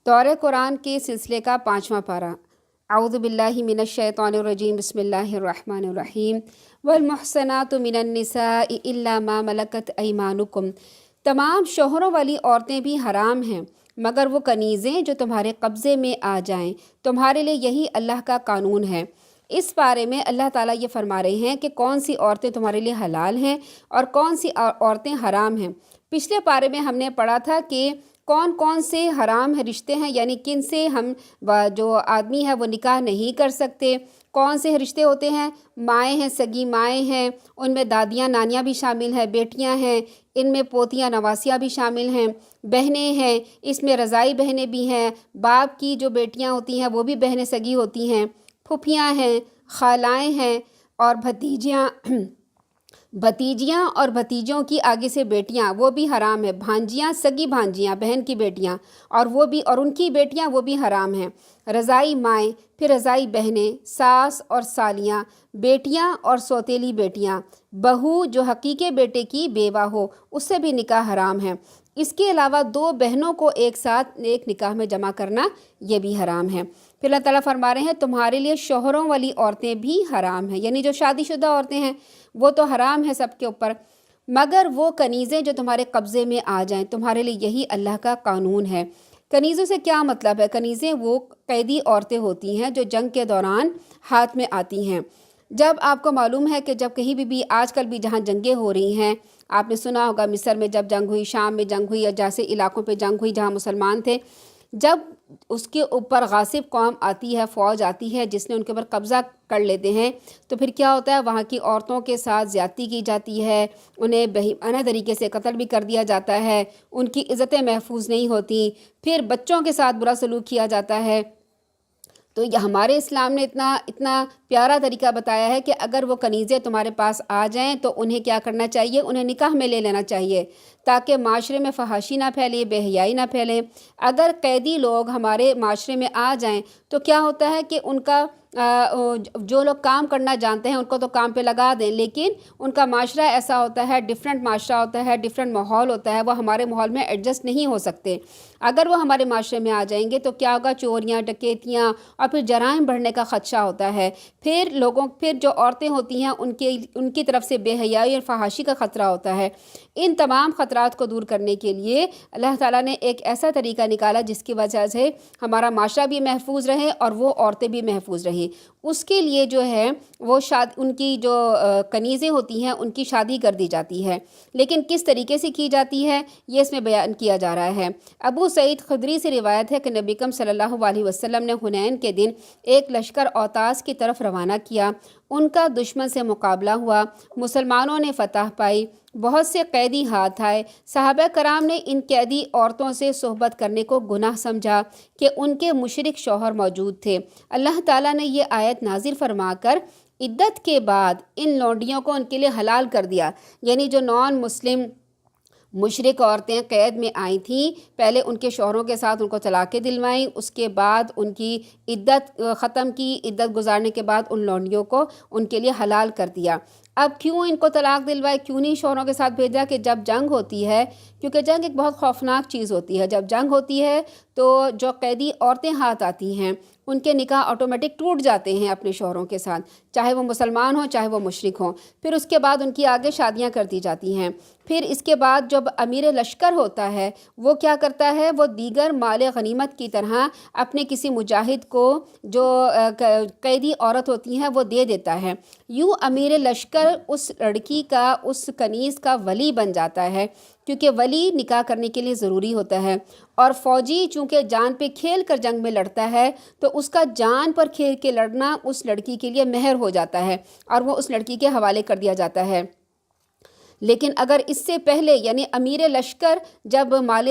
دورہ قرآن کے سلسلے کا 5واں پارہ۔ اعوذ باللہ من الشیطان الرجیم، بسم اللہ الرحمن الرحیم۔ والمحصنات من النساء الا ما ملکت ایمانکم، تمام شوہروں والی عورتیں بھی حرام ہیں مگر وہ کنیزیں جو تمہارے قبضے میں آ جائیں، تمہارے لیے یہی اللہ کا قانون ہے۔ اس بارے میں اللہ تعالیٰ یہ فرما رہے ہیں کہ کون سی عورتیں تمہارے لیے حلال ہیں اور کون سی عورتیں حرام ہیں۔ پچھلے پارے میں ہم نے پڑھا تھا کہ کون کون سے حرام رشتے ہیں، یعنی کن سے ہم جو آدمی ہے وہ نکاح نہیں کر سکتے، کون سے رشتے ہوتے ہیں، مائیں ہیں، سگی مائیں ہیں، ان میں دادیاں نانیاں بھی شامل ہیں، بیٹیاں ہیں، ان میں پوتیاں نواسیاں بھی شامل ہیں، بہنیں ہیں، اس میں رضائی بہنیں بھی ہیں، باپ کی جو بیٹیاں ہوتی ہیں وہ بھی بہنیں سگی ہوتی ہیں، پھوپھیاں ہیں، خالائیں ہیں اور بھتیجیاں اور بھتیجوں کی آگے سے بیٹیاں وہ بھی حرام ہے، بھانجیاں، سگی بھانجیاں، بہن کی بیٹیاں اور ان کی بیٹیاں وہ بھی حرام ہیں، رضائی مائیں، پھر رضائی بہنیں، ساس اور سالیاں، بیٹیاں اور سوتیلی بیٹیاں، بہو جو حقیقی بیٹے کی بیوہ ہو اس سے بھی نکاح حرام ہے۔ اس کے علاوہ 2 بہنوں کو ایک ساتھ ایک نکاح میں جمع کرنا یہ بھی حرام ہے۔ پھر اللہ تعالیٰ فرما رہے ہیں تمہارے لیے شوہروں والی عورتیں بھی حرام ہیں، یعنی جو شادی شدہ عورتیں ہیں وہ تو حرام ہے سب کے اوپر، مگر وہ کنیزیں جو تمہارے قبضے میں آ جائیں، تمہارے لیے یہی اللہ کا قانون ہے۔ کنیزوں سے کیا مطلب ہے؟ کنیزیں وہ قیدی عورتیں ہوتی ہیں جو جنگ کے دوران ہاتھ میں آتی ہیں۔ جب آپ کو معلوم ہے کہ جب کہیں بھی آج کل بھی جہاں جنگیں ہو رہی ہیں، آپ نے سنا ہوگا مصر میں جب جنگ ہوئی، شام میں جنگ ہوئی، یا جیسے علاقوں پہ جنگ ہوئی جہاں مسلمان تھے، جب اس کے اوپر غاصب قوم آتی ہے، فوج آتی ہے جس نے ان کے اوپر قبضہ کر لیتے ہیں، تو پھر کیا ہوتا ہے؟ وہاں کی عورتوں کے ساتھ زیادتی کی جاتی ہے، انہیں بہیمانہ طریقے سے قتل بھی کر دیا جاتا ہے، ان کی عزتیں محفوظ نہیں ہوتی، پھر بچوں کے ساتھ برا سلوک کیا جاتا ہے۔ تو یہ ہمارے اسلام نے اتنا پیارا طریقہ بتایا ہے کہ اگر وہ کنیزیں تمہارے پاس آ جائیں تو انہیں کیا کرنا چاہیے؟ انہیں نکاح میں لے لینا چاہیے تاکہ معاشرے میں فحاشی نہ پھیلے، بے حیائی نہ پھیلے۔ اگر قیدی لوگ ہمارے معاشرے میں آ جائیں تو کیا ہوتا ہے کہ ان کا جو لوگ کام کرنا جانتے ہیں ان کو تو کام پہ لگا دیں، لیکن ان کا معاشرہ ایسا ہوتا ہے، ڈیفرنٹ معاشرہ ہوتا ہے، ڈیفرنٹ ماحول ہوتا ہے، وہ ہمارے ماحول میں ایڈجسٹ نہیں ہو سکتے۔ اگر وہ ہمارے معاشرے میں آ جائیں گے تو کیا ہوگا؟ چوریاں، ڈکیتیاں اور پھر جرائم بڑھنے کا خدشہ ہوتا ہے، پھر جو عورتیں ہوتی ہیں ان کی طرف سے بے حیائی اور فحاشی کا خطرہ ہوتا ہے۔ ان تمام خطرات کو دور کرنے کے لیے اللہ تعالیٰ نے ایک ایسا طریقہ نکالا جس کی وجہ سے ہمارا معاشرہ بھی محفوظ رہے اور وہ عورتیں بھی محفوظ رہیں۔ اس کے لیے جو ہے وہ ان کی جو کنیزیں ہوتی ہیں ان کی شادی کر دی جاتی ہے، لیکن کس طریقے سے کی جاتی ہے یہ اس میں بیان کیا جا رہا ہے۔ ابو سعید خدری سے روایت ہے کہ نبی اکرم صلی اللہ علیہ وسلم نے حنین کے دن ایک لشکر اوطاس کی طرف روانہ کیا، ان کا دشمن سے مقابلہ ہوا، مسلمانوں نے فتح پائی، بہت سے قیدی ہاتھ آئے۔ صحابہ کرام نے ان قیدی عورتوں سے صحبت کرنے کو گناہ سمجھا کہ ان کے مشرک شوہر موجود تھے۔ اللہ تعالیٰ نے یہ آیت نازل فرما کر عدت کے بعد ان لونڈیوں کو ان کے لیے حلال کر دیا، یعنی جو نان مسلم مشرک عورتیں قید میں آئی تھیں، پہلے ان کے شوہروں کے ساتھ ان کو طلاقیں دلوائیں، اس کے بعد ان کی عدت ختم کی، عدت گزارنے کے بعد ان لونڈیوں کو ان کے لیے حلال کر دیا۔ اب کیوں ان کو طلاق دلوائے، کیوں نہیں شوہروں کے ساتھ بھیجا؟ کہ جب جنگ ہوتی ہے، کیونکہ جنگ ایک بہت خوفناک چیز ہوتی ہے، جب جنگ ہوتی ہے تو جو قیدی عورتیں ہاتھ آتی ہیں ان کے نکاح آٹومیٹک ٹوٹ جاتے ہیں اپنے شوہروں کے ساتھ، چاہے وہ مسلمان ہوں چاہے وہ مشرک ہوں، پھر اس کے بعد ان کی آگے شادیاں کر دی جاتی ہیں۔ پھر اس کے بعد جب امیر لشکر ہوتا ہے وہ کیا کرتا ہے؟ وہ دیگر مال غنیمت کی طرح اپنے کسی مجاہد کو جو قیدی عورت ہوتی ہیں وہ دے دیتا ہے۔ یوں امیر لشکر اس لڑکی کا، اس کنیز کا ولی بن جاتا ہے، کیونکہ ولی نکاح کرنے کے لیے ضروری ہوتا ہے، اور فوجی چونکہ جان پہ کھیل کر جنگ میں لڑتا ہے تو اس کا جان پر کھیل کے لڑنا اس لڑکی کے لیے مہر ہو جاتا ہے اور وہ اس لڑکی کے حوالے کر دیا جاتا ہے۔ لیکن اگر اس سے پہلے یعنی امیر لشکر جب یہ مال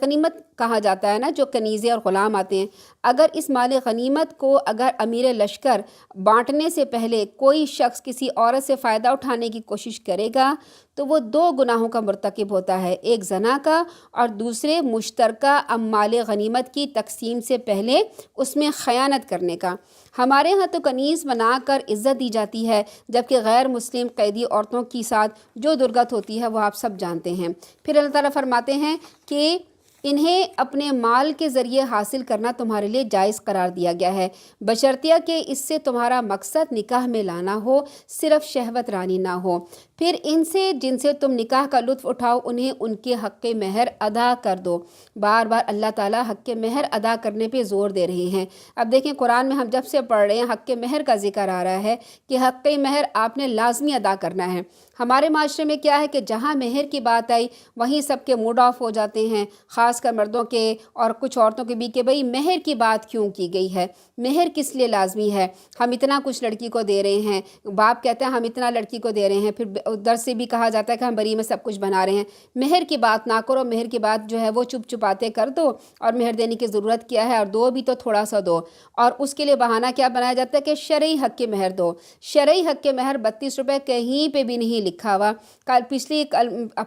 غنیمت کہا جاتا ہے نا جو کنیزیں اور غلام آتے ہیں، اگر اس مال غنیمت کو اگر امیر لشکر بانٹنے سے پہلے کوئی شخص کسی عورت سے فائدہ اٹھانے کی کوشش کرے گا تو وہ 2 گناہوں کا مرتکب ہوتا ہے، ایک زنا کا اور دوسرے مشترکہ مال غنیمت کی تقسیم سے پہلے اس میں خیانت کرنے کا۔ ہمارے ہاں تو کنیز بنا کر عزت دی جاتی ہے، جبکہ غیر مسلم قیدی عورتوں کے ساتھ جو درگت ہوتی ہے وہ آپ سب جانتے ہیں۔ پھر اللہ تعالیٰ فرماتے ہیں کہ انہیں اپنے مال کے ذریعے حاصل کرنا تمہارے لیے جائز قرار دیا گیا ہے، بشرطیہ کہ اس سے تمہارا مقصد نکاح میں لانا ہو، صرف شہوت رانی نہ ہو۔ پھر ان سے جن سے تم نکاح کا لطف اٹھاؤ انہیں ان کے حق مہر ادا کر دو۔ بار بار اللہ تعالیٰ حق مہر ادا کرنے پہ زور دے رہے ہیں۔ اب دیکھیں قرآن میں ہم جب سے پڑھ رہے ہیں حق مہر کا ذکر آ رہا ہے کہ حق مہر آپ نے لازمی ادا کرنا ہے۔ ہمارے معاشرے میں کیا ہے کہ جہاں مہر کی بات آئی وہیں سب کے موڈ آف ہو جاتے ہیں، خاص کر مردوں کے اور کچھ عورتوں کے بھی، کہ بھئی مہر کی بات کیوں کی گئی ہے، مہر کس لیے لازمی ہے، ہم اتنا کچھ لڑکی کو دے رہے ہیں، باپ کہتے ہیں ہم اتنا لڑکی کو دے رہے ہیں، پھر ادھر سے بھی کہا جاتا ہے کہ ہم بری میں سب کچھ بنا رہے ہیں۔ مہر کی بات نہ کرو، مہر کی بات جو ہے وہ چپ چپاتے کر دو، اور مہر دینے کی ضرورت کیا ہے، اور دو بھی تو تھوڑا سا دو، اور اس کے لیے بہانہ کیا بنایا جاتا ہے کہ شرعی حق کے مہر دو۔ شرعی حق کے مہر 32 روپے کہیں پہ بھی نہیں لکھا ہوا۔ کل پچھلی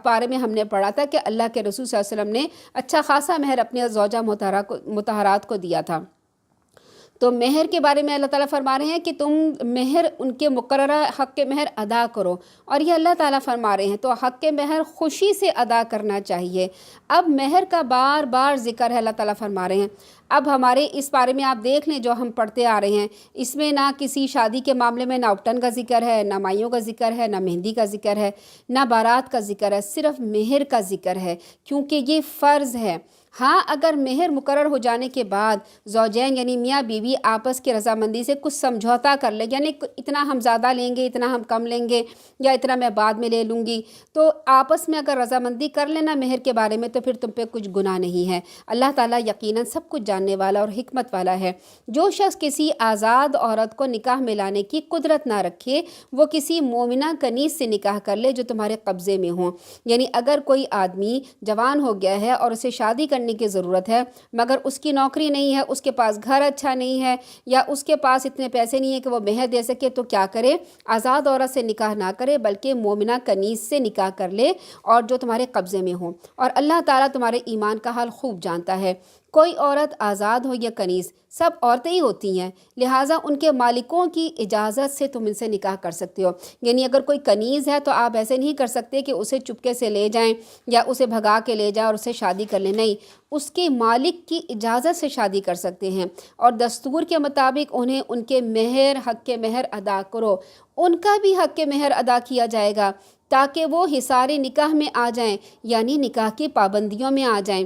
پارے میں ہم نے پڑھا تھا کہ اللہ کے رسول صلی اللہ علیہ وسلم نے اچھا خاصا مہر اپنے زوجہ مطہرات کو دیا تھا۔ تو مہر کے بارے میں اللہ تعالیٰ فرما رہے ہیں کہ تم مہر ان کے مقررہ حق کے مہر ادا کرو، اور یہ اللہ تعالیٰ فرما رہے ہیں تو حق کے مہر خوشی سے ادا کرنا چاہیے۔ اب مہر کا بار بار ذکر ہے، اللہ تعالیٰ فرما رہے ہیں۔ اب ہمارے اس بارے میں آپ دیکھ لیں جو ہم پڑھتے آ رہے ہیں، اس میں نہ کسی شادی کے معاملے میں نہ اپٹن کا ذکر ہے، نہ مائیوں کا ذکر ہے، نہ مہندی کا ذکر ہے، نہ بارات کا ذکر ہے، صرف مہر کا ذکر ہے، کیونکہ یہ فرض ہے۔ ہاں اگر مہر مقرر ہو جانے کے بعد زوجین یعنی میاں بیوی آپس کی رضامندی سے کچھ سمجھوتا کر لے، یعنی اتنا ہم زیادہ لیں گے، اتنا ہم کم لیں گے، یا اتنا میں بعد میں لے لوں گی، تو آپس میں اگر رضامندی کر لینا مہر کے بارے میں تو پھر تم پہ کچھ گناہ نہیں ہے۔ اللہ تعالیٰ یقیناً سب کچھ جاننے والا اور حکمت والا ہے۔ جو شخص کسی آزاد عورت کو نکاح میں لانے کی قدرت نہ رکھے وہ کسی مومنہ کنیز سے نکاح کر لے جو تمہارے قبضے میں ہوں۔ یعنی اگر کوئی آدمی جوان ہو گیا ہے اور اسے شادی کرنے کی ضرورت ہے مگر اس کی نوکری نہیں ہے، اس کے پاس گھر اچھا نہیں ہے، یا اس کے پاس اتنے پیسے نہیں ہیں کہ وہ مہر دے سکے، تو کیا کرے؟ آزاد عورت سے نکاح نہ کرے بلکہ مومنہ کنیز سے نکاح کر لے اور جو تمہارے قبضے میں ہوں۔ اور اللہ تعالیٰ تمہارے ایمان کا حال خوب جانتا ہے۔ کوئی عورت آزاد ہو یا کنیز، سب عورتیں ہی ہوتی ہیں، لہٰذا ان کے مالکوں کی اجازت سے تم ان سے نکاح کر سکتے ہو۔ یعنی اگر کوئی کنیز ہے تو آپ ایسے نہیں کر سکتے کہ اسے چپکے سے لے جائیں یا اسے بھگا کے لے جائیں اور اسے شادی کر لیں، نہیں، اس کے مالک کی اجازت سے شادی کر سکتے ہیں، اور دستور کے مطابق انہیں ان کے مہر حق کے مہر ادا کرو۔ ان کا بھی حق کے مہر ادا کیا جائے گا تاکہ وہ حصار نکاح میں آ جائیں، یعنی نکاح کی پابندیوں میں آ جائیں۔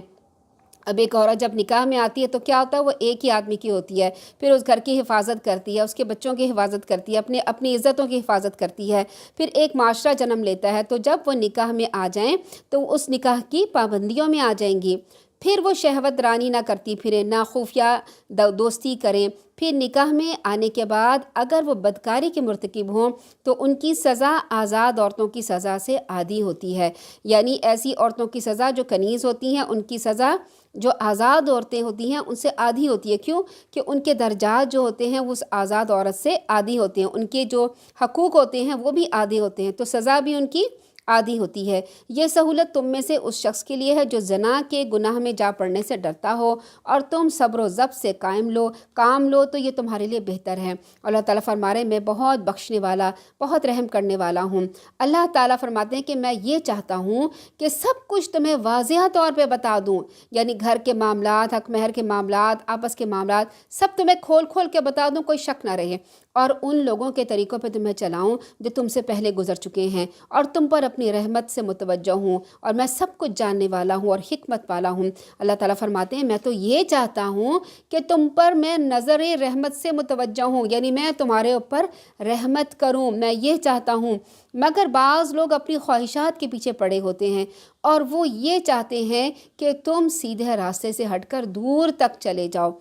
اب ایک عورت جب نکاح میں آتی ہے تو کیا ہوتا ہے؟ وہ ایک ہی آدمی کی ہوتی ہے، پھر اس گھر کی حفاظت کرتی ہے، اس کے بچوں کی حفاظت کرتی ہے، اپنی عزتوں کی حفاظت کرتی ہے، پھر ایک معاشرہ جنم لیتا ہے۔ تو جب وہ نکاح میں آ جائیں تو اس نکاح کی پابندیوں میں آ جائیں گی، پھر وہ شہوت رانی نہ کرتی پھریں، نہ خفیہ دوستی کریں۔ پھر نکاح میں آنے کے بعد اگر وہ بدکاری کے مرتکب ہوں تو ان کی سزا آزاد عورتوں کی سزا سے عادی ہوتی ہے، یعنی ایسی عورتوں کی سزا جو کنیز ہوتی ہیں ان کی سزا جو آزاد عورتیں ہوتی ہیں ان سے آدھی ہوتی ہے۔ کیوں؟ کہ ان کے درجات جو ہوتے ہیں وہ اس آزاد عورت سے آدھی ہوتے ہیں، ان کے جو حقوق ہوتے ہیں وہ بھی آدھے ہوتے ہیں، تو سزا بھی ان کی آدھی ہوتی ہے۔ یہ سہولت تم میں سے اس شخص کے لیے ہے جو زنا کے گناہ میں جا پڑنے سے ڈرتا ہو، اور تم صبر و ضبط سے کام لو تو یہ تمہارے لیے بہتر ہے۔ اللہ تعالیٰ فرما رہے ہیں میں بہت بخشنے والا، بہت رحم کرنے والا ہوں۔ اللہ تعالیٰ فرماتے ہیں کہ میں یہ چاہتا ہوں کہ سب کچھ تمہیں واضح طور پہ بتا دوں، یعنی گھر کے معاملات، حق مہر کے معاملات، آپس کے معاملات، سب تمہیں کھول کے بتا دوں، کوئی شک نہ رہے، اور ان لوگوں کے طریقوں پہ تمہیں چلاؤں جو تم سے پہلے گزر چکے ہیں، اور تم پر اپنی رحمت سے متوجہ ہوں، اور میں سب کچھ جاننے والا ہوں اور حکمت والا ہوں۔ اللہ تعالیٰ فرماتے ہیں میں تو یہ چاہتا ہوں کہ تم پر میں نظر رحمت سے متوجہ ہوں، یعنی میں تمہارے اوپر رحمت کروں، میں یہ چاہتا ہوں۔ مگر بعض لوگ اپنی خواہشات کے پیچھے پڑے ہوتے ہیں اور وہ یہ چاہتے ہیں کہ تم سیدھے راستے سے ہٹ کر دور تک چلے جاؤ۔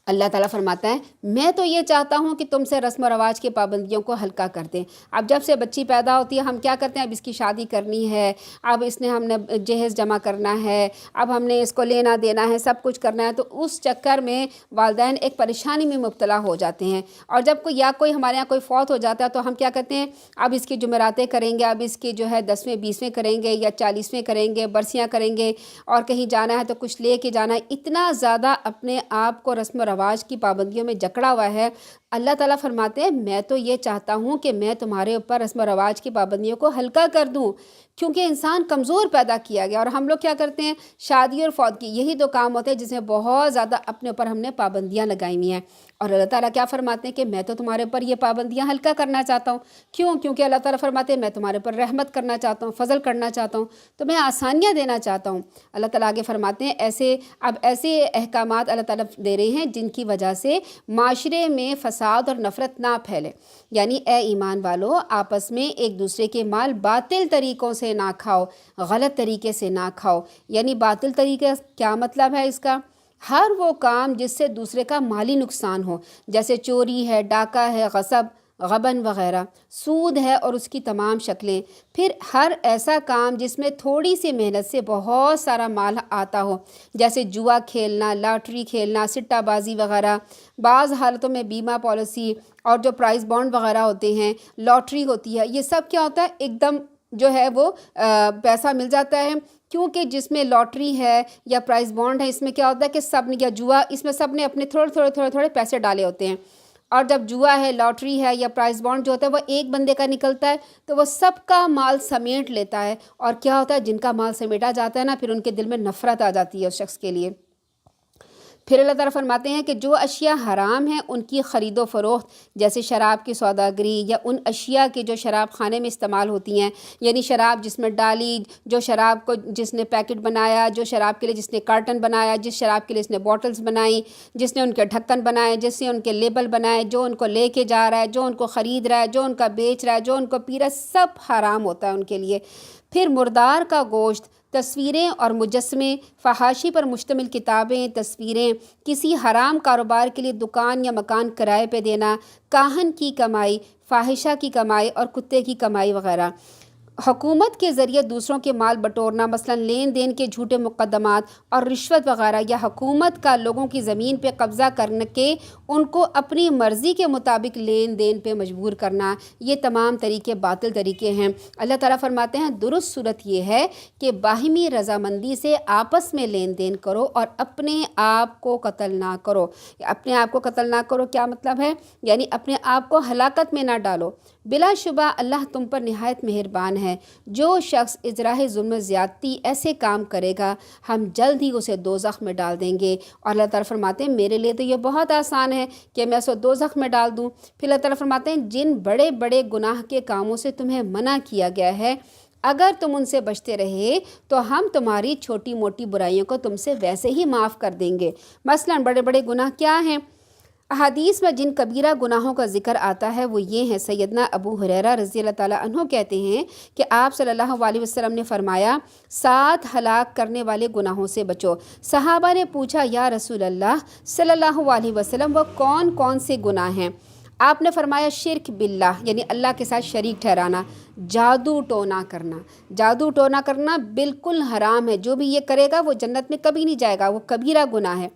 اللہ تعالیٰ فرماتا ہے میں تو یہ چاہتا ہوں کہ تم سے رسم و رواج کی پابندیوں کو ہلکا کر دیں۔ اب جب سے بچی پیدا ہوتی ہے ہم کیا کرتے ہیں؟ اب اس کی شادی کرنی ہے، اب ہم نے جہیز جمع کرنا ہے، اب ہم نے اس کو لینا دینا ہے، سب کچھ کرنا ہے، تو اس چکر میں والدین ایک پریشانی میں مبتلا ہو جاتے ہیں۔ اور جب کوئی ہمارے یہاں کوئی فوت ہو جاتا ہے تو ہم کیا کرتے ہیں؟ اب اس کی جمعراتیں کریں گے، اب اس کی جو ہے 10ویں 20ویں کریں گے یا 40ویں کریں گے، برسیاں کریں گے، اور کہیں جانا ہے تو کچھ لے کے جانا ہے۔ اتنا زیادہ اپنے آپ کو رسم و رواج کی پابندیوں میں جکڑا ہوا ہے اللہ تعالیٰ فرماتے ہیں میں تو یہ چاہتا ہوں کہ میں تمہارے اوپر رسم و رواج کی پابندیوں کو ہلکا کر دوں، کیونکہ انسان کمزور پیدا کیا گیا، اور ہم لوگ کیا کرتے ہیں، شادی اور فوت کی یہی دو کام ہوتے ہیں جس میں بہت زیادہ اپنے اوپر ہم نے پابندیاں لگائی ہوئی ہیں۔ اور اللہ تعالیٰ کیا فرماتے ہیں کہ میں تو تمہارے اوپر یہ پابندیاں ہلکا کرنا چاہتا ہوں، کیونکہ اللہ تعالیٰ فرماتے ہیں میں تمہارے اوپر رحمت کرنا چاہتا ہوں، فضل کرنا چاہتا ہوں، تو میں آسانیاں دینا چاہتا ہوں۔ اللہ تعالیٰ آگے فرماتے ہیں ایسے احکامات اللہ تعالیٰ دے رہے ہیں جن کی وجہ سے معاشرے میں فساد اور نفرت نہ پھیلے، یعنی اے ایمان والو، آپس میں ایک دوسرے کے مال باطل طریقوں سے نہ کھاؤ، غلط طریقے سے نہ کھاؤ۔ یعنی باطل طریقے کیا مطلب ہے اس کا؟ ہر وہ کام جس سے دوسرے کا مالی نقصان ہو، جیسے چوری ہے، ڈاکہ ہے، غصب، غبن وغیرہ، سود ہے اور اس کی تمام شکلیں، پھر ہر ایسا کام جس میں تھوڑی سی محنت سے بہت سارا مال آتا ہو، جیسے جوا کھیلنا، لاٹری کھیلنا، سٹہ بازی وغیرہ، بعض حالتوں میں بیمہ پالیسی اور جو پرائز بانڈ وغیرہ ہوتے ہیں، لاٹری ہوتی ہے، یہ سب کیا ہوتا ہے، ایک دم جو ہے وہ پیسہ مل جاتا ہے، کیونکہ جس میں لاٹری ہے یا پرائز بانڈ ہے، اس میں کیا ہوتا ہے کہ سب نے، یا جوا، اس میں سب نے اپنے تھوڑے پیسے ڈالے ہوتے ہیں، اور جب جوا ہے، لاٹری ہے یا پرائز بانڈ جو ہوتا ہے وہ ایک بندے کا نکلتا ہے تو وہ سب کا مال سمیٹ لیتا ہے، اور کیا ہوتا ہے، جن کا مال سمیٹا جاتا ہے نا، پھر ان کے دل میں نفرت آ جاتی ہے اس شخص کے لیے۔ پھر اللہ تعالیٰ فرماتے ہیں کہ جو اشیاء حرام ہیں ان کی خرید و فروخت، جیسے شراب کی سوداگری یا ان اشیاء کی جو شراب خانے میں استعمال ہوتی ہیں، یعنی شراب جس میں ڈالی، جو شراب کو جس نے پیکٹ بنایا، جو شراب کے لیے جس نے کارٹن بنایا، جس شراب کے لیے جس نے بوٹلز بنائی، جس نے ان کے ڈھکن بنائے، جس نے ان کے لیبل بنائے، جو ان کو لے کے جا رہا ہے، جو ان کو خرید رہا ہے، جو ان کا بیچ رہا ہے، جو ان کو پی رہا ہے، سب حرام ہوتا ہے ان کے لیے۔ پھر مردار کا گوشت، تصویریں اور مجسمے، فحاشی پر مشتمل کتابیں، تصویریں، کسی حرام کاروبار کے لیے دکان یا مکان کرائے پہ دینا، کاہن کی کمائی، فاحشہ کی کمائی اور کتے کی کمائی وغیرہ۔ حکومت کے ذریعے دوسروں کے مال بٹورنا، مثلا لین دین کے جھوٹے مقدمات اور رشوت وغیرہ، یا حکومت کا لوگوں کی زمین پہ قبضہ کرنے کے ان کو اپنی مرضی کے مطابق لین دین پہ مجبور کرنا، یہ تمام طریقے باطل طریقے ہیں۔ اللہ تعالیٰ فرماتے ہیں درست صورت یہ ہے کہ باہمی رضامندی سے آپس میں لین دین کرو اور اپنے آپ کو قتل نہ کرو۔ اپنے آپ کو قتل نہ کرو کیا مطلب ہے؟ یعنی اپنے آپ کو ہلاکت میں نہ ڈالو۔ بلا شبہ اللہ تم پر نہایت مہربان ہے۔ جو شخص اجراء ظلم زیادتی ایسے کام کرے گا ہم جلد ہی اسے دوزخ میں ڈال دیں گے۔ اور اللہ تعالیٰ فرماتے ہیں میرے لیے تو یہ بہت آسان ہے کہ میں اسے دوزخ میں ڈال دوں۔ پھر اللہ تعالیٰ فرماتے ہیں جن بڑے بڑے گناہ کے کاموں سے تمہیں منع کیا گیا ہے، اگر تم ان سے بچتے رہے تو ہم تمہاری چھوٹی موٹی برائیوں کو تم سے ویسے ہی معاف کر دیں گے۔ مثلا بڑے بڑے گناہ کیا ہیں؟ احادیث میں جن کبیرہ گناہوں کا ذکر آتا ہے وہ یہ ہیں۔ سیدنا ابو ہریرہ رضی اللہ تعالیٰ عنہ کہتے ہیں کہ آپ صلی اللہ علیہ وسلم نے فرمایا 7 ہلاک کرنے والے گناہوں سے بچو۔ صحابہ نے پوچھا یا رسول اللہ صلی اللہ علیہ وسلم وہ کون کون سے گناہ ہیں؟ آپ نے فرمایا شرک باللہ، یعنی اللہ کے ساتھ شریک ٹھہرانا، جادو ٹونا کرنا۔ جادو ٹونا کرنا بالکل حرام ہے، جو بھی یہ کرے گا وہ جنت میں کبھی نہیں جائے گا، وہ کبیرہ گناہ ہے۔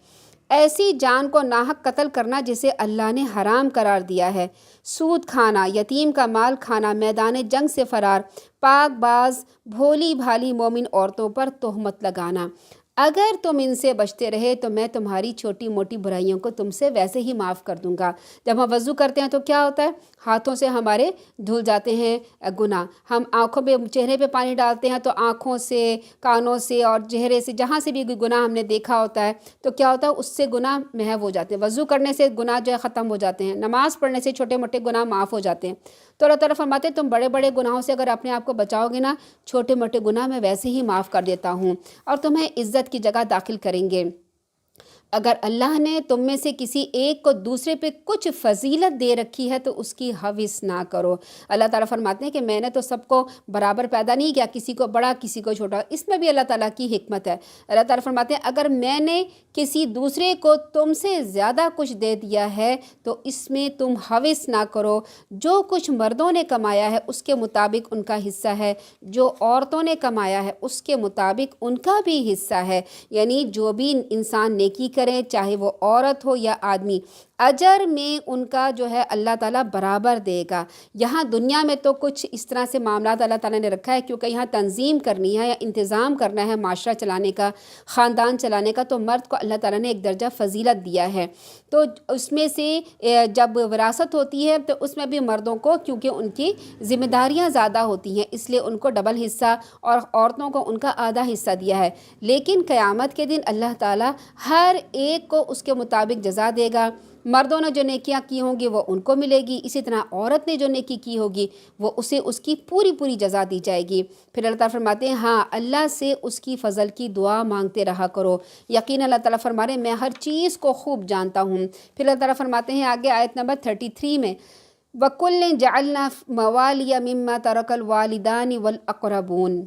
ایسی جان کو ناحق قتل کرنا جسے اللہ نے حرام قرار دیا ہے، سود کھانا، یتیم کا مال کھانا، میدان جنگ سے فرار، پاک باز بھولی بھالی مومن عورتوں پر تہمت لگانا۔ اگر تم ان سے بچتے رہے تو میں تمہاری چھوٹی موٹی برائیوں کو تم سے ویسے ہی معاف کر دوں گا۔ جب ہم وضو کرتے ہیں تو کیا ہوتا ہے؟ ہاتھوں سے ہمارے دھل جاتے ہیں گناہ۔ ہم آنکھوں پہ، چہرے پہ پانی ڈالتے ہیں تو آنکھوں سے، کانوں سے اور چہرے سے، جہاں سے بھی گناہ ہم نے دیکھا ہوتا ہے تو کیا ہوتا ہے؟ اس سے گناہ محو ہو جاتے ہیں۔ وضو کرنے سے گناہ جو ہے ختم ہو جاتے ہیں، نماز پڑھنے سے چھوٹے موٹے گناہ معاف ہو جاتے ہیں۔ تو اللہ تعالیٰ فرماتے ہیں تم بڑے بڑے گناہوں سے اگر اپنے آپ کو بچاؤ گے نا، چھوٹے موٹے گناہ میں ویسے ہی معاف کر دیتا ہوں اور تمہیں عزت کی جگہ داخل کریں گے۔ اگر اللہ نے تم میں سے کسی ایک کو دوسرے پہ کچھ فضیلت دے رکھی ہے تو اس کی حوث نہ کرو۔ اللہ تعالیٰ فرماتے ہیں کہ میں نے تو سب کو برابر پیدا نہیں کیا، کسی کو بڑا کسی کو چھوٹا، اس میں بھی اللہ تعالیٰ کی حکمت ہے۔ اللہ تعالیٰ فرماتے ہیں اگر میں نے کسی دوسرے کو تم سے زیادہ کچھ دے دیا ہے تو اس میں تم حوث نہ کرو۔ جو کچھ مردوں نے کمایا ہے اس کے مطابق ان کا حصہ ہے، جو عورتوں نے کمایا ہے اس کے مطابق ان کا بھی حصہ ہے۔ یعنی جو بھی انسان نیکی کریں چاہے وہ عورت ہو یا آدمی، اجر میں ان کا جو ہے اللہ تعالیٰ برابر دے گا۔ یہاں دنیا میں تو کچھ اس طرح سے معاملات اللہ تعالیٰ نے رکھا ہے کیونکہ یہاں تنظیم کرنی ہے یا انتظام کرنا ہے معاشرہ چلانے کا، خاندان چلانے کا، تو مرد کو اللہ تعالیٰ نے ایک درجہ فضیلت دیا ہے۔ تو اس میں سے جب وراثت ہوتی ہے تو اس میں بھی مردوں کو کیونکہ ان کی ذمہ داریاں زیادہ ہوتی ہیں اس لیے ان کو ڈبل حصہ اور عورتوں کو ان کا آدھا حصہ دیا ہے، لیکن قیامت کے دن اللہ تعالیٰ ہر ایک کو اس کے مطابق جزا دے گا۔ مردوں نے جو نیکیاں کی ہوں گی وہ ان کو ملے گی، اسی طرح عورت نے جو نیکی کی ہوگی وہ اسے اس کی پوری جزا دی جائے گی۔ پھر اللہ تعالیٰ فرماتے ہیں ہاں اللہ سے اس کی فضل کی دعا مانگتے رہا کرو، یقین اللہ تعالیٰ فرما رہے ہیں میں ہر چیز کو خوب جانتا ہوں۔ پھر اللہ تعالیٰ فرماتے ہیں آگے آیت نمبر 33 میں وَكُلٍّ جَعَلْنَا مَوَالِيَ مِمَّا تَرَكَ الْوَالِدَانِ وَالْأَقْرَبُونَ،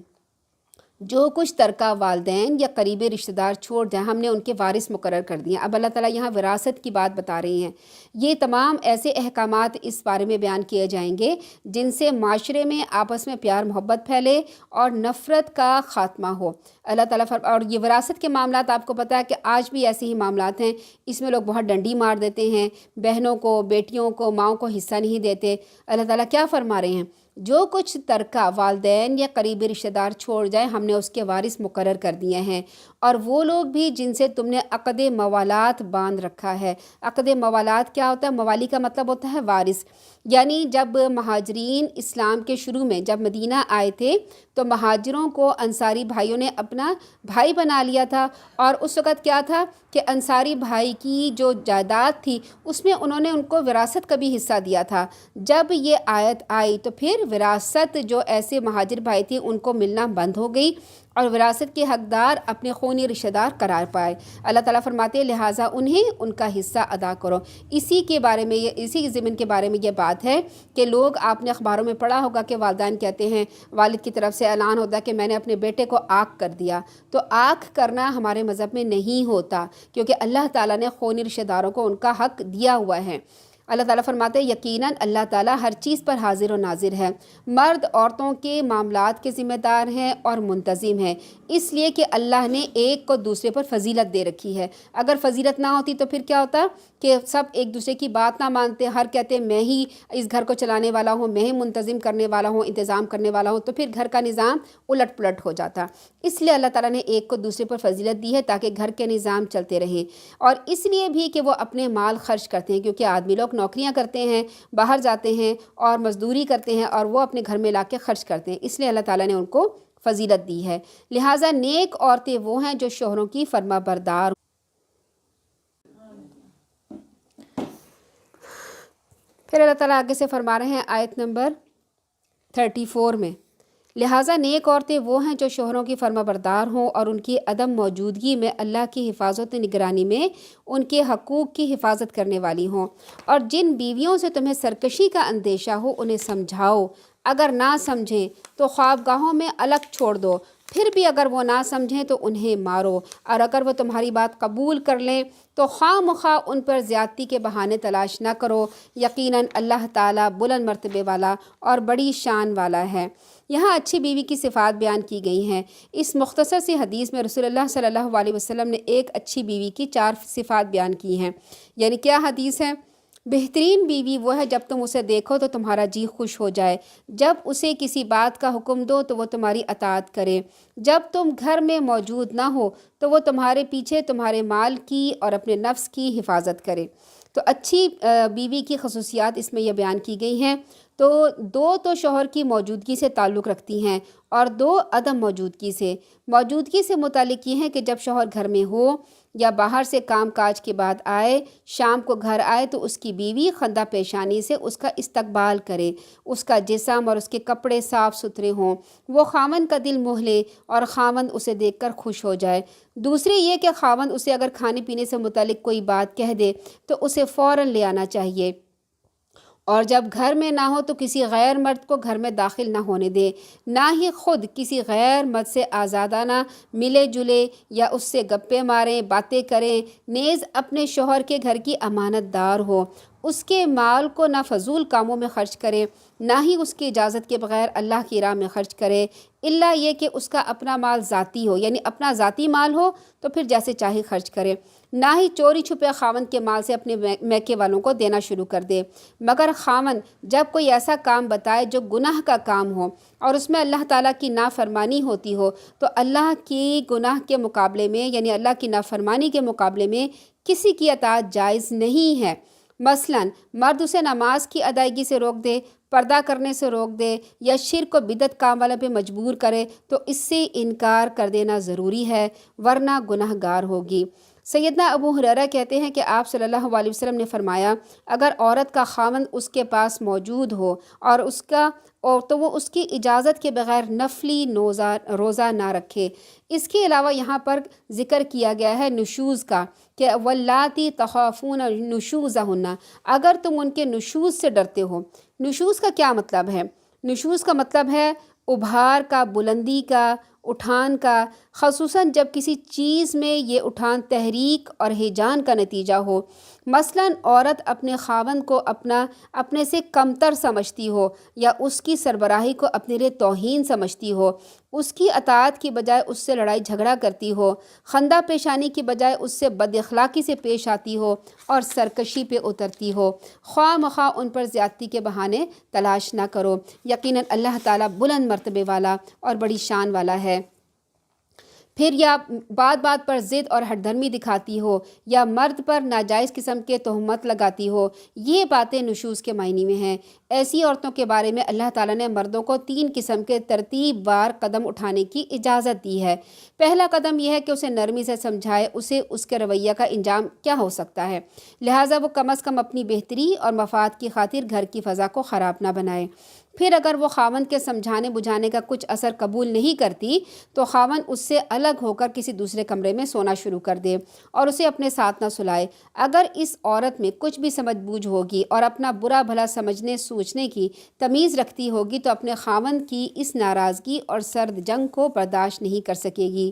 جو کچھ ترکہ والدین یا قریبی رشتہ دار چھوڑ جائیں ہم نے ان کے وارث مقرر کر دیے۔ اب اللہ تعالیٰ یہاں وراثت کی بات بتا رہے ہیں۔ یہ تمام ایسے احکامات اس بارے میں بیان کیے جائیں گے جن سے معاشرے میں آپس میں پیار محبت پھیلے اور نفرت کا خاتمہ ہو۔ اللہ تعالیٰ اور یہ وراثت کے معاملات آپ کو پتہ ہے کہ آج بھی ایسے ہی معاملات ہیں، اس میں لوگ بہت ڈنڈی مار دیتے ہیں، بہنوں کو، بیٹیوں کو، ماؤں کو حصہ نہیں دیتے۔ اللہ تعالیٰ کیا فرما رہے ہیں؟ جو کچھ ترکہ والدین یا قریبی رشتہ دار چھوڑ جائیں ہم نے اس کے وارث مقرر کر دیے ہیں، اور وہ لوگ بھی جن سے تم نے عقد موالات باندھ رکھا ہے۔ عقد موالات کیا ہوتا ہے؟ موالی کا مطلب ہوتا ہے وارث، یعنی جب مہاجرین اسلام کے شروع میں جب مدینہ آئے تھے تو مہاجروں کو انصاری بھائیوں نے اپنا بھائی بنا لیا تھا، اور اس وقت کیا تھا کہ انصاری بھائی کی جو جائیداد تھی اس میں انہوں نے ان کو وراثت کا بھی حصہ دیا تھا۔ جب یہ آیت آئی تو پھر وراثت جو ایسے مہاجر بھائی تھے ان کو ملنا بند ہو گئی اور وراثت کے حقدار اپنے خونی رشتہ دار قرار پائے۔ اللہ تعالیٰ فرماتے ہیں لہٰذا انہیں ان کا حصہ ادا کرو۔ اسی کے بارے میں اسی ضمن کے بارے میں یہ بات ہے کہ لوگ آپ نے اخباروں میں پڑھا ہوگا کہ والدین کہتے ہیں، والد کی طرف سے اعلان ہوتا ہے کہ میں نے اپنے بیٹے کو آنکھ کر دیا، تو آنکھ کرنا ہمارے مذہب میں نہیں ہوتا کیونکہ اللہ تعالیٰ نے خونی رشتہ داروں کو ان کا حق دیا ہوا ہے۔ اللہ تعالیٰ فرماتے ہیں یقیناً اللہ تعالیٰ ہر چیز پر حاضر و ناظر ہے۔ مرد عورتوں کے معاملات کے ذمہ دار ہیں اور منتظم ہیں، اس لیے کہ اللہ نے ایک کو دوسرے پر فضیلت دے رکھی ہے۔ اگر فضیلت نہ ہوتی تو پھر کیا ہوتا کہ سب ایک دوسرے کی بات نہ مانتے، ہر کہتے میں ہی اس گھر کو چلانے والا ہوں، میں ہی منتظم کرنے والا ہوں، انتظام کرنے والا ہوں، تو پھر گھر کا نظام الٹ پلٹ ہو جاتا۔ اس لیے اللہ تعالیٰ نے ایک کو دوسرے پر فضیلت دی ہے تاکہ گھر کے نظام چلتے رہیں، اور اس لیے بھی کہ وہ اپنے مال خرچ کرتے ہیں کیونکہ آدمی لوگ نوکریاں کرتے ہیں، باہر جاتے ہیں اور مزدوری کرتے ہیں اور وہ اپنے گھر میں لا کے خرچ کرتے ہیں، اس لیے اللہ تعالیٰ نے ان کو فضیلت دی ہے۔ لہٰذا نیک عورتیں وہ ہیں جو شوہروں کی فرما بردار۔ پھر اللہ تعالیٰ آگے سے فرما رہے ہیں آیت نمبر 34 میں لہٰذا نیک عورتیں وہ ہیں جو شوہروں کی فرما بردار ہوں اور ان کی عدم موجودگی میں اللہ کی حفاظت نگرانی میں ان کے حقوق کی حفاظت کرنے والی ہوں، اور جن بیویوں سے تمہیں سرکشی کا اندیشہ ہو انہیں سمجھاؤ، اگر نہ سمجھیں تو خوابگاہوں میں الگ چھوڑ دو، پھر بھی اگر وہ نہ سمجھیں تو انہیں مارو، اور اگر وہ تمہاری بات قبول کر لیں تو خواہ مخواہ ان پر زیادتی کے بہانے تلاش نہ کرو، یقیناً اللہ تعالیٰ بلند مرتبے والا اور بڑی شان والا ہے۔ یہاں اچھی بیوی کی صفات بیان کی گئی ہیں۔ اس مختصر سی حدیث میں رسول اللہ صلی اللہ علیہ وسلم نے ایک اچھی بیوی کی 4 صفات بیان کی ہیں۔ یعنی کیا حدیث ہے؟ بہترین بیوی وہ ہے جب تم اسے دیکھو تو تمہارا جی خوش ہو جائے، جب اسے کسی بات کا حکم دو تو وہ تمہاری اطاعت کرے، جب تم گھر میں موجود نہ ہو تو وہ تمہارے پیچھے تمہارے مال کی اور اپنے نفس کی حفاظت کرے۔ تو اچھی بیوی کی خصوصیات اس میں یہ بیان کی گئی ہیں۔ تو 2 تو شوہر کی موجودگی سے تعلق رکھتی ہیں اور 2 عدم موجودگی سے۔ موجودگی سے متعلق یہ ہے کہ جب شوہر گھر میں ہو یا باہر سے کام کاج کے بعد آئے، شام کو گھر آئے تو اس کی بیوی خندہ پیشانی سے اس کا استقبال کرے، اس کا جسم اور اس کے کپڑے صاف ستھرے ہوں، وہ خاوند کا دل موہ لے اور خاوند اسے دیکھ کر خوش ہو جائے۔ دوسری یہ کہ خاوند اسے اگر کھانے پینے سے متعلق کوئی بات کہہ دے تو اسے فوراً لے آنا چاہیے، اور جب گھر میں نہ ہو تو کسی غیر مرد کو گھر میں داخل نہ ہونے دے، نہ ہی خود کسی غیر مرد سے آزادانہ ملے جلے یا اس سے گپے ماریں، باتیں کریں، نیز اپنے شوہر کے گھر کی امانت دار ہو، اس کے مال کو نہ فضول کاموں میں خرچ کرے، نہ ہی اس کی اجازت کے بغیر اللہ کی راہ میں خرچ کرے، الا یہ کہ اس کا اپنا مال ذاتی ہو، یعنی اپنا ذاتی مال ہو تو پھر جیسے چاہے خرچ کرے، نہ ہی چوری چھپے خاوند کے مال سے اپنے میکے والوں کو دینا شروع کر دے، مگر خاوند جب کوئی ایسا کام بتائے جو گناہ کا کام ہو اور اس میں اللہ تعالیٰ کی نافرمانی ہوتی ہو، تو اللہ کی گناہ کے مقابلے میں، یعنی اللہ کی نافرمانی کے مقابلے میں کسی کی اطاعت جائز نہیں ہے۔ مثلاً مرد اسے نماز کی ادائیگی سے روک دے، پردہ کرنے سے روک دے، یا شرک و بدعت کام والے پہ مجبور کرے تو اس سے انکار کر دینا ضروری ہے، ورنہ گناہ گار ہوگی۔ سیدنا ابو ہریرہ کہتے ہیں کہ آپ صلی اللہ علیہ وسلم نے فرمایا، اگر عورت کا خاوند اس کے پاس موجود ہو اور تو وہ اس کی اجازت کے بغیر نفلی روزہ نہ رکھے۔ اس کے علاوہ یہاں پر ذکر کیا گیا ہے نشوز کا، کہ واللاتی تخافون نشوزہن، اگر تم ان کے نشوز سے ڈرتے ہو۔ نشوز کا کیا مطلب ہے؟ نشوز کا مطلب ہے ابھار کا، بلندی کا، اٹھان کا، خصوصاً جب کسی چیز میں یہ اٹھان تحریک اور ہیجان کا نتیجہ ہو۔ مثلاً عورت اپنے خاوند کو اپنے سے کمتر سمجھتی ہو، یا اس کی سربراہی کو اپنے لیے توہین سمجھتی ہو، اس کی اطاعت کی بجائے اس سے لڑائی جھگڑا کرتی ہو، خندہ پیشانی کی بجائے اس سے بد اخلاقی سے پیش آتی ہو اور سرکشی پہ اترتی ہو، خواہ مخواہ ان پر زیادتی کے بہانے تلاش نہ کرو، یقیناً اللہ تعالیٰ بلند مرتبے والا اور بڑی شان والا ہے۔ پھر یا بات بات پر ضد اور ہٹ دھرمی دکھاتی ہو، یا مرد پر ناجائز قسم کے تہمت لگاتی ہو، یہ باتیں نشوز کے معنی میں ہیں۔ ایسی عورتوں کے بارے میں اللہ تعالیٰ نے مردوں کو 3 قسم کے ترتیب وار قدم اٹھانے کی اجازت دی ہے۔ پہلا قدم یہ ہے کہ اسے نرمی سے سمجھائے اسے اس کے رویہ کا انجام کیا ہو سکتا ہے، لہٰذا وہ کم از کم اپنی بہتری اور مفاد کی خاطر گھر کی فضا کو خراب نہ بنائے۔ پھر اگر وہ خاوند کے سمجھانے بجھانے کا کچھ اثر قبول نہیں کرتی تو خاوند اس سے الگ ہو کر کسی دوسرے کمرے میں سونا شروع کر دے اور اسے اپنے ساتھ نہ سلائے۔ اگر اس عورت میں کچھ بھی سمجھ بوجھ ہوگی اور اپنا برا بھلا سمجھنے سوچنے کی تمیز رکھتی ہوگی تو اپنے خاوند کی اس ناراضگی اور سرد جنگ کو برداشت نہیں کر سکے گی۔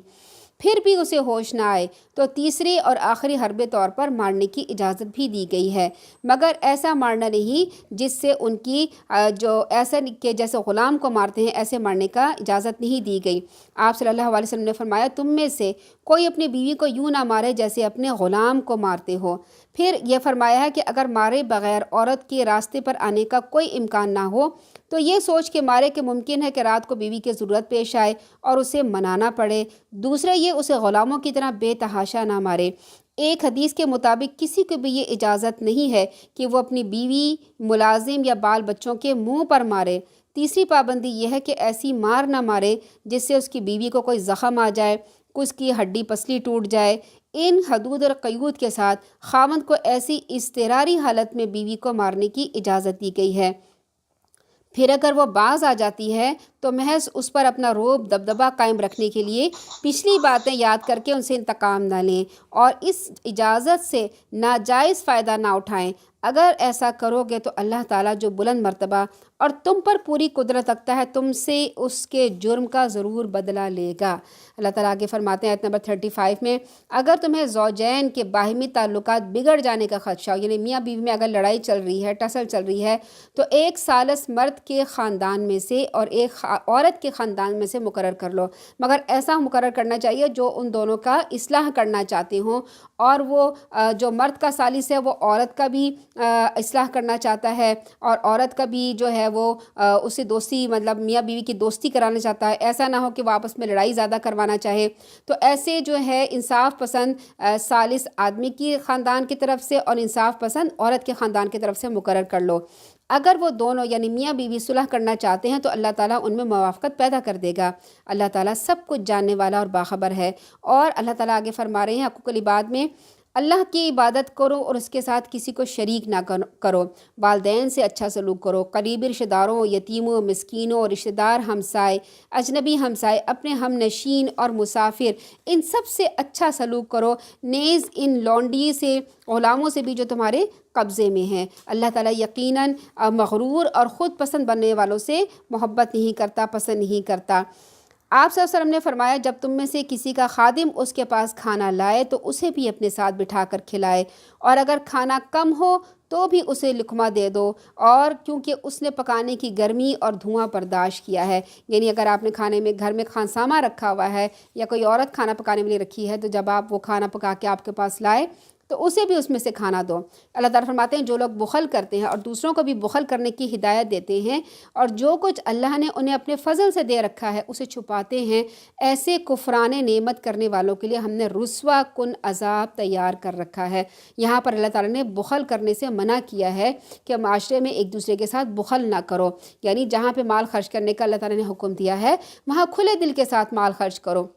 پھر بھی اسے ہوش نہ آئے تو تیسرے اور آخری حربے طور پر مارنے کی اجازت بھی دی گئی ہے، مگر ایسا مارنا نہیں جس سے ان کی ایسا کہ جیسے غلام کو مارتے ہیں ایسے مارنے کا اجازت نہیں دی گئی۔ آپ صلی اللہ علیہ وسلم نے فرمایا، تم میں سے کوئی اپنی بیوی کو یوں نہ مارے جیسے اپنے غلام کو مارتے ہو۔ پھر یہ فرمایا ہے کہ اگر مارے بغیر عورت کے راستے پر آنے کا کوئی امکان نہ ہو تو یہ سوچ کے مارے کہ ممکن ہے کہ رات کو بیوی کی ضرورت پیش آئے اور اسے منانا پڑے۔ دوسرے یہ اسے غلاموں کی طرح بے تحاشا نہ مارے۔ ایک حدیث کے مطابق کسی کو بھی یہ اجازت نہیں ہے کہ وہ اپنی بیوی، ملازم یا بال بچوں کے منہ پر مارے۔ تیسری پابندی یہ ہے کہ ایسی مار نہ مارے جس سے اس کی بیوی کو کوئی زخم آ جائے، اس کی ہڈی پسلی ٹوٹ جائے۔ ان حدود اور قیود کے ساتھ خاوند کو ایسی اضطراری حالت میں بیوی کو مارنے کی اجازت دی گئی ہے۔ پھر اگر وہ باز آ جاتی ہے تو محض اس پر اپنا رعب دبدبہ قائم رکھنے کے لیے پچھلی باتیں یاد کر کے ان سے انتقام نہ لیں اور اس اجازت سے ناجائز فائدہ نہ اٹھائیں۔ اگر ایسا کرو گے تو اللہ تعالیٰ جو بلند مرتبہ اور تم پر پوری قدرت رکھتا ہے تم سے اس کے جرم کا ضرور بدلہ لے گا۔ اللہ تعالیٰ آگے فرماتے ہیں آیت نمبر 35 میں، اگر تمہیں زوجین کے باہمی تعلقات بگڑ جانے کا خدشہ ہو، یعنی میاں بیوی میں اگر لڑائی چل رہی ہے، ٹسل چل رہی ہے، تو ایک ثالث مرد کے خاندان میں سے اور ایک عورت کے خاندان میں سے مقرر کر لو، مگر ایسا مقرر کرنا چاہیے جو ان دونوں کا اصلاح کرنا چاہتے ہوں، اور وہ جو مرد کا ثالث ہے وہ عورت کا بھی اصلاح کرنا چاہتا ہے اور عورت کا بھی جو ہے وہ اسے دوستی، مطلب میاں بیوی کی دوستی کرانا چاہتا ہے۔ ایسا نہ ہو کہ وہ آپس میں لڑائی زیادہ کروانا چاہے، تو ایسے جو ہے انصاف پسند ثالث آدمی کی خاندان کی طرف سے اور انصاف پسند عورت کے خاندان کی طرف سے مقرر کر لو۔ اگر وہ دونوں یعنی میاں بیوی صلح کرنا چاہتے ہیں تو اللہ تعالیٰ ان میں موافقت پیدا کر دے گا۔ اللہ تعالیٰ سب کچھ جاننے والا اور باخبر ہے۔ اور اللہ تعالیٰ آگے فرما رہے ہیں حقوق العباد میں، اللہ کی عبادت کرو اور اس کے ساتھ کسی کو شریک نہ کرو، والدین سے اچھا سلوک کرو، قریبی رشتہ داروں، یتیموں، مسکینوں، رشتہ دار ہمسائے، اجنبی ہمسائے، اپنے ہم نشین اور مسافر، ان سب سے اچھا سلوک کرو، نیز ان لونڈی سے، غلاموں سے بھی جو تمہارے قبضے میں ہیں۔ اللہ تعالیٰ یقیناً مغرور اور خود پسند بننے والوں سے محبت نہیں کرتا، پسند نہیں کرتا۔ آپ صلی اللہ علیہ وسلم نے فرمایا جب تم میں سے کسی کا خادم اس کے پاس کھانا لائے تو اسے بھی اپنے ساتھ بٹھا کر کھلائے، اور اگر کھانا کم ہو تو بھی اسے لقمہ دے دو، اور کیونکہ اس نے پکانے کی گرمی اور دھواں برداشت کیا ہے۔ یعنی اگر آپ نے کھانے میں گھر میں خانسامہ رکھا ہوا ہے یا کوئی عورت کھانا پکانے کے لیے رکھی ہے، تو جب آپ وہ کھانا پکا کے آپ کے پاس لائے تو اسے بھی اس میں سے کھانا دو۔ اللہ تعالیٰ فرماتے ہیں جو لوگ بخل کرتے ہیں اور دوسروں کو بھی بخل کرنے کی ہدایت دیتے ہیں، اور جو کچھ اللہ نے انہیں اپنے فضل سے دے رکھا ہے اسے چھپاتے ہیں، ایسے کفران نعمت کرنے والوں کے لیے ہم نے رسوا کن عذاب تیار کر رکھا ہے۔ یہاں پر اللہ تعالیٰ نے بخل کرنے سے منع کیا ہے کہ معاشرے میں ایک دوسرے کے ساتھ بخل نہ کرو، یعنی جہاں پہ مال خرچ کرنے کا اللہ تعالیٰ نے حکم دیا ہے وہاں کھلے دل کے ساتھ مال خرچ کرو۔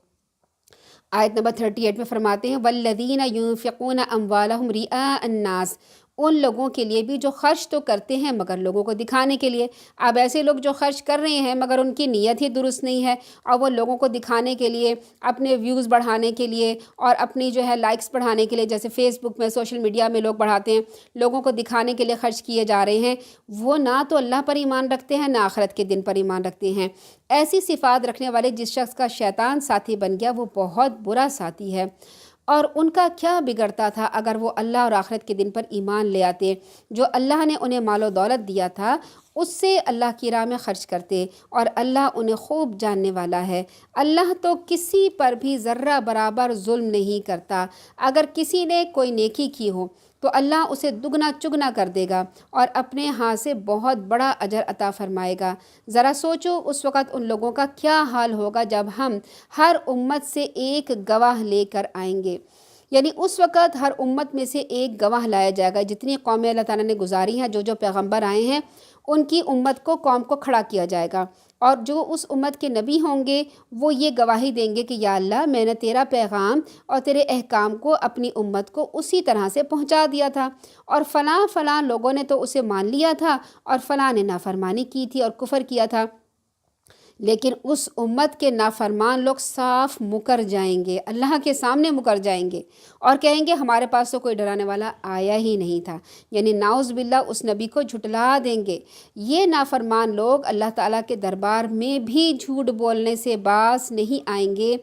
آیت نمبر 38 میں فرماتے ہیں والذین ینفقون اموالہم رئاء الناس، ان لوگوں کے لیے بھی جو خرچ تو کرتے ہیں مگر لوگوں کو دکھانے کے لیے۔ اب ایسے لوگ جو خرچ کر رہے ہیں مگر ان کی نیت ہی درست نہیں ہے، اور وہ لوگوں کو دکھانے کے لیے، اپنے ویوز بڑھانے کے لیے اور اپنی جو ہے لائکس بڑھانے کے لیے، جیسے فیس بک میں، سوشل میڈیا میں لوگ بڑھاتے ہیں، لوگوں کو دکھانے کے لیے خرچ کیے جا رہے ہیں، وہ نہ تو اللہ پر ایمان رکھتے ہیں نہ آخرت کے دن پر ایمان رکھتے ہیں۔ ایسی صفات رکھنے والے جس شخص کا شیطان ساتھی بن گیا وہ بہت برا ساتھی ہے۔ اور ان کا کیا بگڑتا تھا اگر وہ اللہ اور آخرت کے دن پر ایمان لے آتے، جو اللہ نے انہیں مال و دولت دیا تھا اس سے اللہ کی راہ میں خرچ کرتے، اور اللہ انہیں خوب جاننے والا ہے۔ اللہ تو کسی پر بھی ذرہ برابر ظلم نہیں کرتا۔ اگر کسی نے کوئی نیکی کی ہو تو اللہ اسے دگنا چگنا کر دے گا اور اپنے ہاں سے بہت بڑا اجر عطا فرمائے گا۔ ذرا سوچو اس وقت ان لوگوں کا کیا حال ہوگا جب ہم ہر امت سے ایک گواہ لے کر آئیں گے۔ یعنی اس وقت ہر امت میں سے ایک گواہ لایا جائے گا، جتنی قومیں اللہ تعالیٰ نے گزاری ہیں، جو جو پیغمبر آئے ہیں ان کی امت کو، قوم کو کھڑا کیا جائے گا، اور جو اس امت کے نبی ہوں گے وہ یہ گواہی دیں گے کہ یا اللہ میں نے تیرا پیغام اور تیرے احکام کو اپنی امت کو اسی طرح سے پہنچا دیا تھا، اور فلاں فلاں لوگوں نے تو اسے مان لیا تھا اور فلاں نے نافرمانی کی تھی اور کفر کیا تھا۔ لیکن اس امت کے نافرمان لوگ صاف مکر جائیں گے، اللہ کے سامنے مکر جائیں گے اور کہیں گے ہمارے پاس تو کوئی ڈرانے والا آیا ہی نہیں تھا، یعنی نعوذ باللہ اس نبی کو جھٹلا دیں گے۔ یہ نافرمان لوگ اللہ تعالیٰ کے دربار میں بھی جھوٹ بولنے سے باز نہیں آئیں گے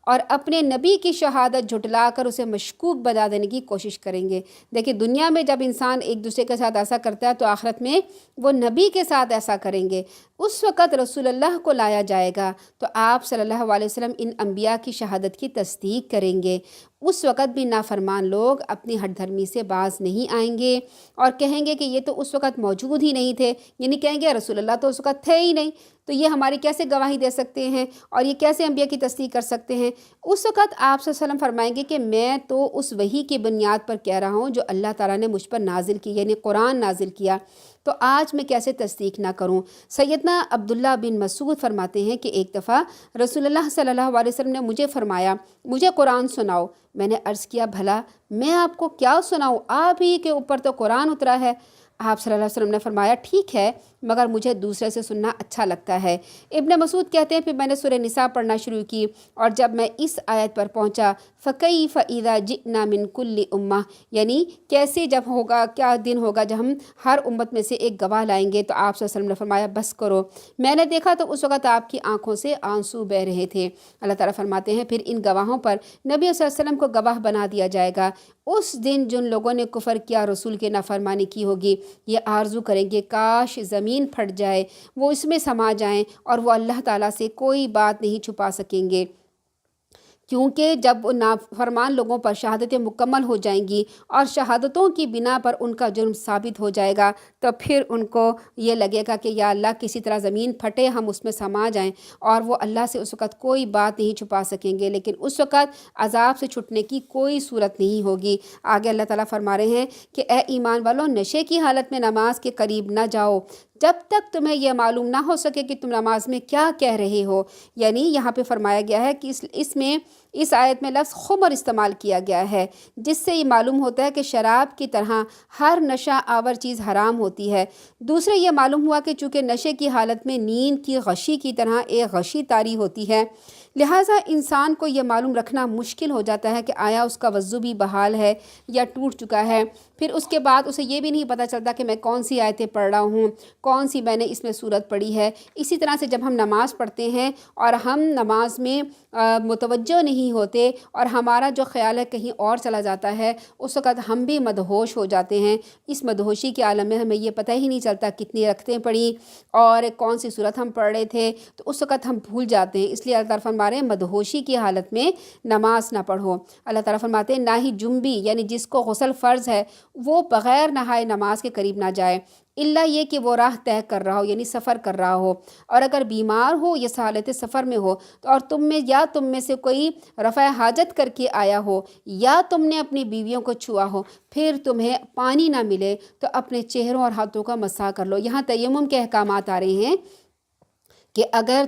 اور اپنے نبی کی شہادت جھٹلا کر اسے مشکوک بنا دینے کی کوشش کریں گے۔ دیکھیں دنیا میں جب انسان ایک دوسرے کے ساتھ ایسا کرتا ہے تو آخرت میں وہ نبی کے ساتھ ایسا کریں گے۔ اس وقت رسول اللہ کو لایا جائے گا تو آپ صلی اللہ علیہ وسلم ان انبیاء کی شہادت کی تصدیق کریں گے۔ اس وقت بھی نافرمان لوگ اپنی ہٹ دھرمی سے باز نہیں آئیں گے اور کہیں گے کہ یہ تو اس وقت موجود ہی نہیں تھے، یعنی کہیں گے رسول اللہ تو اس وقت تھے ہی نہیں، تو یہ ہماری کیسے گواہی دے سکتے ہیں اور یہ کیسے انبیاء کی تصدیق کر سکتے ہیں۔ اس وقت آپ صلی اللہ علیہ وسلم فرمائیں گے کہ میں تو اس وحی کی بنیاد پر کہہ رہا ہوں جو اللہ تعالیٰ نے مجھ پر نازل کی، یعنی قرآن نازل کیا، تو آج میں کیسے تصدیق نہ کروں۔ سیدنا عبداللہ بن مسعود فرماتے ہیں کہ ایک دفعہ رسول اللہ صلی اللہ علیہ وسلم نے مجھے فرمایا مجھے قرآن سناؤ۔ میں نے عرض کیا بھلا میں آپ کو کیا سناؤں، آپ ہی کے اوپر تو قرآن اترا ہے۔ آپ صلی اللہ علیہ وسلم نے فرمایا ٹھیک ہے مگر مجھے دوسرے سے سننا اچھا لگتا ہے۔ ابن مسعود کہتے ہیں پھر میں نے سورہ نساء پڑھنا شروع کی اور جب میں اس آیت پر پہنچا فَكَيْفَ إِذَا جِئْنَا مِن كُلِّ أُمَّةٍ، یعنی کیسے جب ہوگا، کیا دن ہوگا جب ہم ہر امت میں سے ایک گواہ لائیں گے، تو آپ صلی اللہ علیہ وسلم نے فرمایا بس کرو۔ میں نے دیکھا تو اس وقت آپ کی آنکھوں سے آنسو بہہ رہے تھے۔ اللہ تعالیٰ فرماتے ہیں پھر ان گواہوں پر نبی صلی اللہ علیہ وسلم کو گواہ بنا دیا جائے گا۔ اس دن جن لوگوں نے کفر کیا، رسول کی نافرمانی کی ہوگی، یہ آرزو کریں گے کاش زمین پھٹ جائے، وہ اس میں سما جائیں اور وہ اللہ تعالیٰ سے کوئی بات نہیں چھپا سکیں گے، کیونکہ جب نافرمان لوگوں پر شہادتیں مکمل ہو جائیں گی اور شہادتوں کی بنا پر ان کا جرم ثابت ہو جائے گا تو پھر ان کو یہ لگے گا کہ یا اللہ کسی طرح زمین پھٹے ہم اس میں سما جائیں، اور وہ اللہ سے اس وقت کوئی بات نہیں چھپا سکیں گے، لیکن اس وقت عذاب سے چھٹنے کی کوئی صورت نہیں ہوگی۔ آگے اللہ تعالیٰ فرما رہے ہیں کہ اے ایمان والو نشے کی حالت میں نماز کے قریب نہ جاؤ جب تک تمہیں یہ معلوم نہ ہو سکے کہ تم نماز میں کیا کہہ رہے ہو۔ یعنی یہاں پہ فرمایا گیا ہے کہ اس آیت میں لفظ خمر استعمال کیا گیا ہے، جس سے یہ معلوم ہوتا ہے کہ شراب کی طرح ہر نشہ آور چیز حرام ہوتی ہے۔ دوسرے یہ معلوم ہوا کہ چونکہ نشے کی حالت میں نیند کی غشی کی طرح ایک غشی طاری ہوتی ہے، لہٰذا انسان کو یہ معلوم رکھنا مشکل ہو جاتا ہے کہ آیا اس کا وضو بھی بحال ہے یا ٹوٹ چکا ہے۔ پھر اس کے بعد اسے یہ بھی نہیں پتہ چلتا کہ میں کون سی آیتیں پڑھ رہا ہوں، کون سی میں نے اس میں صورت پڑھی ہے۔ اسی طرح سے جب ہم نماز پڑھتے ہیں اور ہم نماز میں متوجہ نہیں ہوتے اور ہمارا جو خیال ہے کہیں اور چلا جاتا ہے، اس وقت ہم بھی مدہوش ہو جاتے ہیں۔ اس مدہوشی کے عالم میں ہمیں یہ پتہ ہی نہیں چلتا کتنی رکعتیں پڑھی اور کون سی صورت ہم پڑھ رہے تھے، تو اس وقت ہم بھول جاتے ہیں۔ اس لیے اللہ تعالیٰ فرما رہے ہیں مدہوشی کی حالت میں نماز نہ پڑھو۔ اللہ تعالیٰ فرماتے ہیں نہ ہی جنبی یعنی جس کو غسل فرض ہے وہ بغیر نہائے نماز کے قریب نہ جائے، الا یہ کہ وہ راہ طے کر رہا ہو یعنی سفر کر رہا ہو، اور اگر بیمار ہو یا حالت سفر میں ہو تو اور تم میں سے کوئی رفع حاجت کر کے آیا ہو یا تم نے اپنی بیویوں کو چھوا ہو، پھر تمہیں پانی نہ ملے تو اپنے چہروں اور ہاتھوں کا مسح کر لو۔ یہاں تیمم کے احکامات آ رہے ہیں کہ اگر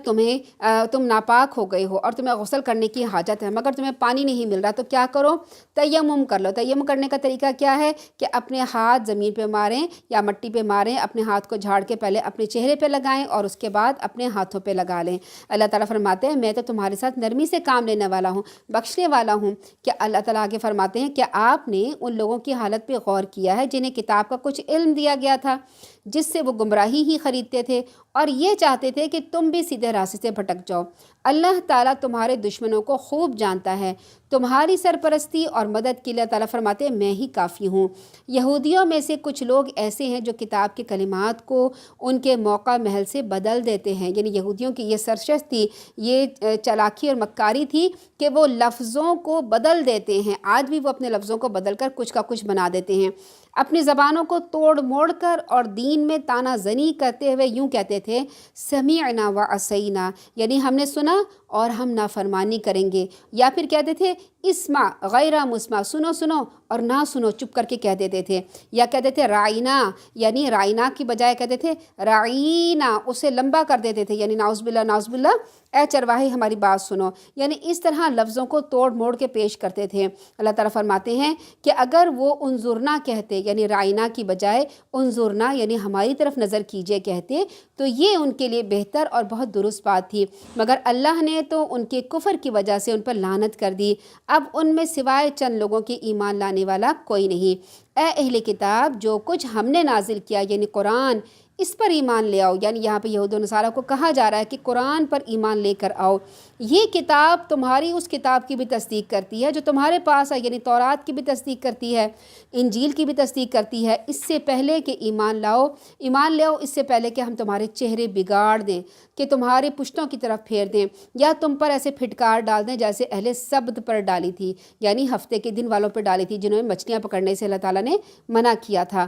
تم ناپاک ہو گئے ہو اور تمہیں غسل کرنے کی حاجت ہے مگر تمہیں پانی نہیں مل رہا تو کیا کرو؟ تیمم کر لو۔ تیمم کرنے کا طریقہ کیا ہے کہ اپنے ہاتھ زمین پہ ماریں یا مٹی پہ ماریں، اپنے ہاتھ کو جھاڑ کے پہلے اپنے چہرے پہ لگائیں اور اس کے بعد اپنے ہاتھوں پہ لگا لیں۔ اللہ تعالیٰ فرماتے ہیں میں تو تمہارے ساتھ نرمی سے کام لینے والا ہوں، بخشنے والا ہوں۔ کہ اللہ تعالیٰ آگے فرماتے ہیں کہ آپ نے ان لوگوں کی حالت پہ غور کیا ہے جنہیں کتاب کا کچھ علم دیا گیا تھا، جس سے وہ گمراہی ہی خریدتے تھے اور یہ چاہتے تھے کہ تم بھی سیدھے راستے سے بھٹک جاؤ۔ اللہ تعالیٰ تمہارے دشمنوں کو خوب جانتا ہے، تمہاری سرپرستی اور مدد کے لیے تعالیٰ فرماتے ہیں میں ہی کافی ہوں۔ یہودیوں میں سے کچھ لوگ ایسے ہیں جو کتاب کے کلمات کو ان کے موقع محل سے بدل دیتے ہیں، یعنی یہودیوں کی یہ سرشت تھی، یہ چالاکی اور مکاری تھی کہ وہ لفظوں کو بدل دیتے ہیں۔ آج بھی وہ اپنے لفظوں کو بدل کر کچھ کا کچھ بنا دیتے ہیں، اپنی زبانوں کو توڑ موڑ کر اور دین میں تانا زنی کرتے ہوئے یوں کہتے تھے سمعنا وعصینا، یعنی ہم نے سنا اور ہم نافرمانی کریں گے، یا پھر کہتے تھے اسمع غیر مسمع، سنو اور نہ سنو چپ کر کے کہہ دیتے تھے، یا کہتے تھے رائنا یعنی رائنا کی بجائے کہتے تھے رعینا، اسے لمبا کر دیتے تھے، یعنی نعوذ باللہ اے چرواہے ہماری بات سنو، یعنی اس طرح لفظوں کو توڑ موڑ کے پیش کرتے تھے۔ اللہ تعالیٰ فرماتے ہیں کہ اگر وہ انظرنا کہتے یعنی رائنا کی بجائے انظرنا یعنی ہماری طرف نظر کیجئے کہتے تو یہ ان کے لیے بہتر اور بہت درست بات تھی، مگر اللہ نے تو ان کے کفر کی وجہ سے ان پر لعنت کر دی۔ اب ان میں سوائے چند لوگوں کے ایمان لانے والا کوئی نہیں۔ اے اہل کتاب جو کچھ ہم نے نازل کیا یعنی قرآن، اس پر ایمان لے آؤ، یعنی یہاں پہ یہود و نصارہ کو کہا جا رہا ہے کہ قرآن پر ایمان لے کر آؤ۔ یہ کتاب تمہاری اس کتاب کی بھی تصدیق کرتی ہے جو تمہارے پاس ہے، یعنی تورات کی بھی تصدیق کرتی ہے، انجیل کی بھی تصدیق کرتی ہے۔ اس سے پہلے کہ ایمان لے آؤ اس سے پہلے کہ ہم تمہارے چہرے بگاڑ دیں، کہ تمہارے پشتوں کی طرف پھیر دیں، یا تم پر ایسے پھٹکار ڈال دیں جیسے اہل سبت پر ڈالی تھی، یعنی ہفتے کے دن والوں پر ڈالی تھی جنہوں نے مچھلیاں پکڑنے سے اللہ تعالیٰ نے منع کیا تھا۔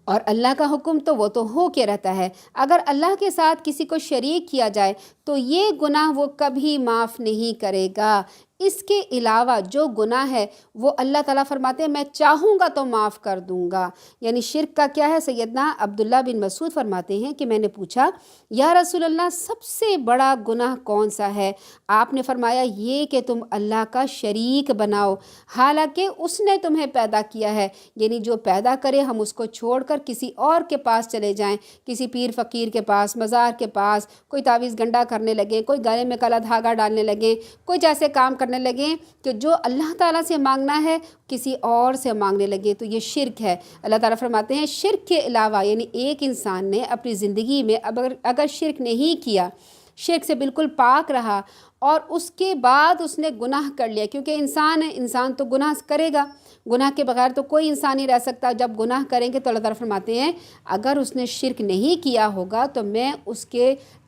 اور اللہ کا حکم تو وہ تو ہو کے رہتا ہے، اگر اللہ کے ساتھ کسی کو شریک کیا جائے تو یہ گناہ وہ کبھی معاف نہیں کرے گا۔ اس کے علاوہ جو گناہ ہے وہ اللہ تعالیٰ فرماتے ہیں میں چاہوں گا تو معاف کر دوں گا۔ یعنی شرک کا کیا ہے؟ سیدنا عبداللہ بن مسعود فرماتے ہیں کہ میں نے پوچھا یا رسول اللہ سب سے بڑا گناہ کون سا ہے؟ آپ نے فرمایا یہ کہ تم اللہ کا شریک بناؤ حالانکہ اس نے تمہیں پیدا کیا ہے، یعنی جو پیدا کرے ہم اس کو چھوڑ کر کسی اور کے پاس چلے جائیں، کسی پیر فقیر کے پاس، مزار کے پاس، کوئی تعویذ گنڈا کرنے لگیں، کوئی گلے میں کالا دھاگا ڈالنے لگیں، کوئی جیسے کام کرنے لگیں کہ جو اللہ تعالیٰ سے مانگنا ہے کسی اور سے مانگنے لگے، تو یہ شرک ہے۔ اللہ تعالیٰ فرماتے ہیں شرک کے علاوہ یعنی ایک انسان نے اپنی زندگی میں اگر شرک نہیں کیا، شرک سے بالکل پاک رہا اور اس کے بعد اس نے گناہ کر لیا، کیونکہ انسان ہے، انسان تو گناہ کرے گا، گناہ کے بغیر تو کوئی انسان نہیں رہ سکتا۔ جب گناہ کریں گے تو اللہ تعالیٰ فرماتے ہیں اگر اس نے شرک نہیں کیا ہوگا تو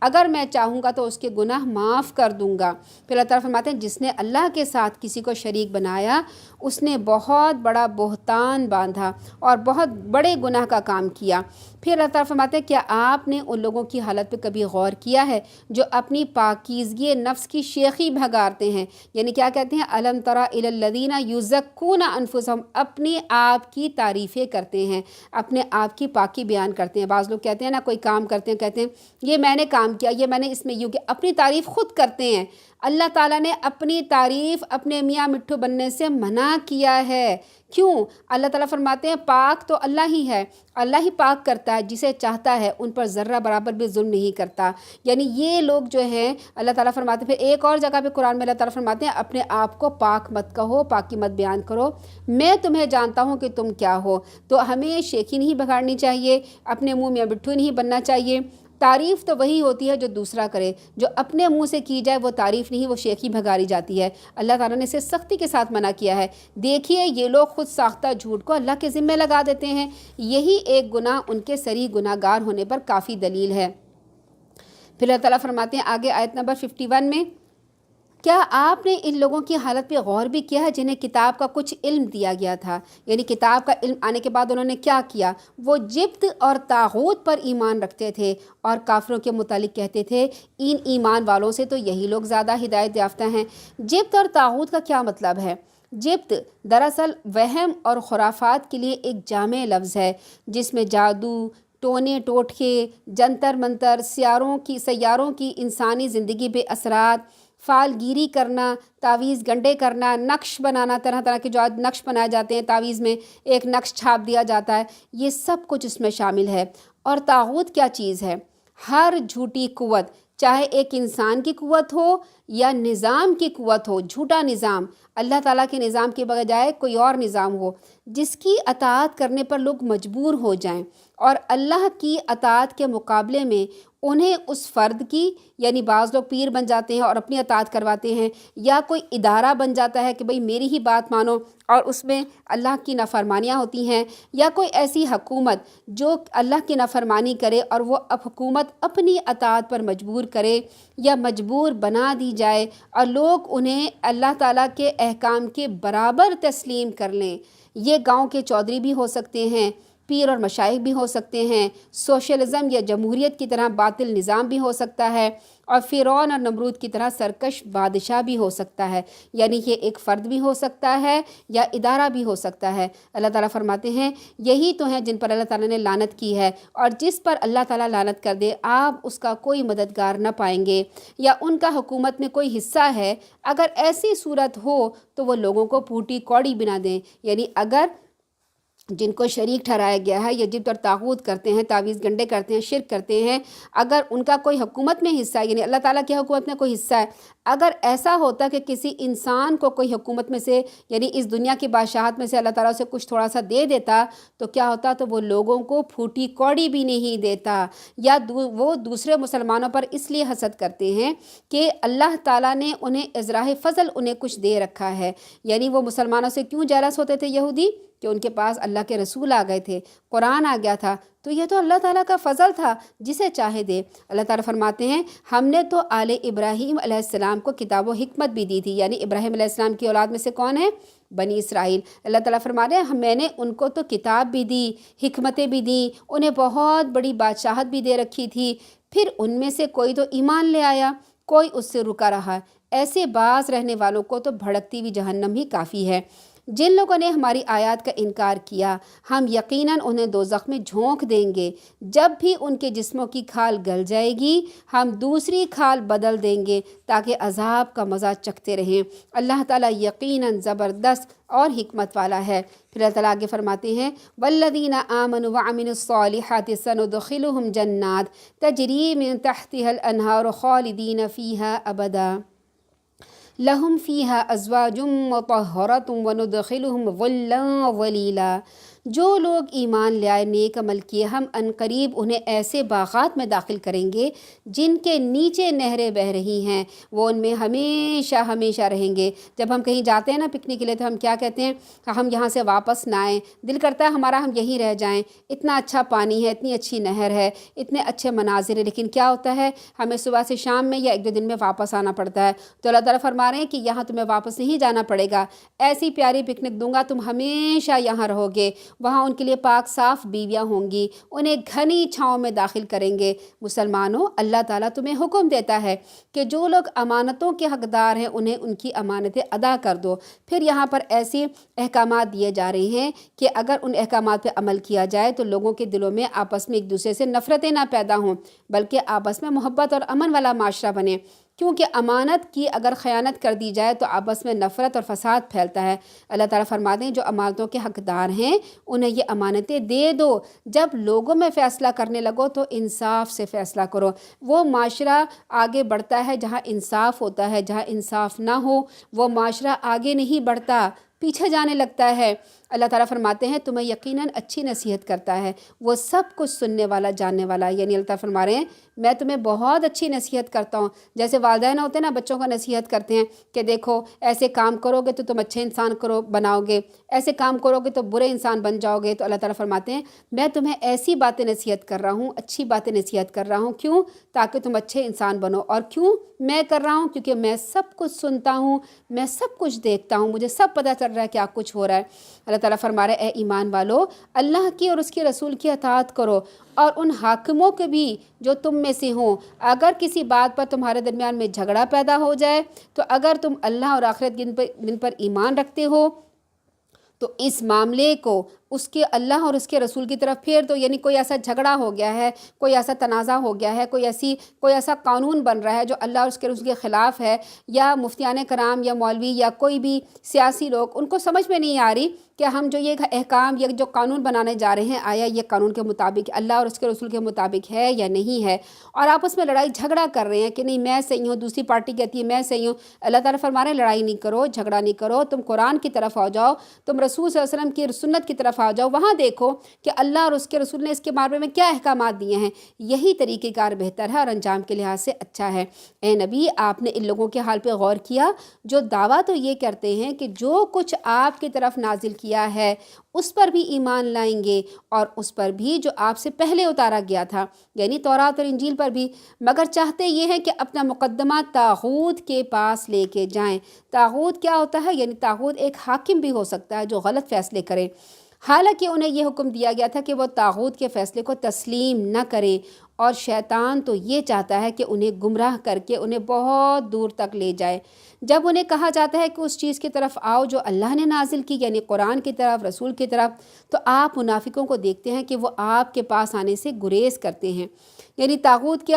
اگر میں چاہوں گا تو اس کے گناہ معاف کر دوں گا۔ پھر اللہ تعالیٰ فرماتے ہیں جس نے اللہ کے ساتھ کسی کو شریک بنایا اس نے بہت بڑا بہتان باندھا اور بہت بڑے گناہ کا کام کیا۔ پھر اللہ تعالیٰ فرماتے ہیں کیا آپ نے ان لوگوں کی حالت پہ کبھی غور کیا ہے جو اپنی پاکیزگی نفس کی شیخی بھگارتے ہیں؟ یعنی کیا کہتے ہیں الم تری الی الذین یزکون انفسہم، اپنے آپ کی تعریفیں کرتے ہیں، اپنے آپ کی پاکی بیان کرتے ہیں۔ بعض لوگ کہتے ہیں نا کوئی کام کرتے ہیں کہتے ہیں یہ میں نے کام کام کیا، یہ میں نے اس میں یوں کہ اپنی تعریف خود کرتے ہیں۔ اللہ تعالیٰ نے اپنی تعریف اپنے میاں مٹھو بننے سے منع کیا ہے۔ کیوں؟ اللہ تعالیٰ فرماتے ہیں پاک تو اللہ ہی ہے، اللہ ہی پاک کرتا ہے جسے چاہتا ہے، ان پر ذرہ برابر بھی ظلم نہیں کرتا۔ یعنی یہ لوگ جو ہیں اللہ تعالیٰ فرماتے ہیں، پھر ایک اور جگہ پہ قرآن میں اللہ تعالیٰ فرماتے ہیں اپنے آپ کو پاک مت کہو، پاکی مت بیان کرو، میں تمہیں جانتا ہوں کہ تم کیا ہو۔ تو ہمیں شیخی نہیں بگاڑنی چاہیے، اپنے منہ میاں مٹھو نہیں بننا چاہیے۔ تعریف تو وہی ہوتی ہے جو دوسرا کرے، جو اپنے منہ سے کی جائے وہ تعریف نہیں، وہ شیخی بھگاری جاتی ہے۔ اللہ تعالیٰ نے اسے سختی کے ساتھ منع کیا ہے۔ دیکھیے یہ لوگ خود ساختہ جھوٹ کو اللہ کے ذمہ لگا دیتے ہیں، یہی ایک گناہ ان کے صریح گناہ گار ہونے پر کافی دلیل ہے۔ پھر اللہ تعالیٰ فرماتے ہیں آگے آیت نمبر 51 میں، کیا آپ نے ان لوگوں کی حالت پہ غور بھی کیا ہے جنہیں کتاب کا کچھ علم دیا گیا تھا؟ یعنی کتاب کا علم آنے کے بعد انہوں نے کیا کیا؟ وہ جبت اور طاغوت پر ایمان رکھتے تھے اور کافروں کے متعلق کہتے تھے ان ایمان والوں سے تو یہی لوگ زیادہ ہدایت یافتہ ہیں۔ جبت اور طاغوت کا کیا مطلب ہے؟ جبت دراصل وہم اور خرافات کے لیے ایک جامع لفظ ہے جس میں جادو، ٹونے ٹوٹکے، جنتر منتر، سیاروں کی انسانی زندگی پہ اثرات، فال گیری کرنا، تعویذ گنڈے کرنا، نقش بنانا، طرح طرح کے جو آج نقش بنائے جاتے ہیں، تعویذ میں ایک نقش چھاپ دیا جاتا ہے، یہ سب کچھ اس میں شامل ہے۔ اور طاغوت کیا چیز ہے؟ ہر جھوٹی قوت، چاہے ایک انسان کی قوت ہو یا نظام کی قوت ہو، جھوٹا نظام، اللہ تعالیٰ کے نظام کے بجائے کوئی اور نظام ہو، جس کی اطاعت کرنے پر لوگ مجبور ہو جائیں اور اللہ کی اطاعت کے مقابلے میں انہیں اس فرد کی، یعنی بعض لوگ پیر بن جاتے ہیں اور اپنی اطاعت کرواتے ہیں، یا کوئی ادارہ بن جاتا ہے کہ بھئی میری ہی بات مانو اور اس میں اللہ کی نافرمانیاں ہوتی ہیں، یا کوئی ایسی حکومت جو اللہ کی نافرمانی کرے اور وہ اب حکومت اپنی اطاعت پر مجبور کرے یا مجبور بنا دی جائے اور لوگ انہیں اللہ تعالیٰ کے احکام کے برابر تسلیم کر لیں۔ یہ گاؤں کے چودھری بھی ہو سکتے ہیں، پیر اور مشائخ بھی ہو سکتے ہیں، سوشلزم یا جمہوریت کی طرح باطل نظام بھی ہو سکتا ہے، اور فرعون اور نمرود کی طرح سرکش بادشاہ بھی ہو سکتا ہے۔ یعنی یہ ایک فرد بھی ہو سکتا ہے یا ادارہ بھی ہو سکتا ہے۔ اللہ تعالیٰ فرماتے ہیں یہی تو ہیں جن پر اللہ تعالیٰ نے لعنت کی ہے، اور جس پر اللہ تعالیٰ لعنت کر دے آپ اس کا کوئی مددگار نہ پائیں گے یا ان کا حکومت میں کوئی حصہ ہے۔ اگر ایسی صورت ہو تو وہ لوگوں کو پھوٹی کوڑی بنا دیں، یعنی اگر جن کو شریک ٹھہرایا گیا ہے یا جبت اور طاغوت کرتے ہیں، تعویذ گنڈے کرتے ہیں، شرک کرتے ہیں، اگر ان کا کوئی حکومت میں حصہ ہے، یعنی اللہ تعالیٰ کی حکومت میں کوئی حصہ ہے، اگر ایسا ہوتا کہ کسی انسان کو کوئی حکومت میں سے، یعنی اس دنیا کی بادشاہت میں سے اللہ تعالیٰ سے کچھ تھوڑا سا دے دیتا تو کیا ہوتا؟ تو وہ لوگوں کو پھوٹی کوڑی بھی نہیں دیتا، یا وہ دوسرے مسلمانوں پر اس لیے حسد کرتے ہیں کہ اللہ تعالیٰ نے انہیں ازراہ فضل انہیں کچھ دے رکھا ہے۔ یعنی وہ مسلمانوں سے کیوں جیلس ہوتے تھے یہودی؟ کہ ان کے پاس اللہ کے رسول آ گئے تھے، قرآن آ گیا تھا، تو یہ تو اللہ تعالیٰ کا فضل تھا، جسے چاہے دے۔ اللہ تعالیٰ فرماتے ہیں ہم نے تو آل ابراہیم علیہ السلام کو کتاب و حکمت بھی دی تھی، یعنی ابراہیم علیہ السلام کی اولاد میں سے کون ہے؟ بنی اسرائیل۔ اللہ تعالیٰ فرماتے ہیں میں نے ان کو تو کتاب بھی دی، حکمتیں بھی دیں، انہیں بہت بڑی بادشاہت بھی دے رکھی تھی، پھر ان میں سے کوئی تو ایمان لے آیا، کوئی اس سے رکا رہا۔ ایسے باز رہنے والوں کو تو بھڑکتی ہوئی جہنم ہی کافی ہے۔ جن لوگوں نے ہماری آیات کا انکار کیا ہم یقیناً انہیں دوزخ میں جھونک دیں گے، جب بھی ان کے جسموں کی کھال گل جائے گی ہم دوسری کھال بدل دیں گے تاکہ عذاب کا مزہ چکھتے رہیں۔ اللہ تعالیٰ یقیناً زبردست اور حکمت والا ہے۔ پھر اللہ تعالیٰ آگے فرماتے ہیں والذین آمنوا وعملوا الصالحات سندخلهم جنات تجری من تحتها الانہار خالدین فیہا ابدا لہم فیہا ازواج مطہرۃ وندخلہم ظلا ظلیلا۔ جو لوگ ایمان لے آئے، نیک عمل کیے، ہم عنقریب انہیں ایسے باغات میں داخل کریں گے جن کے نیچے نہریں بہہ رہی ہیں، وہ ان میں ہمیشہ ہمیشہ رہیں گے۔ جب ہم کہیں جاتے ہیں نا پکنک کے لیے تو ہم کیا کہتے ہیں؟ ہم یہاں سے واپس نہ آئیں، دل کرتا ہے ہمارا ہم یہیں رہ جائیں، اتنا اچھا پانی ہے، اتنی اچھی نہر ہے، اتنے اچھے مناظر ہیں، لیکن کیا ہوتا ہے ہمیں صبح سے شام میں یا ایک دو دن میں واپس آنا پڑتا ہے۔ تو اللہ تعالیٰ فرما رہے ہیں کہ یہاں تمہیں واپس نہیں جانا پڑے گا، ایسی پیاری پکنک دوں گا تم ہمیشہ یہاں رہو گے۔ وہاں ان کے لیے پاک صاف بیویاں ہوں گی، انہیں گھنی چھاؤں میں داخل کریں گے۔ مسلمانوں، اللہ تعالیٰ تمہیں حکم دیتا ہے کہ جو لوگ امانتوں کے حقدار ہیں انہیں ان کی امانتیں ادا کر دو۔ پھر یہاں پر ایسے احکامات دیے جا رہے ہیں کہ اگر ان احکامات پہ عمل کیا جائے تو لوگوں کے دلوں میں آپس میں ایک دوسرے سے نفرتیں نہ پیدا ہوں، بلکہ آپس میں محبت اور امن والا معاشرہ بنے، کیونکہ امانت کی اگر خیانت کر دی جائے تو آپس میں نفرت اور فساد پھیلتا ہے۔ اللہ تعالیٰ فرماتے ہیں جو امانتوں کے حقدار ہیں انہیں یہ امانتیں دے دو۔ جب لوگوں میں فیصلہ کرنے لگو تو انصاف سے فیصلہ کرو۔ وہ معاشرہ آگے بڑھتا ہے جہاں انصاف ہوتا ہے، جہاں انصاف نہ ہو وہ معاشرہ آگے نہیں بڑھتا، پیچھے جانے لگتا ہے۔ اللہ تعالیٰ فرماتے ہیں تمہیں یقیناً اچھی نصیحت کرتا ہے، وہ سب کچھ سننے والا جاننے والا، یعنی اللہ تعالیٰ فرما رہے ہیں میں تمہیں بہت اچھی نصیحت کرتا ہوں۔ جیسے والدین ہوتے ہیں نا، بچوں کو نصیحت کرتے ہیں کہ دیکھو ایسے کام کرو گے تو تم اچھے انسان بناؤ گے، ایسے کام کرو گے تو برے انسان بن جاؤ گے۔ تو اللہ تعالیٰ فرماتے ہیں میں تمہیں ایسی باتیں نصیحت کر رہا ہوں، اچھی باتیں نصیحت کر رہا ہوں، کیوں؟ تاکہ تم اچھے انسان بنو۔ اور کیوں میں کر رہا ہوں؟ کیونکہ میں سب کچھ سنتا ہوں، میں سب کچھ دیکھتا ہوں، مجھے سب پتہ چل رہا ہے کیا کچھ ہو رہا ہے۔ اللہ تعالیٰ فرما رہا ہے اے ایمان والو، اللہ کی اور اس کے رسول کی اطاعت کرو، اور ان حاکموں کے بھی جو تم میں سے ہوں۔ اگر کسی بات پر تمہارے درمیان میں جھگڑا پیدا ہو جائے تو اگر تم اللہ اور آخرت کے دن پر ایمان رکھتے ہو تو اس معاملے کو اس کے اللہ اور اس کے رسول کی طرف پھیر دو۔ یعنی کوئی ایسا جھگڑا ہو گیا ہے، کوئی ایسا تنازع ہو گیا ہے، کوئی ایسا قانون بن رہا ہے جو اللہ اور اس کے رسول کے خلاف ہے، یا مفتیان کرام یا مولوی یا کوئی بھی سیاسی لوگ ان کو سمجھ میں نہیں آ رہی کہ ہم جو یہ احکام یا جو قانون بنانے جا رہے ہیں آیا یہ قانون کے مطابق اللہ اور اس کے رسول کے مطابق ہے یا نہیں ہے، اور آپس میں لڑائی جھگڑا کر رہے ہیں کہ نہیں میں صحیح ہوں، دوسری پارٹی کہتی ہے میں صحیح ہوں۔ اللہ تعالیٰ فرما رہے ہیں لڑائی نہیں کرو، جھگڑا نہیں کرو، تم قرآن کی طرف آ جاؤ، تم رسول صلی اللہ علیہ وسلم کی سنت کی طرف آ جاؤ، وہاں دیکھو کہ اللہ اور اس کے رسول نے اس کے بارے میں کیا احکامات دیے ہیں، یہی طریقہ کار بہتر ہے اور انجام کے لحاظ سے اچھا ہے۔ اے نبی، آپ نے ان لوگوں کے حال پہ غور کیا جو دعویٰ تو یہ کرتے ہیں کہ جو کچھ آپ کی طرف نازل کیا ہے اس پر بھی ایمان لائیں گے اور اس پر بھی جو آپ سے پہلے اتارا گیا تھا، یعنی تورات اور انجیل پر بھی، مگر چاہتے یہ ہیں کہ اپنا مقدمہ طاغوت کے پاس لے کے جائیں۔ طاغوت کیا ہوتا ہے؟ یعنی طاغوت ایک حاکم بھی ہو سکتا ہے جو غلط فیصلے کرے، حالانکہ انہیں یہ حکم دیا گیا تھا کہ وہ طاغوت کے فیصلے کو تسلیم نہ کریں، اور شیطان تو یہ چاہتا ہے کہ انہیں گمراہ کر کے انہیں بہت دور تک لے جائے۔ جب انہیں کہا جاتا ہے کہ اس چیز کی طرف آؤ جو اللہ نے نازل کی، یعنی قرآن کی طرف، رسول کی طرف، تو آپ منافقوں کو دیکھتے ہیں کہ وہ آپ کے پاس آنے سے گریز کرتے ہیں۔ یعنی طاغوت کے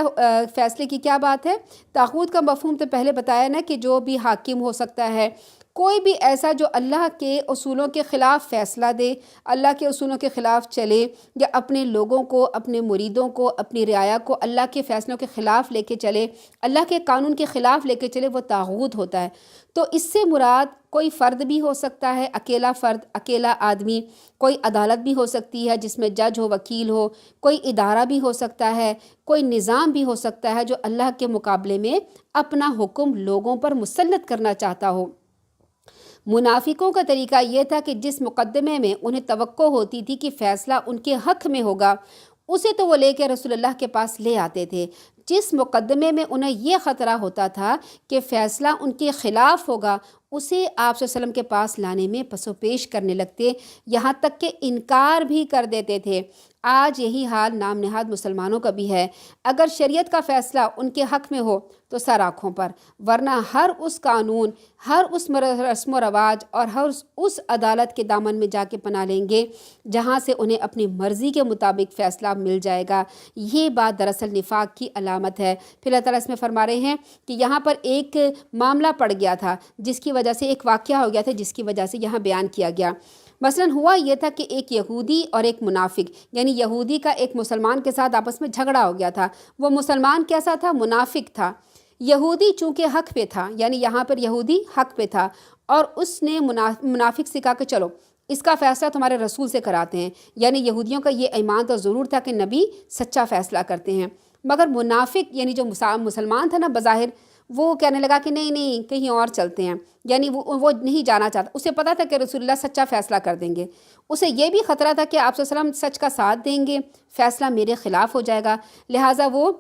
فیصلے کی کیا بات ہے؟ طاغوت کا مفہوم تو پہلے بتایا نا کہ جو بھی حاکم ہو سکتا ہے، کوئی بھی ایسا جو اللہ کے اصولوں کے خلاف فیصلہ دے، اللہ کے اصولوں کے خلاف چلے، یا اپنے لوگوں کو، اپنے مریدوں کو، اپنی رعایا کو اللہ کے فیصلوں کے خلاف لے کے چلے، اللہ کے قانون کے خلاف لے کے چلے، وہ طاغوت ہوتا ہے۔ تو اس سے مراد کوئی فرد بھی ہو سکتا ہے، اکیلا فرد، اکیلا آدمی، کوئی عدالت بھی ہو سکتی ہے جس میں جج ہو، وکیل ہو، کوئی ادارہ بھی ہو سکتا ہے، کوئی نظام بھی ہو سکتا ہے جو اللہ کے مقابلے میں اپنا حکم لوگوں پر مسلط کرنا چاہتا ہو۔ منافقوں کا طریقہ یہ تھا کہ جس مقدمے میں انہیں توقع ہوتی تھی کہ فیصلہ ان کے حق میں ہوگا اسے تو وہ لے کے رسول اللہ کے پاس لے آتے تھے، جس مقدمے میں انہیں یہ خطرہ ہوتا تھا کہ فیصلہ ان کے خلاف ہوگا اسے آپ صلی اللہ علیہ وسلم کے پاس لانے میں پس و پیش کرنے لگتے، یہاں تک کہ انکار بھی کر دیتے تھے۔ آج یہی حال نام نہاد مسلمانوں کا بھی ہے۔ اگر شریعت کا فیصلہ ان کے حق میں ہو تو سر آنکھوں پر، ورنہ ہر اس قانون، ہر اس رسم و رواج اور ہر اس عدالت کے دامن میں جا کے پناہ لیں گے جہاں سے انہیں اپنی مرضی کے مطابق فیصلہ مل جائے گا۔ یہ بات دراصل نفاق کی علامت ہے۔ پھر اللہ تعالیٰ اس میں فرما رہے ہیں کہ یہاں پر ایک معاملہ پڑ گیا تھا جس کی وجہ سے، ایک واقعہ ہو گیا تھا جس کی وجہ سے یہاں بیان کیا گیا۔ مثلاً ہوا یہ تھا کہ ایک یہودی اور ایک منافق، یعنی یہودی کا ایک مسلمان کے ساتھ آپس میں جھگڑا ہو گیا تھا۔ وہ مسلمان کیسا تھا؟ منافق تھا۔ یہودی چونکہ حق پہ تھا، یعنی یہاں پر یہودی حق پہ تھا، اور اس نے منافق سے کہا کہ چلو اس کا فیصلہ تمہارے رسول سے کراتے ہیں۔ یعنی یہودیوں کا یہ ایمان تو ضرور تھا کہ نبی سچا فیصلہ کرتے ہیں، مگر منافق یعنی جو مسلمان تھا نا بظاہر، وہ کہنے لگا کہ نہیں کہیں اور چلتے ہیں، یعنی وہ نہیں جانا چاہتا۔ اسے پتا تھا کہ رسول اللہ سچا فیصلہ کر دیں گے، اسے یہ بھی خطرہ تھا کہ آپ صلی اللہ علیہ وسلم سچ کا ساتھ دیں گے، فیصلہ میرے خلاف ہو جائے گا، لہٰذا وہ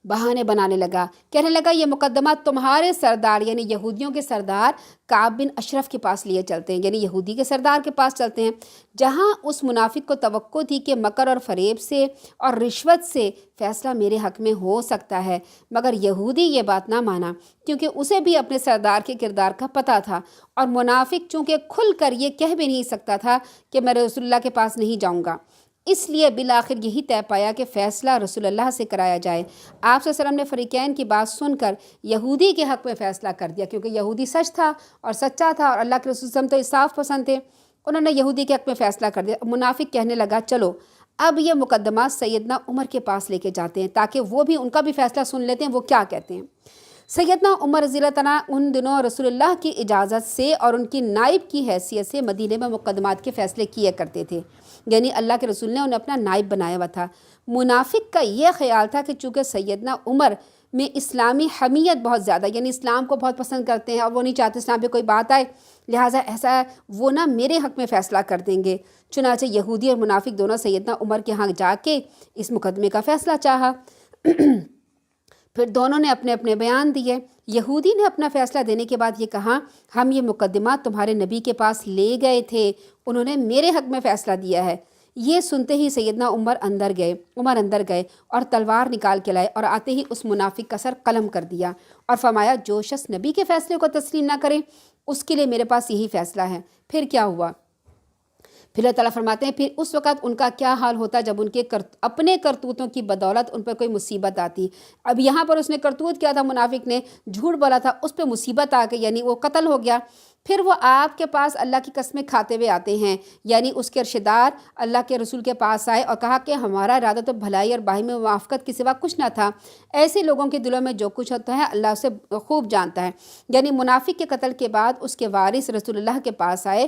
بہانے بنانے لگا، کہنے لگا یہ مقدمہ تمہارے سردار یعنی یہودیوں کے سردار کعب بن اشرف کے پاس لیے چلتے ہیں، یعنی یہودی کے سردار کے پاس چلتے ہیں، جہاں اس منافق کو توقع تھی کہ مکر اور فریب سے اور رشوت سے فیصلہ میرے حق میں ہو سکتا ہے، مگر یہودی یہ بات نہ مانا کیونکہ اسے بھی اپنے سردار کے کردار کا پتہ تھا، اور منافق چونکہ کھل کر یہ کہہ بھی نہیں سکتا تھا کہ میں رسول اللہ کے پاس نہیں جاؤں گا، اس لیے بالآخر یہی طے پایا کہ فیصلہ رسول اللہ سے کرایا جائے۔ آپ صلی اللہ علیہ وسلم نے فریقین کی بات سن کر یہودی کے حق میں فیصلہ کر دیا، کیونکہ یہودی سچ تھا اور سچا تھا اور اللہ کے رسول صلی اللہ علیہ وسلم تو انصاف پسند تھے، انہوں نے یہودی کے حق میں فیصلہ کر دیا۔ منافق کہنے لگا چلو اب یہ مقدمہ سیدنا عمر کے پاس لے کے جاتے ہیں تاکہ وہ بھی ان کا بھی فیصلہ سن لیتے ہیں وہ کیا کہتے ہیں۔ سیدنا عمر رضی اللہ تعالیٰ ان دنوں رسول اللہ کی اجازت سے اور ان کی نائب کی حیثیت سے مدینے میں مقدمات کے فیصلے کیے کرتے تھے، یعنی اللہ کے رسول نے انہیں اپنا نائب بنایا ہوا تھا۔ منافق کا یہ خیال تھا کہ چونکہ سیدنا عمر میں اسلامی حمیت بہت زیادہ، یعنی اسلام کو بہت پسند کرتے ہیں اور وہ نہیں چاہتے اسلام پہ کوئی بات آئے، لہٰذا ایسا وہ نہ میرے حق میں فیصلہ کر دیں گے۔ چنانچہ یہودی اور منافق دونوں سیدنا عمر کے ہاں جا کے اس مقدمے کا فیصلہ چاہا۔ پھر دونوں نے اپنے اپنے بیان دیے۔ یہودی نے اپنا فیصلہ دینے کے بعد یہ کہا ہم یہ مقدمہ تمہارے نبی کے پاس لے گئے تھے، انہوں نے میرے حق میں فیصلہ دیا ہے۔ یہ سنتے ہی سیدنا عمر اندر گئے اور تلوار نکال کے لائے اور آتے ہی اس منافق کا سر قلم کر دیا اور فرمایا جو شخص نبی کے فیصلے کو تسلیم نہ کرے اس کے لیے میرے پاس یہی فیصلہ ہے۔ پھر کیا ہوا؟ پھر اللہ تعالیٰ فرماتے ہیں پھر اس وقت ان کا کیا حال ہوتا جب ان کے اپنے کرتوتوں کی بدولت ان پر کوئی مصیبت آتی۔ اب یہاں پر اس نے کرتوت کیا تھا، منافق نے جھوٹ بولا تھا، اس پہ مصیبت آ گئی یعنی وہ قتل ہو گیا۔ پھر وہ آپ کے پاس اللہ کی قسمیں کھاتے ہوئے آتے ہیں، یعنی اس کے رشتہ دار اللہ کے رسول کے پاس آئے اور کہا کہ ہمارا ارادہ تو بھلائی اور باہمی موافقت کے سوا کچھ نہ تھا۔ ایسے لوگوں کے دلوں میں جو کچھ ہوتا ہے اللہ اسے خوب جانتا ہے۔ یعنی منافق کے قتل کے بعد اس کے وارث رسول اللہ کے پاس آئے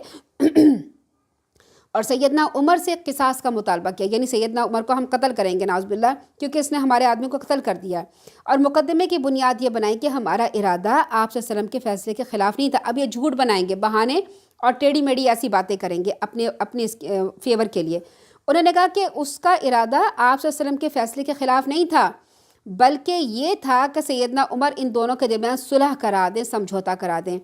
اور سیدنا عمر سے قصاص کا مطالبہ کیا، یعنی سیدنا عمر کو ہم قتل کریں گے نعوذ باللہ کیونکہ اس نے ہمارے آدمی کو قتل کر دیا، اور مقدمے کی بنیاد یہ بنائی کہ ہمارا ارادہ آپ صلی اللہ علیہ وسلم کے فیصلے کے خلاف نہیں تھا۔ اب یہ جھوٹ بنائیں گے، بہانے اور ٹیڑھی میڑھی ایسی باتیں کریں گے اپنے فیور کے لیے۔ انہوں نے کہا کہ اس کا ارادہ آپ صلی اللہ علیہ وسلم کے فیصلے کے خلاف نہیں تھا، بلکہ یہ تھا کہ سیدنا عمر ان دونوں کے درمیان صلح کرا دیں، سمجھوتا کرا دیں۔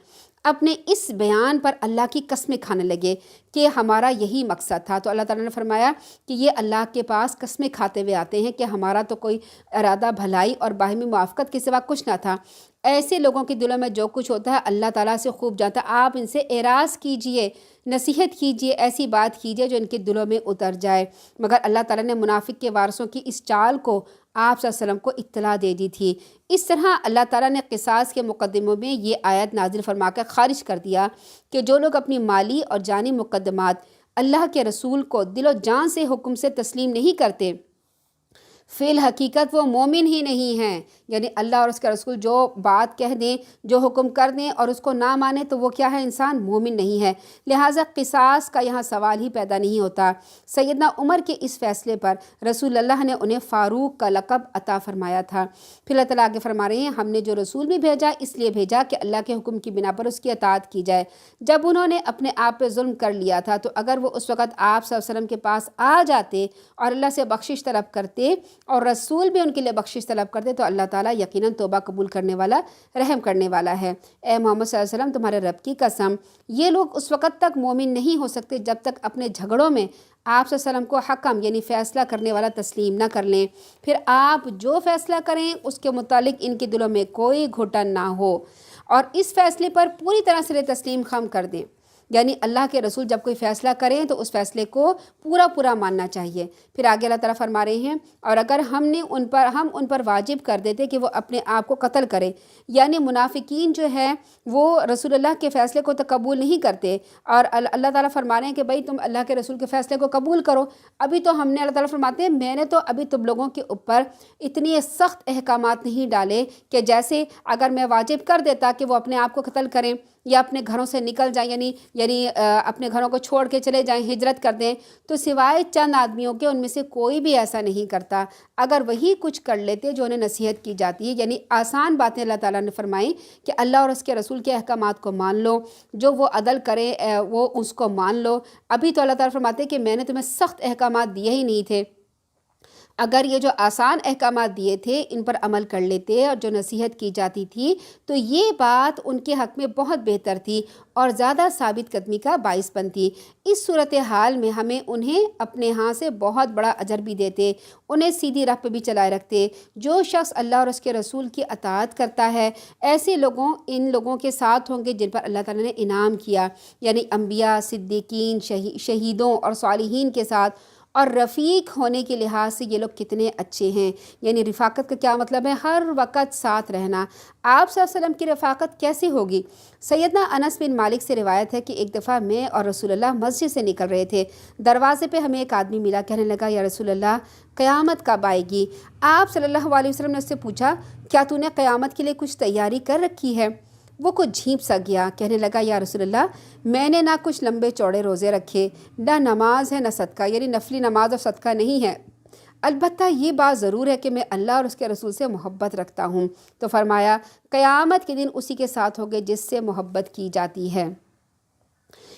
اپنے اس بیان پر اللہ کی قسمیں کھانے لگے کہ ہمارا یہی مقصد تھا۔ تو اللہ تعالیٰ نے فرمایا کہ یہ اللہ کے پاس قسمیں کھاتے ہوئے آتے ہیں کہ ہمارا تو کوئی ارادہ بھلائی اور باہمی موافقت کے سوا کچھ نہ تھا۔ ایسے لوگوں کے دلوں میں جو کچھ ہوتا ہے اللہ تعالیٰ سے خوب جانتا ہے۔ آپ ان سے اعراض کیجئے، نصیحت کیجئے، ایسی بات کیجئے جو ان کے دلوں میں اتر جائے۔ مگر اللہ تعالیٰ نے منافق کے وارثوں کی اس چال کو آپ صلی اللہ علیہ وسلم کو اطلاع دے دی تھی۔ اس طرح اللہ تعالیٰ نے قصاص کے مقدموں میں یہ آیت نازل فرما کر خارج کر دیا کہ جو لوگ اپنی مالی اور جانی مقدمات اللہ کے رسول کو دل و جان سے حکم سے تسلیم نہیں کرتے، فی الحقیقت وہ مومن ہی نہیں ہیں۔ یعنی اللہ اور اس کے رسول جو بات کہہ دیں، جو حکم کر دیں اور اس کو نہ مانے تو وہ کیا ہے؟ انسان مومن نہیں ہے۔ لہٰذا قصاص کا یہاں سوال ہی پیدا نہیں ہوتا۔ سیدنا عمر کے اس فیصلے پر رسول اللہ نے انہیں فاروق کا لقب عطا فرمایا تھا۔ پھر اللہ تعالیٰ آگے فرما رہے ہیں ہم نے جو رسول بھی بھیجا اس لیے بھیجا کہ اللہ کے حکم کی بنا پر اس کی اطاعت کی جائے۔ جب انہوں نے اپنے آپ پہ ظلم کر لیا تھا تو اگر وہ اس وقت آپ صلی اللہ علیہ وسلم کے پاس آ جاتے اور اللہ سے بخشش طلب کرتے اور رسول بھی ان کے لیے بخشش طلب کرتے تو اللہ تعالیٰ یقیناً توبہ قبول کرنے والا، رحم کرنے والا ہے۔ اے محمد صلی اللہ علیہ وسلم تمہارے رب کی قسم یہ لوگ اس وقت تک مومن نہیں ہو سکتے جب تک اپنے جھگڑوں میں آپ صلی اللہ علیہ وسلم کو حکم یعنی فیصلہ کرنے والا تسلیم نہ کر لیں، پھر آپ جو فیصلہ کریں اس کے متعلق ان کے دلوں میں کوئی گھٹن نہ ہو اور اس فیصلے پر پوری طرح سے تسلیم خم کر دیں۔ یعنی اللہ کے رسول جب کوئی فیصلہ کریں تو اس فیصلے کو پورا ماننا چاہیے۔ پھر آگے اللہ تعالیٰ فرما رہے ہیں اور اگر ہم ان پر واجب کر دیتے کہ وہ اپنے آپ کو قتل کرے، یعنی منافقین جو ہے وہ رسول اللہ کے فیصلے کو تو قبول نہیں کرتے اور اللہ تعالیٰ فرما رہے ہیں کہ بھائی تم اللہ کے رسول کے فیصلے کو قبول کرو۔ ابھی تو ہم نے اللہ تعالیٰ فرماتے ہیں میں نے تو ابھی تم لوگوں کے اوپر اتنی سخت احکامات نہیں ڈالے کہ جیسے اگر میں واجب کر دیتا کہ وہ اپنے آپ کو قتل کریں یا اپنے گھروں سے نکل جائیں یعنی اپنے گھروں کو چھوڑ کے چلے جائیں، ہجرت کر دیں، تو سوائے چند آدمیوں کے ان میں سے کوئی بھی ایسا نہیں کرتا۔ اگر وہی کچھ کر لیتے جو انہیں نصیحت کی جاتی ہے، یعنی آسان باتیں اللہ تعالیٰ نے فرمائی کہ اللہ اور اس کے رسول کے احکامات کو مان لو، جو وہ عدل کرے وہ اس کو مان لو۔ ابھی تو اللہ تعالیٰ فرماتے کہ میں نے تمہیں سخت احکامات دیے ہی نہیں تھے، اگر یہ جو آسان احکامات دیے تھے ان پر عمل کر لیتے اور جو نصیحت کی جاتی تھی تو یہ بات ان کے حق میں بہت بہتر تھی اور زیادہ ثابت قدمی کا باعث بنتی۔ اس صورتحال میں ہمیں انہیں اپنے ہاں سے بہت بڑا اجر بھی دیتے، انہیں سیدھی راہ پہ بھی چلائے رکھتے۔ جو شخص اللہ اور اس کے رسول کی اطاعت کرتا ہے ایسے لوگوں ان لوگوں کے ساتھ ہوں گے جن پر اللہ تعالیٰ نے انعام کیا، یعنی انبیاء، صدیقین، شہیدوں اور صالحین کے ساتھ۔ اور رفیق ہونے کے لحاظ سے یہ لوگ کتنے اچھے ہیں، یعنی رفاقت کا کیا مطلب ہے؟ ہر وقت ساتھ رہنا۔ آپ صلی اللہ علیہ وسلم کی رفاقت کیسے ہوگی؟ سیدنا انس بن مالک سے روایت ہے کہ ایک دفعہ میں اور رسول اللہ مسجد سے نکل رہے تھے، دروازے پہ ہمیں ایک آدمی ملا، کہنے لگا یا رسول اللہ قیامت کب آئے گی؟ آپ صلی اللہ علیہ وسلم نے اس سے پوچھا کیا تو نے قیامت کے لیے کچھ تیاری کر رکھی ہے؟ وہ کچھ جھیپ سا گیا، کہنے لگا یا رسول اللہ میں نے نہ کچھ لمبے چوڑے روزے رکھے، نہ نماز ہے نہ صدقہ، یعنی نفلی نماز اور صدقہ نہیں ہے، البتہ یہ بات ضرور ہے کہ میں اللہ اور اس کے رسول سے محبت رکھتا ہوں۔ تو فرمایا قیامت کے دن اسی کے ساتھ ہوگے جس سے محبت کی جاتی ہے،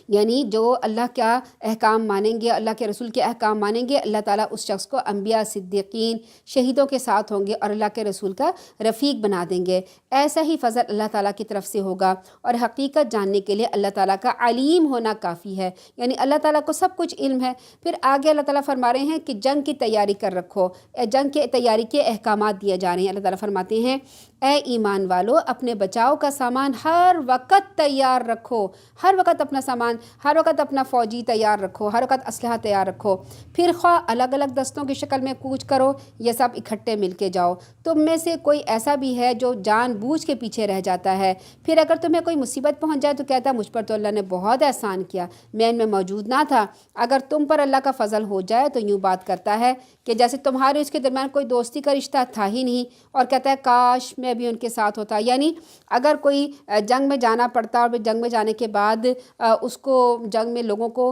یعنی جو اللہ کا احکام مانیں گے، اللہ کے رسول کے احکام مانیں گے، اللہ تعالیٰ اس شخص کو انبیاء، صدیقین، شہیدوں کے ساتھ ہوں گے اور اللہ کے رسول کا رفیق بنا دیں گے۔ ایسا ہی فضل اللہ تعالیٰ کی طرف سے ہوگا، اور حقیقت جاننے کے لیے اللہ تعالیٰ کا علیم ہونا کافی ہے، یعنی اللہ تعالیٰ کو سب کچھ علم ہے۔ پھر آگے اللہ تعالیٰ فرما رہے ہیں کہ جنگ کی تیاری کر رکھو، جنگ کی تیاری کے احکامات دیے جا رہے ہیں۔ اللہ تعالیٰ فرماتے ہیں اے ایمان والو اپنے بچاؤ کا سامان ہر وقت تیار رکھو، ہر وقت اپنا سامان، ہر وقت اپنا فوجی تیار رکھو، ہر وقت اسلحہ تیار رکھو، پھر خواہ الگ الگ دستوں کی شکل میں کوچ کرو یا سب اکٹھے مل کے جاؤ۔ تم میں سے کوئی ایسا بھی ہے جو جان بوجھ کے پیچھے رہ جاتا ہے، پھر اگر تمہیں کوئی مصیبت پہنچ جائے تو کہتا ہے مجھ پر تو اللہ نے بہت احسان کیا، میں ان میں موجود نہ تھا۔ اگر تم پر اللہ کا فضل ہو جائے تو یوں بات کرتا ہے کہ جیسے تمہارے اس کے درمیان کوئی دوستی کا رشتہ تھا ہی نہیں، اور کہتا ہے کاش میں بھی ان کے ساتھ ہوتا۔ یعنی اگر کوئی جنگ میں جانا پڑتا اور جنگ میں جانے کے بعد اس کو جنگ میں لوگوں کو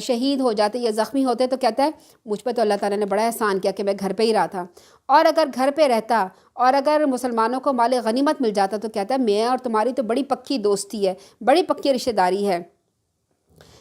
شہید ہو جاتے یا زخمی ہوتے تو کہتا ہے مجھ پہ تو اللہ تعالیٰ نے بڑا احسان کیا کہ میں گھر پہ ہی رہا تھا، اور اگر گھر پہ رہتا اور اگر مسلمانوں کو مال غنیمت مل جاتا تو کہتا ہے میں اور تمہاری تو بڑی پکی دوستی ہے، بڑی پکی رشتہ داری ہے،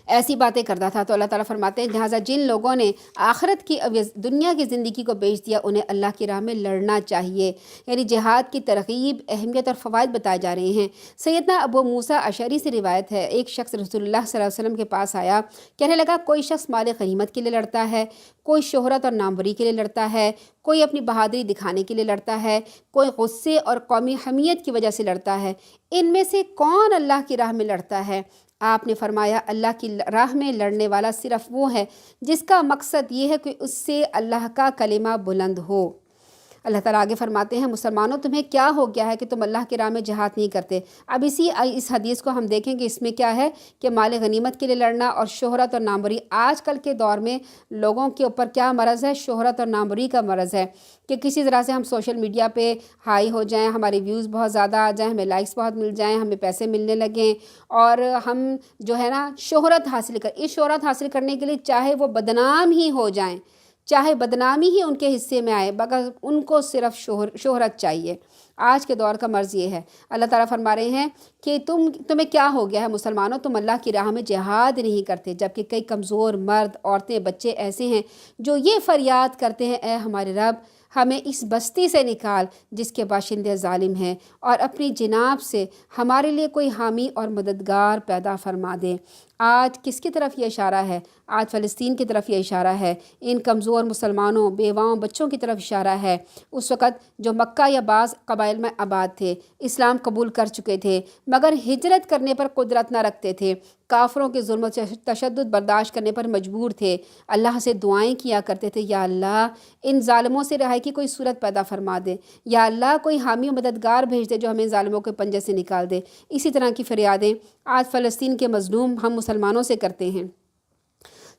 ایسی باتیں کرتا تھا۔ تو اللہ تعالیٰ فرماتے ہیں لہٰذا جن لوگوں نے آخرت کی دنیا کی زندگی کو بیچ دیا انہیں اللہ کی راہ میں لڑنا چاہیے، یعنی جہاد کی ترغیب، اہمیت اور فوائد بتائے جا رہے ہیں۔ سیدنا ابو موسیٰ اشعری سے روایت ہے ایک شخص رسول اللہ صلی اللہ علیہ وسلم کے پاس آیا، کہنے لگا کوئی شخص مال غنیمت کے لیے لڑتا ہے، کوئی شہرت اور ناموری کے لیے لڑتا ہے، کوئی اپنی بہادری دکھانے کے لیے لڑتا ہے، کوئی غصے اور قومی حمیت کی وجہ سے لڑتا ہے، ان میں سے کون اللہ کی راہ میں لڑتا ہے؟ آپ نے فرمایا اللہ کی راہ میں لڑنے والا صرف وہ ہے جس کا مقصد یہ ہے کہ اس سے اللہ کا کلمہ بلند ہو۔ اللہ تعالیٰ آگے فرماتے ہیں مسلمانوں تمہیں کیا ہو گیا ہے کہ تم اللہ کی راہ میں جہاد نہیں کرتے؟ اب اس حدیث کو ہم دیکھیں کہ اس میں کیا ہے کہ مال غنیمت کے لیے لڑنا اور شہرت اور ناموری، آج کل کے دور میں لوگوں کے اوپر کیا مرض ہے؟ شہرت اور ناموری کا مرض ہے، کہ کسی طرح سے ہم سوشل میڈیا پہ ہائی ہو جائیں، ہمارے ویوز بہت زیادہ آ جائیں، ہمیں لائکس بہت مل جائیں، ہمیں پیسے ملنے لگیں، اور ہم جو ہے نا شہرت حاصل اس شہرت حاصل کرنے کے لیے چاہے وہ بدنام ہی ہو جائیں، چاہے بدنامی ہی ان کے حصے میں آئے، مگر ان کو صرف شہرت چاہیے۔ آج کے دور کا مرض یہ ہے۔ اللہ تعالیٰ فرما رہے ہیں کہ تمہیں کیا ہو گیا ہے مسلمانوں، تم اللہ کی راہ میں جہاد نہیں کرتے، جبکہ کئی کمزور مرد، عورتیں، بچے ایسے ہیں جو یہ فریاد کرتے ہیں اے ہمارے رب ہمیں اس بستی سے نکال جس کے باشندے ظالم ہیں، اور اپنی جناب سے ہمارے لیے کوئی حامی اور مددگار پیدا فرما دے۔ آج کس کی طرف یہ اشارہ ہے؟ آج فلسطین کی طرف یہ اشارہ ہے، ان کمزور مسلمانوں، بیواؤں، بچوں کی طرف اشارہ ہے۔ اس وقت جو مکہ یا بعض قبائل میں آباد تھے، اسلام قبول کر چکے تھے، مگر ہجرت کرنے پر قدرت نہ رکھتے تھے، کافروں کے ظلم و تشدد برداشت کرنے پر مجبور تھے، اللہ سے دعائیں کیا کرتے تھے یا اللہ ان ظالموں سے رہائی کی کوئی صورت پیدا فرما دے، یا اللہ کوئی حامی و مددگار بھیج دے جو ہمیں ظالموں کے پنجے سے نکال دے۔ اسی طرح کی فریادیں آج فلسطین کے مظلوم ہم مسلمانوں سے کرتے ہیں۔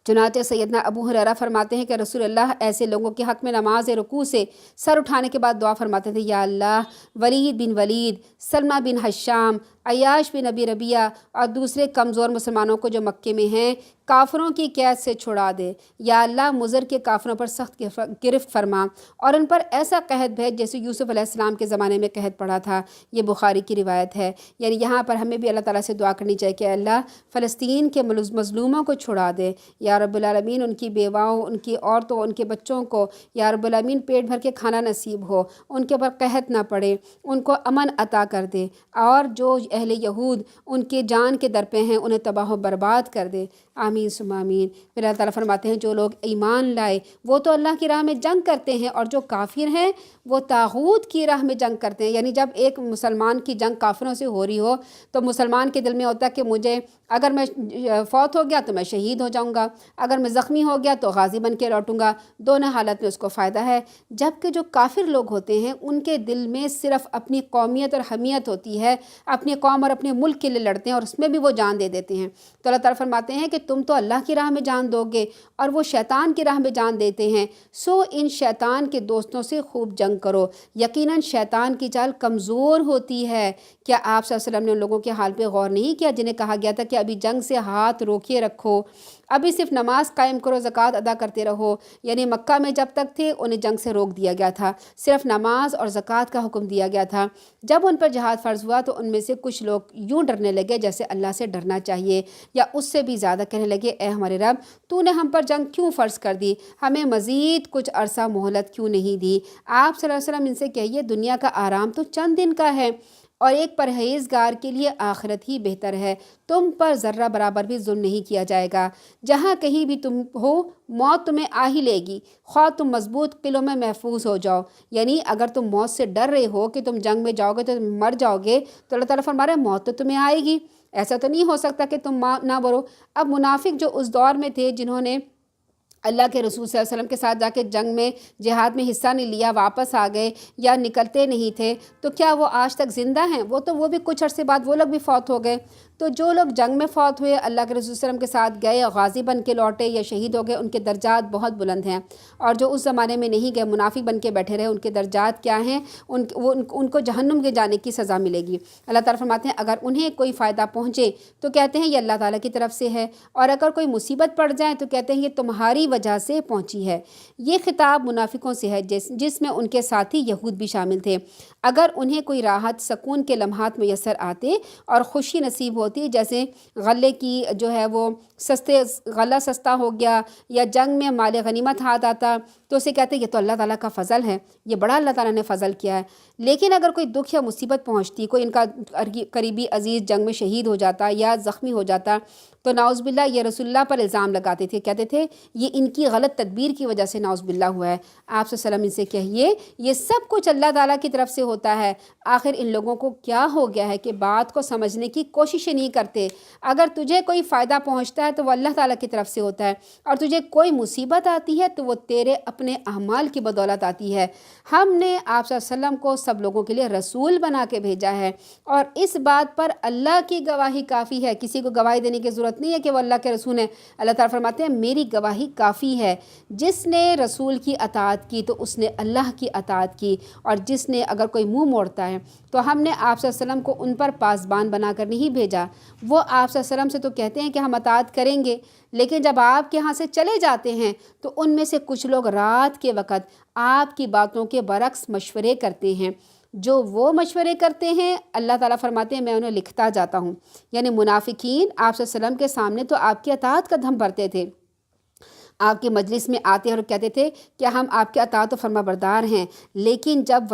چنانچہ سیدنا ابو ہریرہ فرماتے ہیں کہ رسول اللہ ایسے لوگوں کے حق میں نماز رکوع سے سر اٹھانے کے بعد دعا فرماتے تھے یا اللہ ولید بن ولید، سلمہ بن حشام، عیاش بن ابی ربیعہ اور دوسرے کمزور مسلمانوں کو جو مکے میں ہیں کافروں کی قید سے چھڑا دے، یا اللہ مضر کے کافروں پر سخت گرفت فرما اور ان پر ایسا قحط بھیج جیسے یوسف علیہ السلام کے زمانے میں قحط پڑا تھا۔ یہ بخاری کی روایت ہے۔ یعنی یہاں پر ہمیں بھی اللہ تعالیٰ سے دعا کرنی چاہیے کہ اللہ فلسطین کے مظلوموں کو چھڑا دے، یا یا رب العالمین ان کی بیواؤں، ان کی عورتوں، ان کے بچوں کو یا رب العالمین پیٹ بھر کے کھانا نصیب ہو، ان کے اوپر قحط نہ پڑے، ان کو امن عطا کر دے، اور جو اہل یہود ان کے جان کے در پہ ہیں انہیں تباہ و برباد کر دے، آمین ثم آمین۔ پھر اللہ تعالیٰ فرماتے ہیں جو لوگ ایمان لائے وہ تو اللہ کی راہ میں جنگ کرتے ہیں، اور جو کافر ہیں وہ طاغوت کی راہ میں جنگ کرتے ہیں۔ یعنی جب ایک مسلمان کی جنگ کافروں سے ہو رہی ہو تو مسلمان کے دل میں ہوتا ہے کہ مجھے اگر میں فوت ہو گیا تو میں شہید ہو جاؤں گا، اگر میں زخمی ہو گیا تو غازی بن کے لوٹوں گا، دونوں حالت میں اس کو فائدہ ہے۔ جبکہ جو کافر لوگ ہوتے ہیں ان کے دل میں صرف اپنی قومیت اور حمیت ہوتی ہے، اپنی قوم اور اپنے ملک کے لیے لڑتے ہیں، اور اس میں بھی وہ جان دے دیتے ہیں۔ تو اللہ تعالیٰ فرماتے ہیں کہ تم تو اللہ کی راہ میں جان دو گے اور وہ شیطان کی راہ میں جان دیتے ہیں، سو ان شیطان کے دوستوں سے خوب جنگ کرو، یقیناً شیطان کی چال کمزور ہوتی ہے۔ کیا آپ صلی اللہ علیہ وسلم نے ان لوگوں کے حال پہ غور نہیں کیا جنہیں کہا گیا تھا کہ ابھی جنگ سے ہاتھ روکے رکھو، ابھی صرف نماز قائم کرو، زکوٰۃ ادا کرتے رہو؟ یعنی مکہ میں جب تک تھے انہیں جنگ سے روک دیا گیا تھا، صرف نماز اور زکوٰۃ کا حکم دیا گیا تھا۔ جب ان پر جہاد فرض ہوا تو ان میں سے کچھ لوگ یوں ڈرنے لگے جیسے اللہ سے ڈرنا چاہیے، یا اس سے بھی زیادہ کہنے لگے اے ہمارے رب تو نے ہم پر جنگ کیوں فرض کر دی، ہمیں مزید کچھ عرصہ مہلت کیوں نہیں دی؟ آپ صلی اللہ علیہ وسلم ان سے کہیے دنیا کا آرام تو چند دن کا ہے، اور ایک پرہیزگار کے لیے آخرت ہی بہتر ہے۔ تم پر ذرہ برابر بھی ظلم نہیں کیا جائے گا، جہاں کہیں بھی تم ہو موت تمہیں آ ہی لے گی، خواہ تم مضبوط قلعوں میں محفوظ ہو جاؤ۔ یعنی اگر تم موت سے ڈر رہے ہو کہ تم جنگ میں جاؤ گے تو تم مر جاؤ گے، تو اللہ تعالیٰ فرما رہا ہے موت تو تمہیں آئے گی، ایسا تو نہیں ہو سکتا کہ تم نہ مرو۔ اب منافق جو اس دور میں تھے جنہوں نے اللہ کے رسول صلی اللہ علیہ وسلم کے ساتھ جا کے جنگ میں جہاد میں حصہ نہیں لیا، واپس آ گئے یا نکلتے نہیں تھے، تو کیا وہ آج تک زندہ ہیں؟ وہ بھی کچھ عرصے بعد وہ لوگ بھی فوت ہو گئے۔ تو جو لوگ جنگ میں فوت ہوئے، اللہ کے رسول صلی اللہ علیہ وسلم کے ساتھ گئے، غازی بن کے لوٹے یا شہید ہو گئے، ان کے درجات بہت بلند ہیں۔ اور جو اس زمانے میں نہیں گئے، منافق بن کے بیٹھے رہے، ان کے درجات کیا ہیں؟ ان کو جہنم کے جانے کی سزا ملے گی۔ اللہ تعالیٰ فرماتے ہیں اگر انہیں کوئی فائدہ پہنچے تو کہتے ہیں یہ اللہ تعالیٰ کی طرف سے ہے، اور اگر کوئی مصیبت پڑ جائے تو کہتے ہیں یہ تمہاری وجہ سے پہنچی ہے۔ یہ خطاب منافقوں سے ہے جس میں ان کے ساتھی یہود بھی شامل تھے۔ اگر انہیں کوئی راحت سکون کے لمحات میسر آتے اور خوشی نصیب ہوتی، جیسے غلے کی جو ہے وہ غلہ سستا ہو گیا یا جنگ میں مال غنیمت ہاتھ آتا، تو اسے کہتے ہیں یہ تو اللہ تعالیٰ کا فضل ہے، یہ بڑا اللہ تعالیٰ نے فضل کیا ہے۔ لیکن اگر کوئی دکھ یا مصیبت پہنچتی، کوئی ان کا قریبی عزیز جنگ میں شہید ہو جاتا یا زخمی ہو جاتا، تو نعوذ باللہ یہ رسول اللہ پر الزام لگاتے تھے، کہتے تھے یہ ان کی غلط تدبیر کی وجہ سے نعوذ باللہ ہوا ہے۔ آپ صلی اللہ علیہ وسلم ان سے کہیے یہ سب کچھ اللہ تعالیٰ کی طرف سے ہوتا ہے۔ آخر ان لوگوں کو کیا ہو گیا ہے کہ بات کو سمجھنے کی کوشش نہیں کرتے؟ اگر تجھے کوئی فائدہ پہنچتا ہے تو وہ اللہ تعالیٰ کی طرف سے ہوتا ہے، اور تجھے کوئی مصیبت آتی ہے تو وہ تیرے اپنے اعمال کی بدولت آتی ہے۔ ہم نے آپ صلی اللہ علیہ وسلم کو سب لوگوں کے لیے رسول بنا کے بھیجا ہے، اور اس بات پر اللہ کی گواہی کافی ہے، کسی کو گواہی دینے کی ضرورت نہیں ہے کہ وہ اللہ کے رسول ہیں۔ اللہ تعالیٰ فرماتے ہیں میری گواہی کافی ہے، جس نے رسول کی اطاعت کی تو اس نے اللہ کی اطاعت کی، اور جس نے اگر کوئی منہ موڑتا ہے تو ہم نے آپ صلی اللہ علیہ وسلم کو ان پر پاسبان بنا کر نہیں بھیجا۔ وہ آپ صلی اللہ علیہ وسلم سے تو کہتے ہیں کہ ہم اطاعت کریں گے، لیکن جب آپ کے ہاں سے چلے جاتے ہیں تو ان میں سے کچھ لوگ رات کے وقت آپ کی باتوں کے برعکس مشورے کرتے ہیں۔ جو وہ مشورے کرتے ہیں اللہ تعالیٰ فرماتے ہیں میں انہیں لکھتا جاتا ہوں۔ یعنی منافقین آپ صلی اللہ علیہ وسلم کے سامنے تو آپ کی اطاعت کا دھم بھرتے تھے، آپ کے مجلس میں آتے اور کہتے تھے کہ ہم آپ کے اطاعت و فرما بردار ہیں، لیکن جب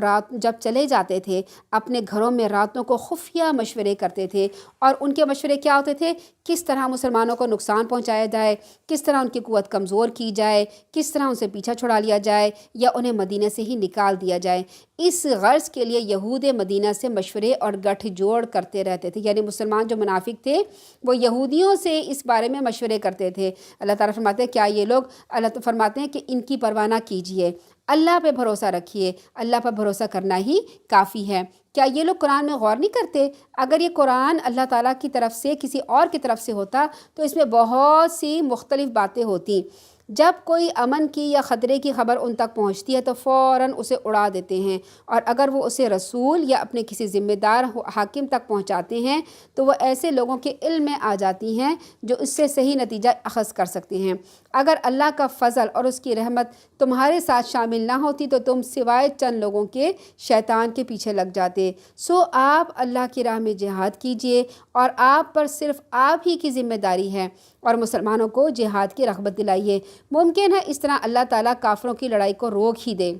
چلے جاتے تھے اپنے گھروں میں راتوں کو خفیہ مشورے کرتے تھے، اور ان کے مشورے کیا ہوتے تھے؟ کس طرح مسلمانوں کو نقصان پہنچایا جائے، کس طرح ان کی قوت کمزور کی جائے، کس طرح ان سے پیچھا چھڑا لیا جائے یا انہیں مدینہ سے ہی نکال دیا جائے۔ اس غرض کے لیے یہود مدینہ سے مشورے اور گٹھ جوڑ کرتے رہتے تھے۔ یعنی مسلمان جو منافق تھے وہ یہودیوں سے اس بارے میں مشورے کرتے تھے۔ اللہ تعالیٰ فرماتے ہیں کیا یہ لوگ، اللہ تو فرماتے ہیں کہ ان کی پرواہ نہ کیجیے، اللہ پہ بھروسہ رکھیے، اللہ پر بھروسہ کرنا ہی کافی ہے۔ کیا یہ لوگ قرآن میں غور نہیں کرتے؟ اگر یہ قرآن اللہ تعالیٰ کی طرف سے کسی اور کی طرف سے ہوتا تو اس میں بہت سی مختلف باتیں ہوتی۔ جب کوئی امن کی یا خطرے کی خبر ان تک پہنچتی ہے تو فوراً اسے اڑا دیتے ہیں، اور اگر وہ اسے رسول یا اپنے کسی ذمہ دار حاکم تک پہنچاتے ہیں تو وہ ایسے لوگوں کے علم میں آ جاتی ہیں جو اس سے صحیح نتیجہ اخذ کر سکتے ہیں۔ اگر اللہ کا فضل اور اس کی رحمت تمہارے ساتھ شامل نہ ہوتی تو تم سوائے چند لوگوں کے شیطان کے پیچھے لگ جاتے۔ سو آپ اللہ کی راہ میں جہاد کیجیے، اور آپ پر صرف آپ ہی کی ذمہ داری ہے۔ اور مسلمانوں کو جہاد کی رغبت دلائیے۔ ممکن ہے اس طرح اللہ تعالیٰ کافروں کی لڑائی کو روک ہی دے،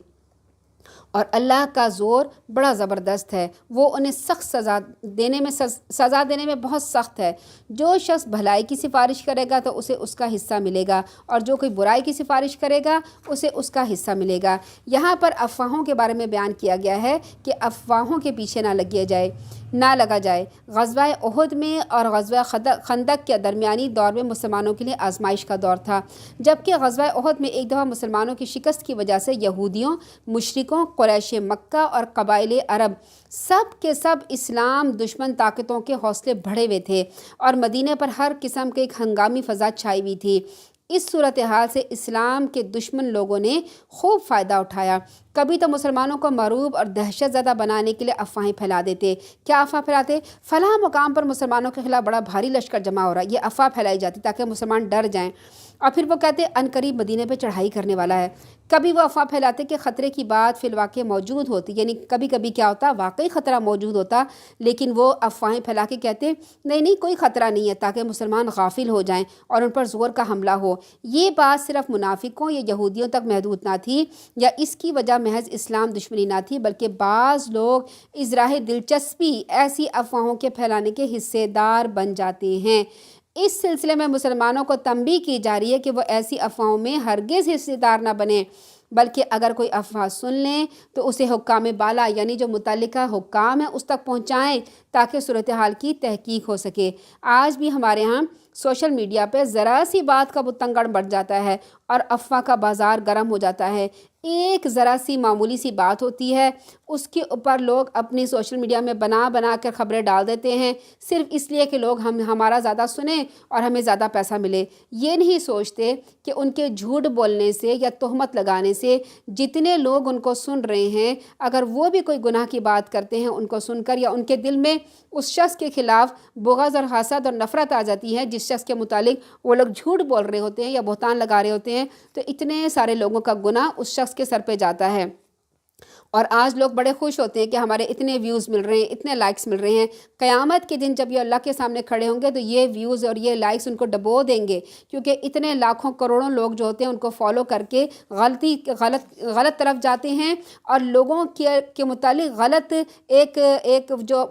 اور اللہ کا زور بڑا زبردست ہے، وہ انہیں سخت سزا دینے میں بہت سخت ہے۔ جو شخص بھلائی کی سفارش کرے گا تو اسے اس کا حصہ ملے گا، اور جو کوئی برائی کی سفارش کرے گا اسے اس کا حصہ ملے گا۔ یہاں پر افواہوں کے بارے میں بیان کیا گیا ہے کہ افواہوں کے پیچھے نہ لگا جائے۔ غزوہ احد میں اور غزوہ خندق کے درمیانی دور میں مسلمانوں کے لیے آزمائش کا دور تھا، جبکہ غزوہ احد میں ایک دفعہ مسلمانوں کی شکست کی وجہ سے یہودیوں، مشرکوں، قریش مکہ اور قبائل عرب سب کے سب اسلام دشمن طاقتوں کے حوصلے بڑھے ہوئے تھے، اور مدینے پر ہر قسم کے ایک ہنگامی فضا چھائی ہوئی تھی۔ اس صورتحال سے اسلام کے دشمن لوگوں نے خوب فائدہ اٹھایا۔ کبھی تو مسلمانوں کو مرعوب اور دہشت زدہ بنانے کے لیے افواہیں پھیلا دیتے۔ کیا افواہ پھیلاتے؟ فلاں مقام پر مسلمانوں کے خلاف بڑا بھاری لشکر جمع ہو رہا ہے، یہ افواہ پھیلائی جاتی تاکہ مسلمان ڈر جائیں، اور پھر وہ کہتے عنقریب مدینے پہ چڑھائی کرنے والا ہے۔ کبھی وہ افواہ پھیلاتے کہ خطرے کی بات فی الواقع موجود ہوتی، یعنی کبھی کبھی کیا ہوتا، واقعی خطرہ موجود ہوتا، لیکن وہ افواہیں پھیلا کے کہتے نہیں کوئی خطرہ نہیں ہے، تاکہ مسلمان غافل ہو جائیں اور ان پر زور کا حملہ ہو۔ یہ بات صرف منافقوں یا یہودیوں تک محدود نہ تھی، یا اس کی وجہ محض اسلام دشمنی نہ تھی، بلکہ بعض لوگ اظہار دلچسپی ایسی افواہوں کے پھیلانے کے حصے دار بن جاتے ہیں۔ اس سلسلے میں مسلمانوں کو تنبیہ کی جا رہی ہے کہ وہ ایسی افواہوں میں ہرگز حصے دار نہ بنیں، بلکہ اگر کوئی افواہ سن لیں تو اسے حکام بالا یعنی جو متعلقہ حکام ہیں اس تک پہنچائیں، تاکہ صورتحال کی تحقیق ہو سکے۔ آج بھی ہمارے ہاں سوشل میڈیا پہ ذرا سی بات کا بتنگڑ بڑھ جاتا ہے اور افواہ کا بازار گرم ہو جاتا ہے۔ ایک ذرا سی معمولی سی بات ہوتی ہے، اس کے اوپر لوگ اپنی سوشل میڈیا میں بنا کر خبریں ڈال دیتے ہیں، صرف اس لیے کہ لوگ ہمارا زیادہ سنیں اور ہمیں زیادہ پیسہ ملے۔ یہ نہیں سوچتے کہ ان کے جھوٹ بولنے سے یا تہمت لگانے سے جتنے لوگ ان کو سن رہے ہیں، اگر وہ بھی کوئی گناہ کی بات کرتے ہیں ان کو سن کر، یا ان کے دل میں اس شخص کے خلاف بغض اور حسد اور نفرت آ جاتی ہے جس شخص کے متعلق وہ لوگ جھوٹ بول رہے ہوتے ہیں یا بہتان لگا رہے ہوتے ہیں، تو اتنے سارے لوگوں کا گناہ اس شخص کے سر پہ جاتا ہے۔ اور آج لوگ بڑے خوش ہوتے ہیں کہ ہمارے اتنے ویوز مل رہے ہیں، اتنے لائکس مل رہے ہیں۔ قیامت کے دن جب یہ اللہ کے سامنے کھڑے ہوں گے تو یہ ویوز اور یہ لائکس ان کو ڈبو دیں گے، کیونکہ اتنے لاکھوں کروڑوں لوگ جو ہوتے ہیں ان کو فالو کر کے غلط طرف جاتے ہیں، اور لوگوں کے متعلق غلط ایک جو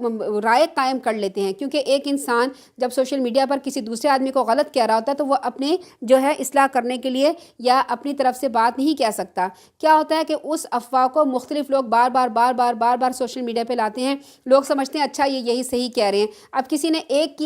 رائے قائم کر لیتے ہیں، کیونکہ ایک انسان جب سوشل میڈیا پر کسی دوسرے آدمی کو غلط کہہ رہا ہوتا ہے تو وہ اپنے جو ہے اصلاح کرنے کے لیے یا اپنی طرف سے بات نہیں کہہ سکتا۔ کیا ہوتا ہے کہ اس افواہ کو مختلف لوگ بار بار سوشل میڈیا پہ لاتے ہیں، لوگ سمجھتے ہیں اچھا یہ یہی صحیح کہہ رہے ہیں۔ اب کسی نے ایک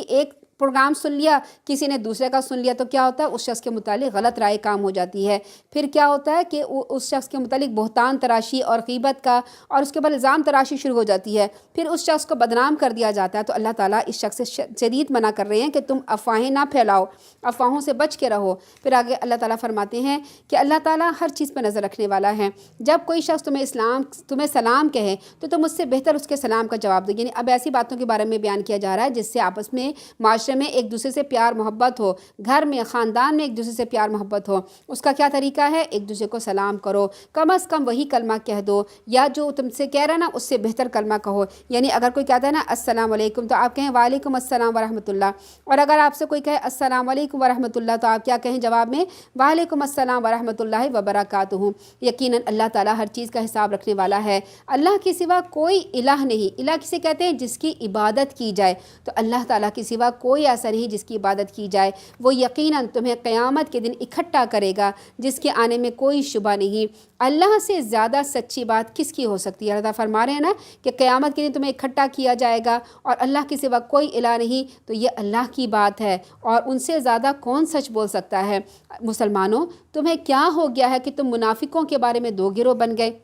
پروگرام سن لیا، کسی نے دوسرے کا سن لیا، تو کیا ہوتا ہے اس شخص کے متعلق غلط رائے کام ہو جاتی ہے۔ پھر کیا ہوتا ہے کہ اس شخص کے متعلق بہتان تراشی اور غیبت کا اور اس کے بعد الزام تراشی شروع ہو جاتی ہے، پھر اس شخص کو بدنام کر دیا جاتا ہے۔ تو اللہ تعالیٰ اس شخص سے شدید منع کر رہے ہیں کہ تم افواہیں نہ پھیلاؤ، افواہوں سے بچ کے رہو۔ پھر آگے اللہ تعالیٰ فرماتے ہیں کہ اللہ تعالیٰ ہر چیز پہ نظر رکھنے والا ہے۔ جب کوئی شخص تمہیں سلام کہے تو تم اس سے بہتر اس کے سلام کا جواب دو۔ یعنی اب ایسی باتوں کے بارے میں بیان کیا جا رہا ہے جس سے آپس میں معاشرے میں ایک دوسرے سے پیار محبت ہو، گھر میں خاندان میں ایک دوسرے سے پیار محبت ہو۔ اس کا کیا طریقہ ہے؟ ایک دوسرے کو سلام کرو، کم از کم وہی کلمہ کہہ دو، یا جو تم سے کہہ رہا ہے نا اس سے بہتر کلمہ کہو۔ یعنی اگر کوئی کہتا ہے نا السلام علیکم تو آپ کہیں وعلیکم السلام ورحمۃ اللہ، اور اگر آپ سے کوئی کہے السلام علیکم ورحمۃ اللہ تو آپ کیا کہیں جواب میں؟ وعلیکم السلام ورحمۃ اللہ وبرکاتہ۔ یقیناً اللہ تعالیٰ ہر چیز کا حساب رکھنے والا ہے۔ اللہ کے سوا کوئی الہ نہیں۔ الہ کسے کہتے ہیں؟ جس کی عبادت کی جائے۔ تو اللہ تعالیٰ کے سوا کوئی ایسا نہیں جس کی عبادت کی جائے۔ وہ یقیناً تمہیں قیامت کے دن اکٹھا کرے گا جس کے آنے میں کوئی شبہ نہیں۔ اللہ سے زیادہ سچی بات کس کی ہو سکتی ہے؟ اللہ تعالیٰ فرما رہے ہیں نا کہ قیامت کے دن تمہیں اکٹھا کیا جائے گا اور اللہ کے سوا کوئی الہ نہیں، تو یہ اللہ کی بات ہے، اور ان سے زیادہ کون سچ بول سکتا ہے؟ مسلمانوں، تمہیں کیا ہو گیا ہے کہ تم منافقوں کے بارے میں دو گروہ بن گئے؟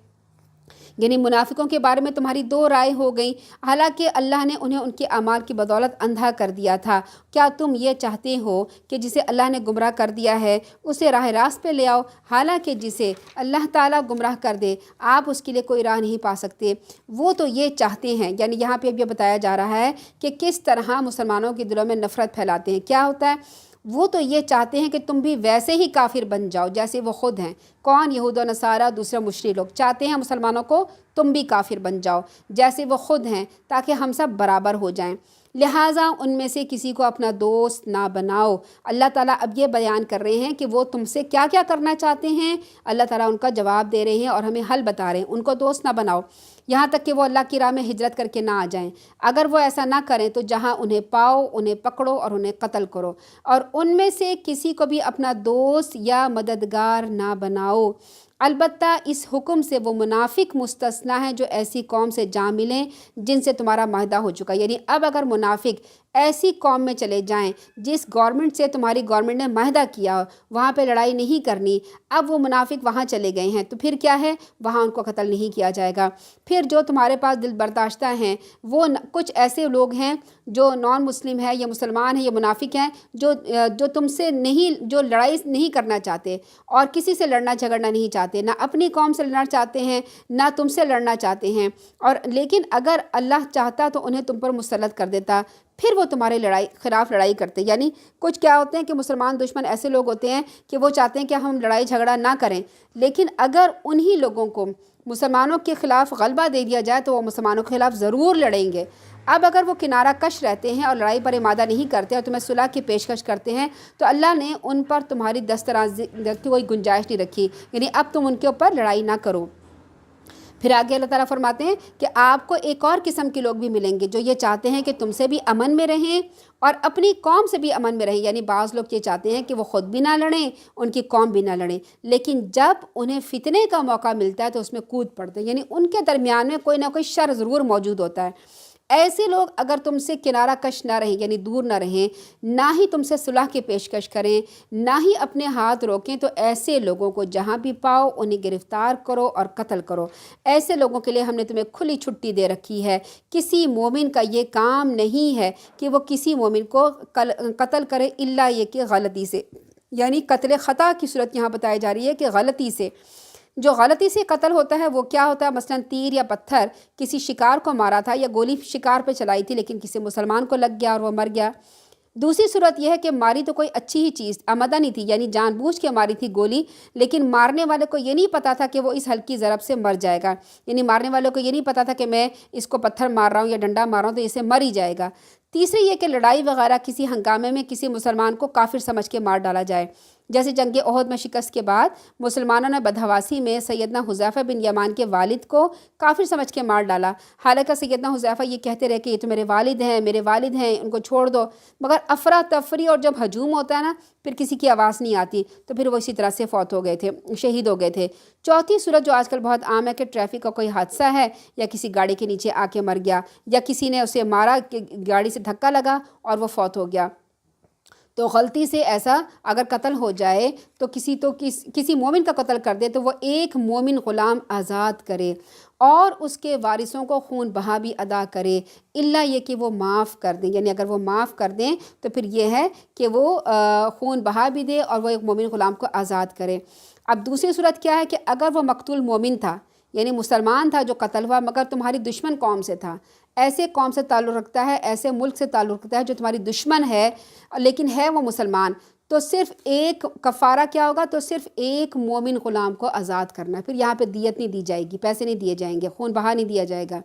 یعنی منافقوں کے بارے میں تمہاری دو رائے ہو گئی، حالانکہ اللہ نے انہیں ان کے اعمال کی بدولت اندھا کر دیا تھا۔ کیا تم یہ چاہتے ہو کہ جسے اللہ نے گمراہ کر دیا ہے اسے راہ راست پہ لے آؤ؟ حالانکہ جسے اللہ تعالیٰ گمراہ کر دے آپ اس کے لیے کوئی راہ نہیں پا سکتے۔ وہ تو یہ چاہتے ہیں، یعنی یہاں پہ اب یہ بتایا جا رہا ہے کہ کس طرح مسلمانوں کے دلوں میں نفرت پھیلاتے ہیں۔ کیا ہوتا ہے؟ وہ تو یہ چاہتے ہیں کہ تم بھی ویسے ہی کافر بن جاؤ جیسے وہ خود ہیں۔ کون؟ یہود و نصارہ، دوسرے مشرک لوگ چاہتے ہیں مسلمانوں کو تم بھی کافر بن جاؤ جیسے وہ خود ہیں، تاکہ ہم سب برابر ہو جائیں۔ لہٰذا ان میں سے کسی کو اپنا دوست نہ بناؤ۔ اللہ تعالیٰ اب یہ بیان کر رہے ہیں کہ وہ تم سے کیا کیا کرنا چاہتے ہیں، اللہ تعالیٰ ان کا جواب دے رہے ہیں اور ہمیں حل بتا رہے ہیں۔ ان کو دوست نہ بناؤ یہاں تک کہ وہ اللہ کی راہ میں ہجرت کر کے نہ آ جائیں۔ اگر وہ ایسا نہ کریں تو جہاں انہیں پاؤ انہیں پکڑو اور انہیں قتل کرو، اور ان میں سے کسی کو بھی اپنا دوست یا مددگار نہ بناؤ۔ البتہ اس حکم سے وہ منافق مستثنیٰ ہیں جو ایسی قوم سے جا ملیں جن سے تمہارا معاہدہ ہو چکا۔ یعنی اب اگر منافق ایسی قوم میں چلے جائیں جس گورنمنٹ سے تمہاری گورنمنٹ نے معاہدہ کیا ہو، وہاں پہ لڑائی نہیں کرنی، اب وہ منافق وہاں چلے گئے ہیں تو پھر کیا ہے، وہاں ان کو قتل نہیں کیا جائے گا۔ پھر جو تمہارے پاس دل برداشتہ ہیں، وہ کچھ ایسے لوگ ہیں جو نان مسلم ہے یا مسلمان ہیں یا منافق ہیں، جو تم سے نہیں، جو لڑائی نہیں کرنا چاہتے اور کسی سے لڑنا جھگڑنا نہیں چاہتے، نہ اپنی قوم سے لڑنا چاہتے ہیں نہ تم سے لڑنا چاہتے ہیں، اور لیکن اگر اللہ چاہتا تو انہیں تم پر مسلط کر دیتا، پھر وہ تمہارے خلاف لڑائی کرتے۔ یعنی کچھ کیا ہوتے ہیں کہ مسلمان دشمن ایسے لوگ ہوتے ہیں کہ وہ چاہتے ہیں کہ ہم لڑائی جھگڑا نہ کریں، لیکن اگر انہی لوگوں کو مسلمانوں کے خلاف غلبہ دے دیا جائے تو وہ مسلمانوں کے خلاف ضرور لڑیں گے۔ اب اگر وہ کنارہ کش رہتے ہیں اور لڑائی پر ارادہ نہیں کرتے اور تمہیں صلح کی پیشکش کرتے ہیں تو اللہ نے ان پر تمہاری دسترازی کی کوئی گنجائش نہیں رکھی، یعنی اب تم ان کے اوپر لڑائی نہ کرو۔ پھر آگے اللہ تعالیٰ فرماتے ہیں کہ آپ کو ایک اور قسم کے لوگ بھی ملیں گے جو یہ چاہتے ہیں کہ تم سے بھی امن میں رہیں اور اپنی قوم سے بھی امن میں رہیں۔ یعنی بعض لوگ یہ چاہتے ہیں کہ وہ خود بھی نہ لڑیں، ان کی قوم بھی نہ لڑیں، لیکن جب انہیں فتنے کا موقع ملتا ہے تو اس میں کود پڑتے ہیں۔ یعنی ان کے درمیان میں کوئی نہ کوئی شر ضرور موجود ہوتا ہے۔ ایسے لوگ اگر تم سے کنارہ کش نہ رہیں، یعنی دور نہ رہیں، نہ ہی تم سے صلح کی پیشکش کریں، نہ ہی اپنے ہاتھ روکیں، تو ایسے لوگوں کو جہاں بھی پاؤ انہیں گرفتار کرو اور قتل کرو۔ ایسے لوگوں کے لیے ہم نے تمہیں کھلی چھٹی دے رکھی ہے۔ کسی مومن کا یہ کام نہیں ہے کہ وہ کسی مومن کو قتل کرے الا یہ کہ غلطی سے، یعنی قتل خطا کی صورت یہاں بتائی جا رہی ہے کہ غلطی سے۔ جو غلطی سے قتل ہوتا ہے وہ کیا ہوتا ہے، مثلا تیر یا پتھر کسی شکار کو مارا تھا یا گولی شکار پہ چلائی تھی لیکن کسی مسلمان کو لگ گیا اور وہ مر گیا۔ دوسری صورت یہ ہے کہ ماری تو کوئی اچھی ہی چیز آمدہ نہیں تھی، یعنی جان بوجھ کے ماری تھی گولی، لیکن مارنے والے کو یہ نہیں پتا تھا کہ وہ اس ہلکی ضرب سے مر جائے گا، یعنی مارنے والے کو یہ نہیں پتا تھا کہ میں اس کو پتھر مار رہا ہوں یا ڈنڈا مار رہا ہوں تو اسے مر ہی جائے گا۔ تیسری یہ کہ لڑائی وغیرہ کسی ہنگامے میں کسی مسلمان کو کافر سمجھ کے مار ڈالا جائے، جیسے جنگ احد میں شکست کے بعد مسلمانوں نے بدحواسی میں سیدنا حذیفہ بن یمان کے والد کو کافر سمجھ کے مار ڈالا، حالانکہ سیدنا حذیفہ یہ کہتے رہے کہ یہ تو میرے والد ہیں ان کو چھوڑ دو، مگر افراتفری اور جب ہجوم ہوتا ہے نا پھر کسی کی آواز نہیں آتی، تو پھر وہ اسی طرح سے فوت ہو گئے تھے، شہید ہو گئے تھے۔ چوتھی صورت جو آج کل بہت عام ہے کہ ٹریفک کا کوئی حادثہ ہے یا کسی گاڑی کے نیچے آ کے مر گیا یا کسی نے اسے مارا کہ گاڑی سے دھکا لگا اور وہ فوت ہو گیا، تو غلطی سے ایسا اگر قتل ہو جائے تو کسی مومن کا قتل کر دے تو وہ ایک مومن غلام آزاد کرے اور اس کے وارثوں کو خون بہا بھی ادا کرے، الا یہ کہ وہ معاف کر دیں، یعنی اگر وہ معاف کر دیں تو پھر یہ ہے کہ وہ خون بہا بھی دے اور وہ ایک مومن غلام کو آزاد کرے۔ اب دوسری صورت کیا ہے کہ اگر وہ مقتول مومن تھا، یعنی مسلمان تھا جو قتل ہوا، مگر تمہاری دشمن قوم سے تھا، ایسے قوم سے تعلق رکھتا ہے، ایسے ملک سے تعلق رکھتا ہے جو تمہاری دشمن ہے لیکن ہے وہ مسلمان، تو صرف ایک کفارہ کیا ہوگا، تو صرف ایک مومن غلام کو آزاد کرنا ہے۔ پھر یہاں پہ دیت نہیں دی جائے گی، پیسے نہیں دیے جائیں گے، خون بہا نہیں دیا جائے گا۔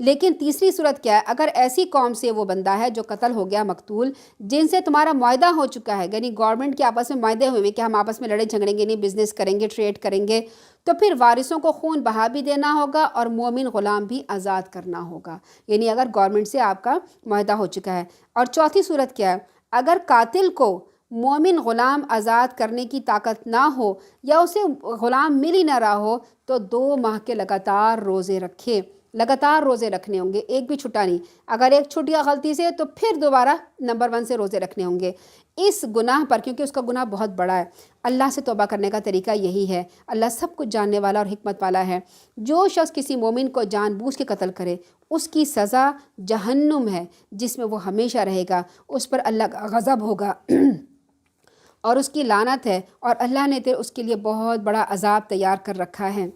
لیکن تیسری صورت کیا ہے، اگر ایسی قوم سے وہ بندہ ہے جو قتل ہو گیا مقتول، جن سے تمہارا معاہدہ ہو چکا ہے، یعنی گورنمنٹ کے آپس میں معاہدے ہوئے کہ ہم آپس میں لڑے جھگڑیں گے نہیں، بزنس کریں گے، ٹریڈ کریں گے، تو پھر وارثوں کو خون بہا بھی دینا ہوگا اور مومن غلام بھی آزاد کرنا ہوگا، یعنی اگر گورنمنٹ سے آپ کا معاہدہ ہو چکا ہے۔ اور چوتھی صورت کیا ہے، اگر قاتل کو مومن غلام آزاد کرنے کی طاقت نہ ہو یا اسے غلام مل ہی نہ رہا ہو تو 2 ماہ کے لگاتار روزے رکھے، لگاتار روزے رکھنے ہوں گے، ایک بھی چھٹا نہیں، اگر ایک چھٹ گیا غلطی سے تو پھر دوبارہ نمبر 1 سے روزے رکھنے ہوں گے اس گناہ پر، کیونکہ اس کا گناہ بہت بڑا ہے۔ اللہ سے توبہ کرنے کا طریقہ یہی ہے، اللہ سب کچھ جاننے والا اور حکمت والا ہے۔ جو شخص کسی مومن کو جان بوجھ کے قتل کرے اس کی سزا جہنم ہے جس میں وہ ہمیشہ رہے گا، اس پر اللہ کا غضب ہوگا اور اس کی لعنت ہے، اور اللہ نے اس کے لیے بہت بڑا عذاب تیار کر رکھا ہے۔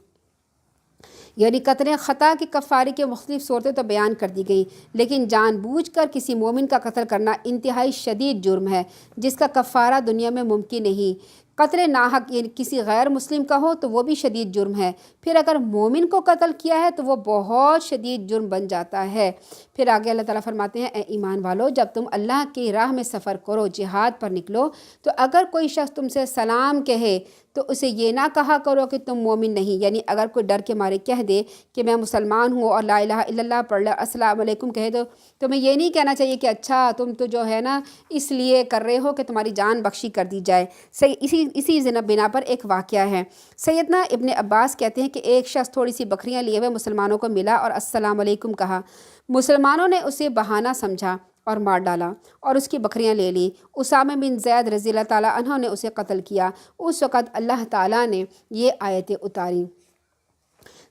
یعنی قتل خطا کی کفارے کے مختلف صورتیں تو بیان کر دی گئی، لیکن جان بوجھ کر کسی مومن کا قتل کرنا انتہائی شدید جرم ہے جس کا کفارہ دنیا میں ممکن نہیں۔ قتل ناحق یعنی کسی غیر مسلم کا ہو تو وہ بھی شدید جرم ہے، پھر اگر مومن کو قتل کیا ہے تو وہ بہت شدید جرم بن جاتا ہے۔ پھر آگے اللہ تعالیٰ فرماتے ہیں اے ایمان والو، جب تم اللہ کی راہ میں سفر کرو، جہاد پر نکلو، تو اگر کوئی شخص تم سے سلام کہے تو اسے یہ نہ کہا کرو کہ تم مومن نہیں، یعنی اگر کوئی ڈر کے مارے کہہ دے کہ میں مسلمان ہوں اور لا الہ الا اللہ پڑھ لے، السلام علیکم کہے دو، تو تمہیں یہ نہیں کہنا چاہیے کہ اچھا تم تو جو ہے نا اس لیے کر رہے ہو کہ تمہاری جان بخشی کر دی جائے۔ اسی بنا پر ایک واقعہ ہے۔ سیدنا ابن عباس کہتے ہیں کہ ایک شخص تھوڑی سی بکریاں لیے ہوئے مسلمانوں کو ملا اور السلام علیکم کہا، مسلمانوں نے اسے بہانہ سمجھا اور مار ڈالا اور اس کی بکریاں لے لی۔ اسامہ بن زید رضی اللہ تعالیٰ عنہ نے اسے قتل کیا۔ اس وقت اللہ تعالیٰ نے یہ آیتیں اتاری۔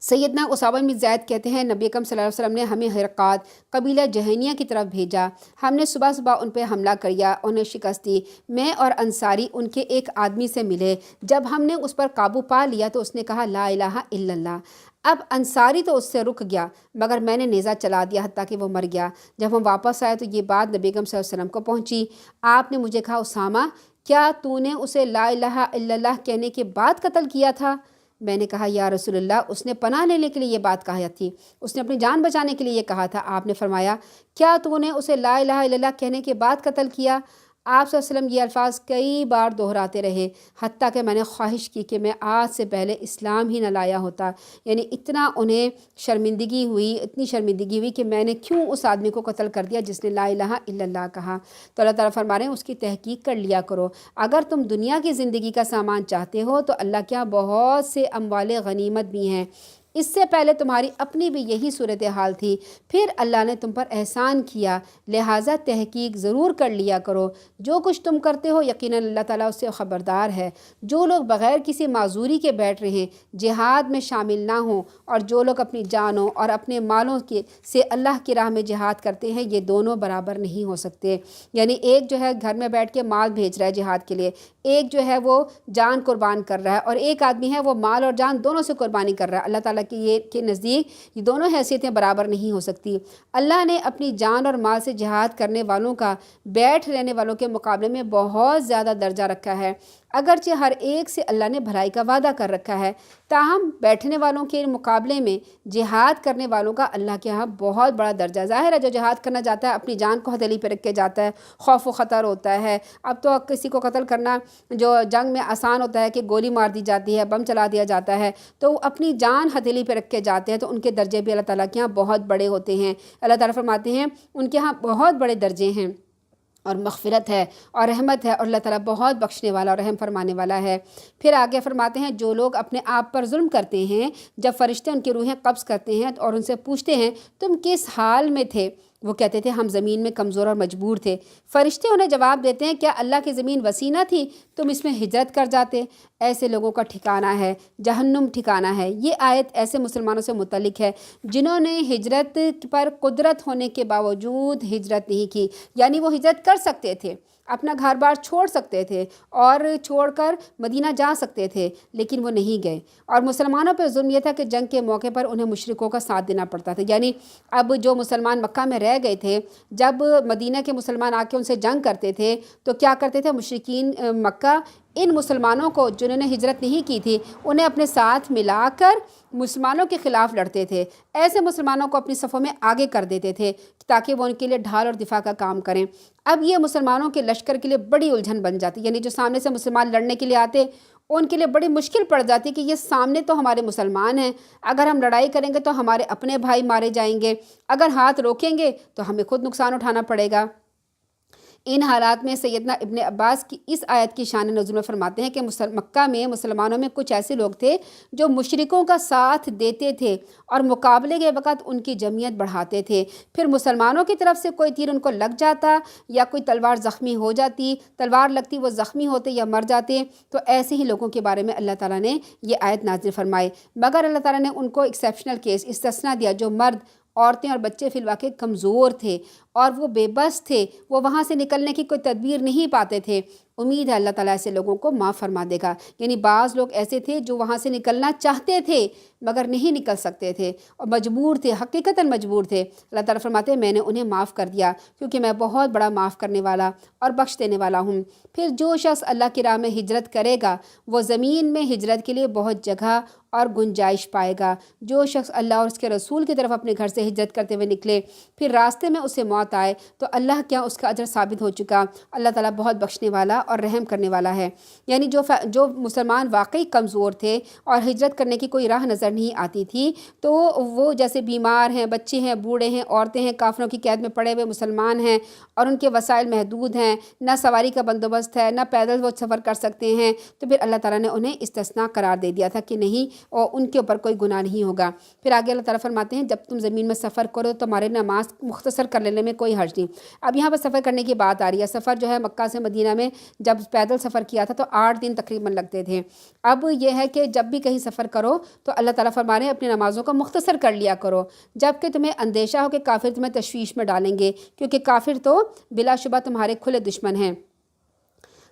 سیدنا اسامہ بن زید کہتے ہیں نبی اکرم صلی اللہ علیہ وسلم نے ہمیں حرقات قبیلہ جہنیہ کی طرف بھیجا، ہم نے صبح صبح ان پہ حملہ کیا، انہیں شکست دی، میں اور انصاری ان کے ایک آدمی سے ملے، جب ہم نے اس پر قابو پا لیا تو اس نے کہا لا الہ الا اللہ۔ اب انصاری تو اس سے رک گیا مگر میں نے نیزہ چلا دیا حتیٰ کہ وہ مر گیا۔ جب ہم واپس آئے تو یہ بات نبی اکرم صلی اللہ علیہ وسلم کو پہنچی۔ آپ نے مجھے کہا اسامہ کیا تو نے اسے لا الہ الا اللہ کہنے کے بعد قتل کیا تھا؟ میں نے کہا یا رسول اللہ اس نے پناہ لینے کے لیے یہ بات کہا تھی، اس نے اپنی جان بچانے کے لیے یہ کہا تھا۔ آپ نے فرمایا کیا تو نے اسے لا الہ الا اللہ کہنے کے بعد قتل کیا؟ آپ صلی اللہ علیہ وسلم یہ الفاظ کئی بار دہراتے رہے حتیٰ کہ میں نے خواہش کی کہ میں آج سے پہلے اسلام ہی نہ لایا ہوتا، یعنی اتنا انہیں شرمندگی ہوئی، اتنی شرمندگی ہوئی کہ میں نے کیوں اس آدمی کو قتل کر دیا جس نے لا الہ الا اللہ کہا۔ تو اللہ تعالیٰ فرما رہے ہیں اس کی تحقیق کر لیا کرو، اگر تم دنیا کی زندگی کا سامان چاہتے ہو تو اللہ کے یہاں بہت سے اموال غنیمت بھی ہیں، اس سے پہلے تمہاری اپنی بھی یہی صورتحال تھی، پھر اللہ نے تم پر احسان کیا، لہٰذا تحقیق ضرور کر لیا کرو، جو کچھ تم کرتے ہو یقیناً اللہ تعالیٰ اس سے خبردار ہے۔ جو لوگ بغیر کسی معذوری کے بیٹھ رہے ہیں، جہاد میں شامل نہ ہوں، اور جو لوگ اپنی جانوں اور اپنے مالوں سے اللہ کی راہ میں جہاد کرتے ہیں، یہ دونوں برابر نہیں ہو سکتے۔ یعنی ایک جو ہے گھر میں بیٹھ کے مال بھیج رہا ہے جہاد کے لیے، ایک جو ہے وہ جان قربان کر رہا ہے، اور ایک آدمی ہے وہ مال اور جان دونوں سے قربانی کر رہا ہے۔ اللہ تعالیٰ کے نزدیک یہ دونوں حیثیتیں برابر نہیں ہو سکتی۔ اللہ نے اپنی جان اور مال سے جہاد کرنے والوں کا بیٹھ رہنے والوں کے مقابلے میں بہت زیادہ درجہ رکھا ہے، اگرچہ ہر ایک سے اللہ نے بھلائی کا وعدہ کر رکھا ہے، تاہم بیٹھنے والوں کے مقابلے میں جہاد کرنے والوں کا اللہ کے ہاں بہت بڑا درجہ۔ ظاہر ہے جو جہاد کرنا جاتا ہے اپنی جان کو ہتھیلی پہ رکھ کے جاتا ہے، خوف و خطر ہوتا ہے۔ اب تو کسی کو قتل کرنا جو جنگ میں آسان ہوتا ہے کہ گولی مار دی جاتی ہے، بم چلا دیا جاتا ہے، تو وہ اپنی جان ہتھیلی پہ رکھ کے جاتے ہیں، تو ان کے درجے بھی اللہ تعالیٰ کے ہاں بہت بڑے ہوتے ہیں۔ اللہ تعالیٰ فرماتے ہیں ان کے ہاں بہت بڑے درجے ہیں اور مغفرت ہے اور رحمت ہے، اور اللہ تعالیٰ بہت بخشنے والا اور رحم فرمانے والا ہے۔ پھر آگے فرماتے ہیں جو لوگ اپنے آپ پر ظلم کرتے ہیں، جب فرشتے ان کی روحیں قبض کرتے ہیں اور ان سے پوچھتے ہیں تم کس حال میں تھے، وہ کہتے تھے ہم زمین میں کمزور اور مجبور تھے۔ فرشتے انہیں جواب دیتے ہیں کیا اللہ کی زمین وسیع نہ تھی، تم اس میں ہجرت کر جاتے؟ ایسے لوگوں کا ٹھکانہ ہے جہنم ٹھکانہ ہے۔ یہ آیت ایسے مسلمانوں سے متعلق ہے جنہوں نے ہجرت پر قدرت ہونے کے باوجود ہجرت نہیں کی، یعنی وہ ہجرت کر سکتے تھے، اپنا گھر بار چھوڑ سکتے تھے اور چھوڑ کر مدینہ جا سکتے تھے، لیکن وہ نہیں گئے۔ اور مسلمانوں پہ ظلم یہ تھا کہ جنگ کے موقع پر انہیں مشرکوں کا ساتھ دینا پڑتا تھا، یعنی اب جو مسلمان مکہ میں رہ گئے تھے، جب مدینہ کے مسلمان آ کے ان سے جنگ کرتے تھے تو کیا کرتے تھے مشرکین مکہ ان مسلمانوں کو جنہوں نے ہجرت نہیں کی تھی انہیں اپنے ساتھ ملا کر مسلمانوں کے خلاف لڑتے تھے، ایسے مسلمانوں کو اپنی صفوں میں آگے کر دیتے تھے تاکہ وہ ان کے لیے ڈھال اور دفاع کا کام کریں۔ اب یہ مسلمانوں کے لشکر کے لیے بڑی الجھن بن جاتی، یعنی جو سامنے سے مسلمان لڑنے کے لیے آتے ان کے لیے بڑی مشکل پڑ جاتی کہ یہ سامنے تو ہمارے مسلمان ہیں، اگر ہم لڑائی کریں گے تو ہمارے اپنے بھائی مارے جائیں گے، اگر ہاتھ روکیں گے تو ہمیں خود نقصان اٹھانا پڑے گا۔ ان حالات میں سیدنا ابن عباس کی اس آیت کی شان نزول میں فرماتے ہیں کہ مکہ میں مسلمانوں میں کچھ ایسے لوگ تھے جو مشرکوں کا ساتھ دیتے تھے اور مقابلے کے وقت ان کی جمعیت بڑھاتے تھے، پھر مسلمانوں کی طرف سے کوئی تیر ان کو لگ جاتا یا کوئی تلوار زخمی ہو جاتی، تلوار لگتی وہ زخمی ہوتے یا مر جاتے، تو ایسے ہی لوگوں کے بارے میں اللہ تعالیٰ نے یہ آیت نازل فرمائی، مگر اللہ تعالیٰ نے ان کو ایکسیپشنل کیس استثناء دیا، جو مرد عورتیں اور بچے فی الواقع کمزور تھے اور وہ بے بس تھے، وہ وہاں سے نکلنے کی کوئی تدبیر نہیں پاتے تھے، امید ہے اللہ تعالیٰ ایسے لوگوں کو معاف فرما دے گا۔ یعنی بعض لوگ ایسے تھے جو وہاں سے نکلنا چاہتے تھے مگر نہیں نکل سکتے تھے اور مجبور تھے، حقیقتاً مجبور تھے۔ اللہ تعالیٰ فرماتے ہیں میں نے انہیں معاف کر دیا کیونکہ میں بہت بڑا معاف کرنے والا اور بخش دینے والا ہوں۔ پھر جو شخص اللہ کی راہ میں ہجرت کرے گا وہ زمین میں ہجرت کے لیے بہت جگہ اور گنجائش پائے گا۔ جو شخص اللہ اور اس کے رسول کی طرف اپنے گھر سے ہجرت کرتے ہوئے نکلے پھر راستے میں اسے موت آئے تو اللہ کیا اس کا اجر ثابت ہو چکا۔ اللہ تعالیٰ بہت بخشنے والا اور رحم کرنے والا ہے۔ یعنی جو مسلمان واقعی کمزور تھے اور ہجرت کرنے کی کوئی راہ نظر نہیں آتی تھی تو وہ جیسے بیمار ہیں، بچے ہیں، بوڑھے ہیں، عورتیں ہیں، کافروں کی قید میں پڑے ہوئے مسلمان ہیں اور ان کے وسائل محدود ہیں، نہ سواری کا بندوبست ہے، نہ پیدل وہ سفر کر سکتے ہیں، تو پھر اللہ تعالیٰ نے انہیں استثناء قرار دے دیا تھا کہ نہیں اور ان کے اوپر کوئی گناہ نہیں ہوگا۔ پھر آگے اللہ تعالیٰ فرماتے ہیں جب تم زمین میں سفر کرو تو تمہارے نماز مختصر کر لینے میں کوئی حرج نہیں۔ اب یہاں پر سفر کرنے کی بات آ رہی ہے۔ سفر جو ہے مکہ سے مدینہ میں جب پیدل سفر کیا تھا تو 8 دن تقریباً لگتے تھے۔ اب یہ ہے کہ جب بھی کہیں سفر کرو تو اللہ تعالیٰ فرما رہے ہیں اپنی نمازوں کو مختصر کر لیا کرو، جب کہ تمہیں اندیشہ ہو کہ کافر تمہیں تشویش میں ڈالیں گے، کیونکہ کافر تو بلا شبہ تمہارے کھلے دشمن ہیں۔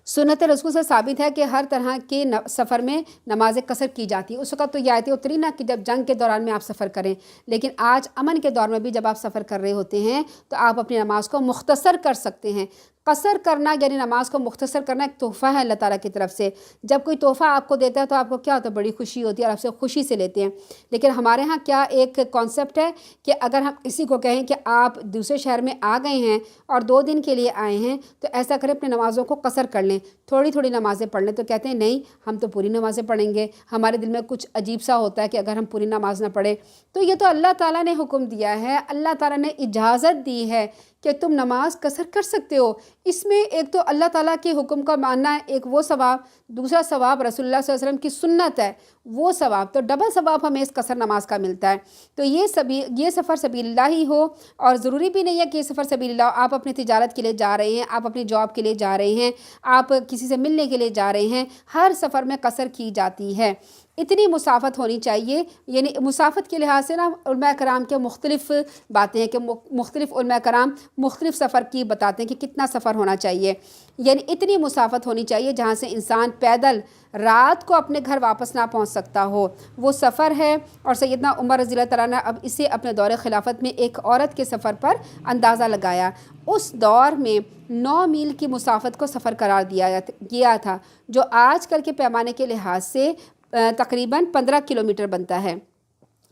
سنت رسول سے ثابت ہے کہ ہر طرح کے سفر میں نماز قصر کی جاتی ہے۔ اس وقت تو یہ آیتیں اتری نہ کہ جب جنگ کے دوران میں آپ سفر کریں، لیکن آج امن کے دور میں بھی جب آپ سفر کر رہے ہوتے ہیں تو آپ اپنی نماز کو مختصر کر سکتے ہیں۔ قصر کرنا یعنی نماز کو مختصر کرنا ایک تحفہ ہے اللہ تعالیٰ کی طرف سے۔ جب کوئی تحفہ آپ کو دیتا ہے تو آپ کو کیا ہوتا ہے؟ بڑی خوشی ہوتی ہے اور آپ سے خوشی سے لیتے ہیں۔ لیکن ہمارے ہاں کیا ایک کانسیپٹ ہے کہ اگر ہم کسی کو کہیں کہ آپ دوسرے شہر میں آ گئے ہیں اور 2 دن کے لیے آئے ہیں تو ایسا کریں اپنی نمازوں کو قصر کر لیں، تھوڑی تھوڑی نمازیں پڑھ لیں، تو کہتے ہیں نہیں ہم تو پوری نمازیں پڑھیں گے۔ ہمارے دل میں کچھ عجیب سا ہوتا ہے کہ اگر ہم پوری نماز نہ پڑھیں تو یہ تو اللہ تعالیٰ نے حکم دیا ہے، اللہ تعالیٰ نے اجازت دی ہے کہ تم نماز قصر کر سکتے ہو۔ اس میں ایک تو اللہ تعالیٰ کے حکم کا ماننا ہے، ایک وہ ثواب، دوسرا ثواب رسول اللہ صلی اللہ علیہ وسلم کی سنت ہے، وہ ثواب تو ڈبل ثواب ہمیں اس قصر نماز کا ملتا ہے۔ تو یہ سفر سبیل اللہ ہی ہو، اور ضروری بھی نہیں ہے کہ یہ سفر سبیل اللہ ہو۔ آپ اپنی تجارت کے لیے جا رہے ہیں، آپ اپنی جاب کے لیے جا رہے ہیں، آپ کسی سے ملنے کے لیے جا رہے ہیں، ہر سفر میں قصر کی جاتی ہے۔ اتنی مسافت ہونی چاہیے، یعنی مسافت کے لحاظ سے نا علماء کرام کے مختلف باتیں ہیں کہ مختلف علماء کرام مختلف سفر کی بتاتے ہیں کہ کتنا سفر ہونا چاہیے۔ یعنی اتنی مسافت ہونی چاہیے جہاں سے انسان پیدل رات کو اپنے گھر واپس نہ پہنچ سکتا ہو، وہ سفر ہے۔ اور سیدنا عمر رضی اللہ تعالیٰ نے اب اسے اپنے دور خلافت میں ایک عورت کے سفر پر اندازہ لگایا۔ اس دور میں 9 میل کی مسافت کو سفر قرار دیا تھا، جو آج کل کے پیمانے کے لحاظ سے تقریباً 15 کلومیٹر بنتا ہے۔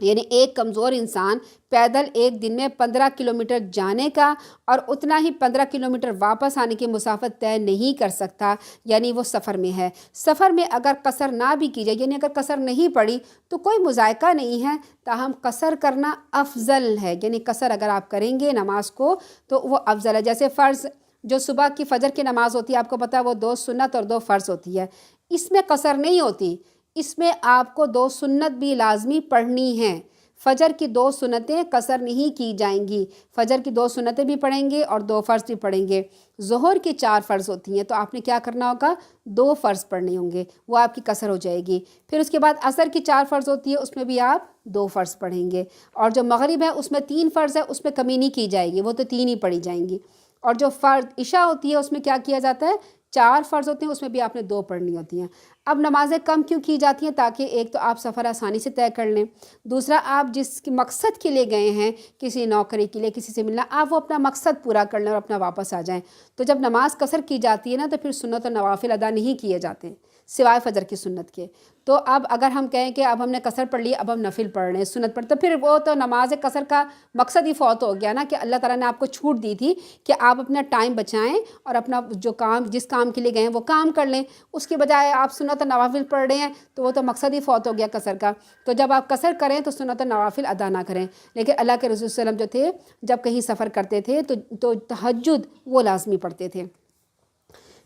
یعنی ایک کمزور انسان پیدل ایک دن میں 15 کلومیٹر جانے کا اور اتنا ہی 15 کلومیٹر واپس آنے کی مسافت طے نہیں کر سکتا، یعنی وہ سفر میں ہے۔ سفر میں اگر قصر نہ بھی کی جائے، یعنی اگر قصر نہیں پڑی تو کوئی مذائقہ نہیں ہے، تاہم قصر کرنا افضل ہے۔ یعنی قصر اگر آپ کریں گے نماز کو تو وہ افضل ہے۔ جیسے فرض جو صبح کی فجر کی نماز ہوتی ہے، آپ کو پتہ ہے وہ 2 سنت اور 2 فرض ہوتی ہے، اس میں قصر نہیں ہوتی، اس میں آپ کو 2 سنت بھی لازمی پڑھنی ہیں۔ فجر کی 2 سنتیں قصر نہیں کی جائیں گی، فجر کی 2 سنتیں بھی پڑھیں گے اور 2 فرض بھی پڑھیں گے۔ ظہر کی 4 فرض ہوتی ہیں تو آپ نے کیا کرنا ہوگا؟ 2 فرض پڑھنے ہوں گے، وہ آپ کی قصر ہو جائے گی۔ پھر اس کے بعد عصر کی 4 فرض ہوتی ہے، اس میں بھی آپ 2 فرض پڑھیں گے، اور جو مغرب ہے اس میں 3 فرض ہے، اس میں کمی نہیں کی جائے گی، وہ تو 3 ہی پڑھی جائیں گی۔ اور جو فرض عشاء ہوتی ہے اس میں کیا کیا جاتا ہے؟ 4 فرض ہوتے ہیں، اس میں بھی آپ نے 2 پڑھنی ہوتی ہیں۔ اب نمازیں کم کیوں کی جاتی ہیں؟ تاکہ ایک تو آپ سفر آسانی سے طے کر لیں، دوسرا آپ جس مقصد کے لیے گئے ہیں، کسی نوکری کے لیے، کسی سے ملنا، آپ وہ اپنا مقصد پورا کر لیں اور اپنا واپس آ جائیں۔ تو جب نماز قصر کی جاتی ہے نا تو پھر سنت و نوافل ادا نہیں کیے جاتے ہیں سوائے فجر کی سنت کے۔ تو اب اگر ہم کہیں کہ اب ہم نے قصر پڑھ لی، اب ہم نفل پڑھ رہے ہیں، سنت پڑھ، تو پھر وہ تو نماز قصر کا مقصد ہی فوت ہو گیا نا، کہ اللہ تعالیٰ نے آپ کو چھوٹ دی تھی کہ آپ اپنا ٹائم بچائیں اور اپنا جو کام جس کام کے لیے گئے ہیں وہ کام کر لیں، اس کے بجائے آپ سنت و نوافل پڑھ رہے ہیں تو وہ تو مقصد ہی فوت ہو گیا قصر کا۔ تو جب آپ قصر کریں تو سنت و نوافل ادا نہ کریں۔ لیکن اللہ کے رسول صلی اللہ علیہ وسلم جو تھے جب کہیں سفر کرتے تھے تو تہجد وہ لازمی پڑھتے تھے۔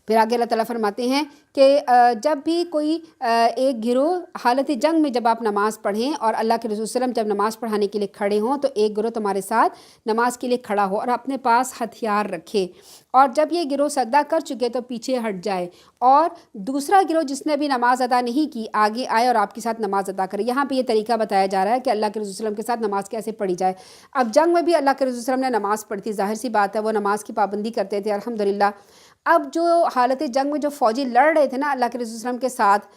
پھر آگے اللہ تعالیٰ فرماتے ہیں کہ جب بھی کوئی ایک گروہ حالت جنگ میں جب آپ نماز پڑھیں اور اللہ کے رسول صلی اللہ علیہ وسلم جب نماز پڑھانے کے لیے کھڑے ہوں تو ایک گروہ تمہارے ساتھ نماز کے لیے کھڑا ہو اور اپنے پاس ہتھیار رکھے، اور جب یہ گروہ سجدہ کر چکے تو پیچھے ہٹ جائے، اور دوسرا گروہ جس نے بھی نماز ادا نہیں کی آگے آئے اور آپ کے ساتھ نماز ادا کرے۔ یہاں پہ یہ طریقہ بتایا جا رہا ہے کہ اللہ کے رسول صلی اللہ علیہ وسلم کے ساتھ نماز کیسے پڑھی جائے۔ اب جنگ میں بھی اللہ کے رسول صلی اللہ علیہ وسلم نے نماز پڑھی تھی، ظاہر سی بات ہے وہ نماز کی پابندی کرتے تھے الحمدللہ۔ اب جو حالت جنگ میں جو فوجی لڑ رہے تھے نا اللہ کے رسول صلی اللہ علیہ وسلم کے ساتھ،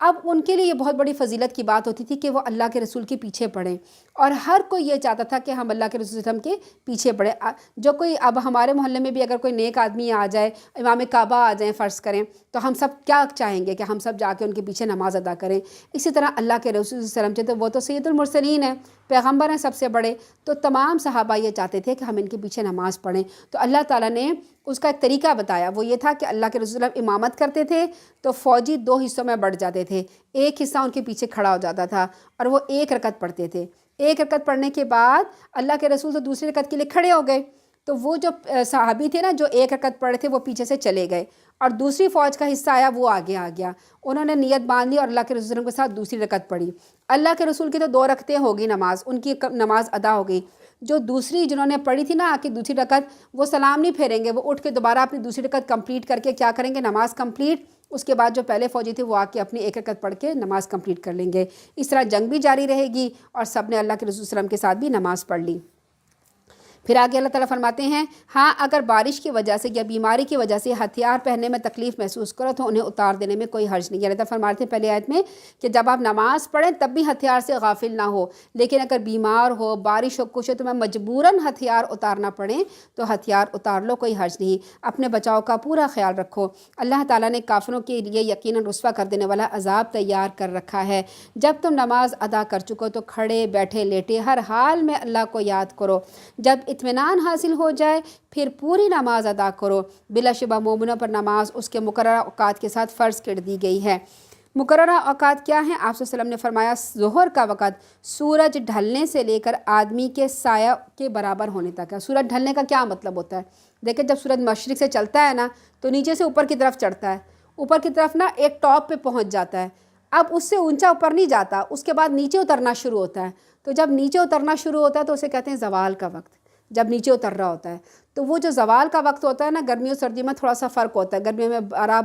اب ان کے لیے یہ بہت بڑی فضیلت کی بات ہوتی تھی کہ وہ اللہ کے رسول کے پیچھے پڑھیں، اور ہر کوئی یہ چاہتا تھا کہ ہم اللہ کے رسول صلی اللہ علیہ وسلم کے پیچھے پڑھیں۔ جو کوئی اب ہمارے محلے میں بھی اگر کوئی نیک آدمی آ جائے، امام کعبہ آ جائیں فرض کریں، تو ہم سب کیا چاہیں گے کہ ہم سب جا کے ان کے پیچھے نماز ادا کریں۔ اسی طرح اللہ کے رسول صلی اللہ علیہ وسلم وہ تو سید المرسلین ہیں، پیغمبر ہیں سب سے بڑے، تو تمام صحابہ یہ چاہتے تھے کہ ہم ان کے پیچھے نماز پڑھیں۔ تو اللہ تعالیٰ نے اس کا ایک طریقہ بتایا، وہ یہ تھا کہ اللہ کے رسول صلی اللہ علیہ وسلم امامت کرتے تھے تو فوجی 2 حصوں میں بٹ جاتے تھے، ایک حصہ ان کے پیچھے کھڑا ہو جاتا تھا اور وہ 1 رکعت پڑھتے تھے۔ 1 رکعت پڑھنے کے بعد اللہ کے رسول تو دوسری رکعت کے لیے کھڑے ہو گئے، تو وہ جو صحابی تھے نا جو 1 رکعت پڑھے تھے وہ پیچھے سے چلے گئے، اور دوسری فوج کا حصہ آیا وہ آگے آ گیا، انہوں نے نیت باندھ لی اور اللہ کے رسول صلی اللہ علیہ وسلم کے ساتھ دوسری رکعت پڑھی۔ اللہ کے رسول کی تو 2 رکعتیں ہوگی نماز، ان کی نماز ادا ہو گئی۔ جو دوسری جنہوں نے پڑھی تھی نا آ کے دوسری رکعت، وہ سلام نہیں پھیریں گے، وہ اٹھ کے دوبارہ اپنی دوسری رکعت کمپلیٹ کر کے کیا کریں گے، نماز کمپلیٹ۔ اس کے بعد جو پہلے فوجی تھے وہ آ کے اپنی 1 رکعت پڑھ کے نماز کمپلیٹ کر لیں گے۔ اس طرح جنگ بھی جاری رہے گی اور سب نے اللہ کے رسول صلی اللہ علیہ وسلم کے ساتھ بھی نماز پڑھ لی۔ پھر آگے اللہ تعالیٰ فرماتے ہیں ہاں اگر بارش کی وجہ سے یا بیماری کی وجہ سے ہتھیار پہننے میں تکلیف محسوس کرو تو انہیں اتار دینے میں کوئی حرج نہیں ہے۔ اللہ تعالیٰ فرماتے ہیں پہلی آیت میں کہ جب آپ نماز پڑھیں تب بھی ہتھیار سے غافل نہ ہو، لیکن اگر بیمار ہو، بارش ہو، کچھ ہو، تمہیں مجبوراً ہتھیار اتارنا پڑے تو ہتھیار اتار لو، کوئی حرج نہیں۔ اپنے بچاؤ کا پورا خیال رکھو۔ اللہ تعالیٰ نے کافروں کے لیے یقیناً رسوا کر دینے والا عذاب تیار کر رکھا ہے۔ جب تم نماز ادا کر چکو تو کھڑے بیٹھے لیٹے ہر حال میں اللہ کو یاد کرو، جب اطمینان حاصل ہو جائے پھر پوری نماز ادا کرو۔ بلا شبہ مومنوں پر نماز اس کے مقررہ اوقات کے ساتھ فرض کر دی گئی ہے۔ مقررہ اوقات کیا ہیں؟ آپ صلی اللہ علیہ وسلم نے فرمایا ظہر کا وقت سورج ڈھلنے سے لے کر آدمی کے سایہ کے برابر ہونے تک ہے۔ سورج ڈھلنے کا کیا مطلب ہوتا ہے؟ دیکھیں جب سورج مشرق سے چلتا ہے نا تو نیچے سے اوپر کی طرف چڑھتا ہے، اوپر کی طرف نا ایک ٹاپ پہ پہنچ جاتا ہے، اب اس سے اونچا اوپر نہیں جاتا، اس کے بعد نیچے اترنا شروع ہوتا ہے۔ تو جب نیچے اترنا شروع ہوتا ہے تو اسے کہتے ہیں زوال کا وقت، جب نیچے اتر رہا ہوتا ہے۔ تو وہ جو زوال کا وقت ہوتا ہے نا، گرمیوں سردیوں میں تھوڑا سا فرق ہوتا ہے، گرمیوں میں 11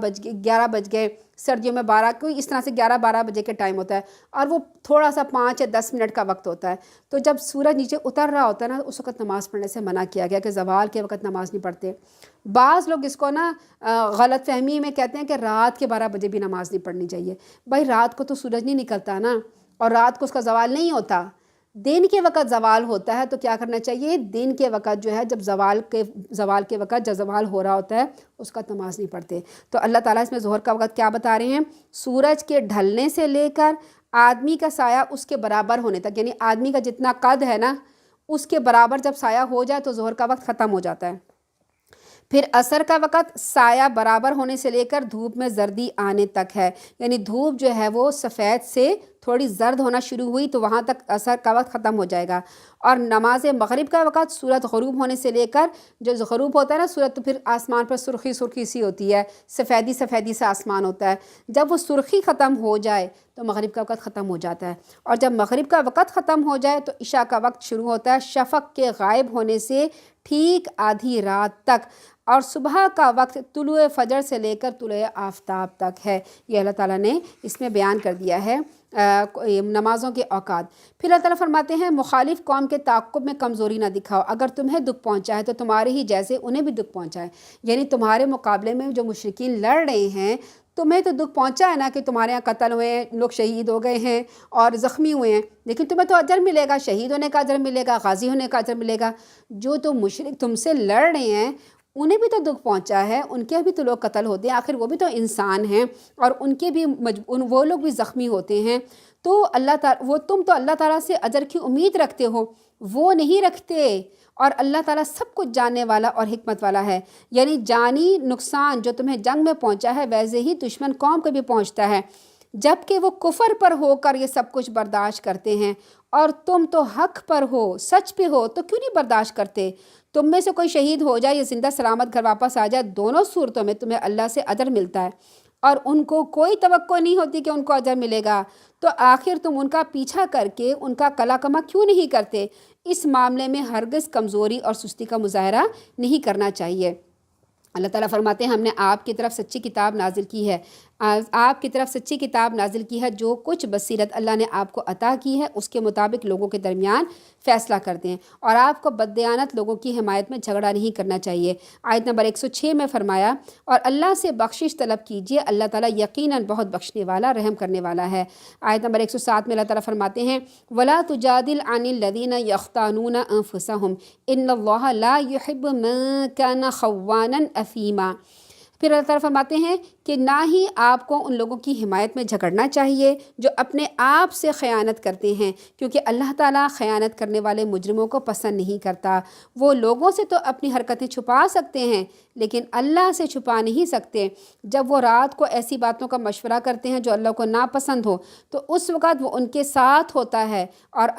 بج گئے، سردیوں میں 12، کوئی اس طرح سے 11-12 بجے کے ٹائم ہوتا ہے، اور وہ تھوڑا سا 5 یا 10 منٹ کا وقت ہوتا ہے۔ تو جب سورج نیچے اتر رہا ہوتا ہے نا اس وقت نماز پڑھنے سے منع کیا گیا کہ زوال کے وقت نماز نہیں پڑھتے۔ بعض لوگ اس کو نا غلط فہمی میں کہتے ہیں کہ رات کے 12 بجے بھی نماز نہیں پڑھنی چاہیے۔ بھائی رات کو تو سورج نہیں نکلتا نا، اور رات کو اس کا زوال نہیں ہوتا، دن کے وقت زوال ہوتا ہے۔ تو کیا کرنا چاہیے، دن کے وقت جو ہے جب زوال کے وقت جب زوال ہو رہا ہوتا ہے اس کا نماز نہیں پڑھتے۔ تو اللہ تعالیٰ اس میں ظہر کا وقت کیا بتا رہے ہیں، سورج کے ڈھلنے سے لے کر آدمی کا سایہ اس کے برابر ہونے تک، یعنی آدمی کا جتنا قد ہے نا اس کے برابر جب سایہ ہو جائے تو ظہر کا وقت ختم ہو جاتا ہے۔ پھر عصر کا وقت سایہ برابر ہونے سے لے کر دھوپ میں زردی آنے تک ہے، یعنی دھوپ جو ہے وہ سفید سے تھوڑی زرد ہونا شروع ہوئی تو وہاں تک عصر کا وقت ختم ہو جائے گا۔ اور نماز مغرب کا وقت سورج غروب ہونے سے لے کر، جو غروب ہوتا ہے نا سورج تو پھر آسمان پر سرخی سرخی سی ہوتی ہے، سفیدی سفیدی سا آسمان ہوتا ہے، جب وہ سرخی ختم ہو جائے تو مغرب کا وقت ختم ہو جاتا ہے۔ اور جب مغرب کا وقت ختم ہو جائے تو عشاء کا وقت شروع ہوتا ہے شفق کے غائب ہونے سے ٹھیک آدھی رات تک، اور صبح کا وقت طلوع فجر سے لے کر طلوع آفتاب تک ہے۔ یہ اللہ تعالیٰ نے اس میں بیان کر دیا ہے نمازوں کے اوقات۔ پھر اللہ تعالیٰ فرماتے ہیں مخالف قوم کے تعاقب میں کمزوری نہ دکھاؤ، اگر تمہیں دکھ پہنچا ہے تو تمہارے ہی جیسے انہیں بھی دکھ پہنچا ہے، یعنی تمہارے مقابلے میں جو مشرکین لڑ رہے ہیں تمہیں تو دکھ پہنچا ہے نا کہ تمہارے یہاں قتل ہوئے ہیں، لوگ شہید ہو گئے ہیں اور زخمی ہوئے ہیں، لیکن تمہیں تو اجر ملے گا، شہید ہونے کا اجر ملے گا، غازی ہونے کا اجر ملے گا۔ جو تو مشرک تم سے لڑ رہے ہیں انہیں بھی تو دکھ پہنچا ہے، ان کے بھی تو لوگ قتل ہوتے ہیں، آخر وہ بھی تو انسان ہیں، اور ان کے بھی وہ لوگ بھی زخمی ہوتے ہیں۔ تو اللہ تعالیٰ تم تو اللہ تعالیٰ سے اجر کی امید رکھتے ہو، وہ نہیں رکھتے، اور اللہ تعالیٰ سب کچھ جاننے والا اور حکمت والا ہے۔ یعنی جانی نقصان جو تمہیں جنگ میں پہنچا ہے ویسے ہی دشمن قوم کو بھی پہنچتا ہے، جب کہ وہ کفر پر ہو کر یہ سب کچھ برداشت کرتے ہیں، اور تم تو حق پر ہو، سچ پہ ہو، تو کیوں نہیں برداشت کرتے؟ تم میں سے کوئی شہید ہو جائے یا زندہ سلامت گھر واپس آ جائے، دونوں صورتوں میں تمہیں اللہ سے اجر ملتا ہے، اور ان کو کوئی توقع نہیں ہوتی کہ ان کو اجر ملے گا، تو آخر تم ان کا پیچھا کر کے ان کا کلا کما کیوں نہیں کرتے؟ اس معاملے میں ہرگز کمزوری اور سستی کا مظاہرہ نہیں کرنا چاہیے۔ اللہ تعالیٰ فرماتے ہیں ہم نے آپ کی طرف سچی کتاب نازل کی ہے، آپ کی طرف سچی کتاب نازل کی ہے، جو کچھ بصیرت اللہ نے آپ کو عطا کی ہے اس کے مطابق لوگوں کے درمیان فیصلہ کرتے ہیں، اور آپ کو بددیانت لوگوں کی حمایت میں جھگڑا نہیں کرنا چاہیے۔ آیت نمبر 106 میں فرمایا اور اللہ سے بخشش طلب کیجیے، اللہ تعالیٰ یقیناً بہت بخشنے والا رحم کرنے والا ہے۔ آیت نمبر 107 میں اللہ تعالیٰ فرماتے ہیں وَلَا تُجَادِلْ عَنِ الَّذِينَ يَخْتَانُونَ أَنفُسَهُمْ إِنَّ اللَّهَ لَا يُحِبُّ مَن كَانَ خَوَّانًا أَثِيمًا۔ پھر اللہ تعالیٰ فرماتے ہیں کہ نہ ہی آپ کو ان لوگوں کی حمایت میں جھگڑنا چاہیے جو اپنے آپ سے خیانت کرتے ہیں، کیونکہ اللہ تعالیٰ خیانت کرنے والے مجرموں کو پسند نہیں کرتا۔ وہ لوگوں سے تو اپنی حرکتیں چھپا سکتے ہیں لیکن اللہ سے چھپا نہیں سکتے۔ جب وہ رات کو ایسی باتوں کا مشورہ کرتے ہیں جو اللہ کو ناپسند ہو تو اس وقت وہ ان کے ساتھ ہوتا ہے، اور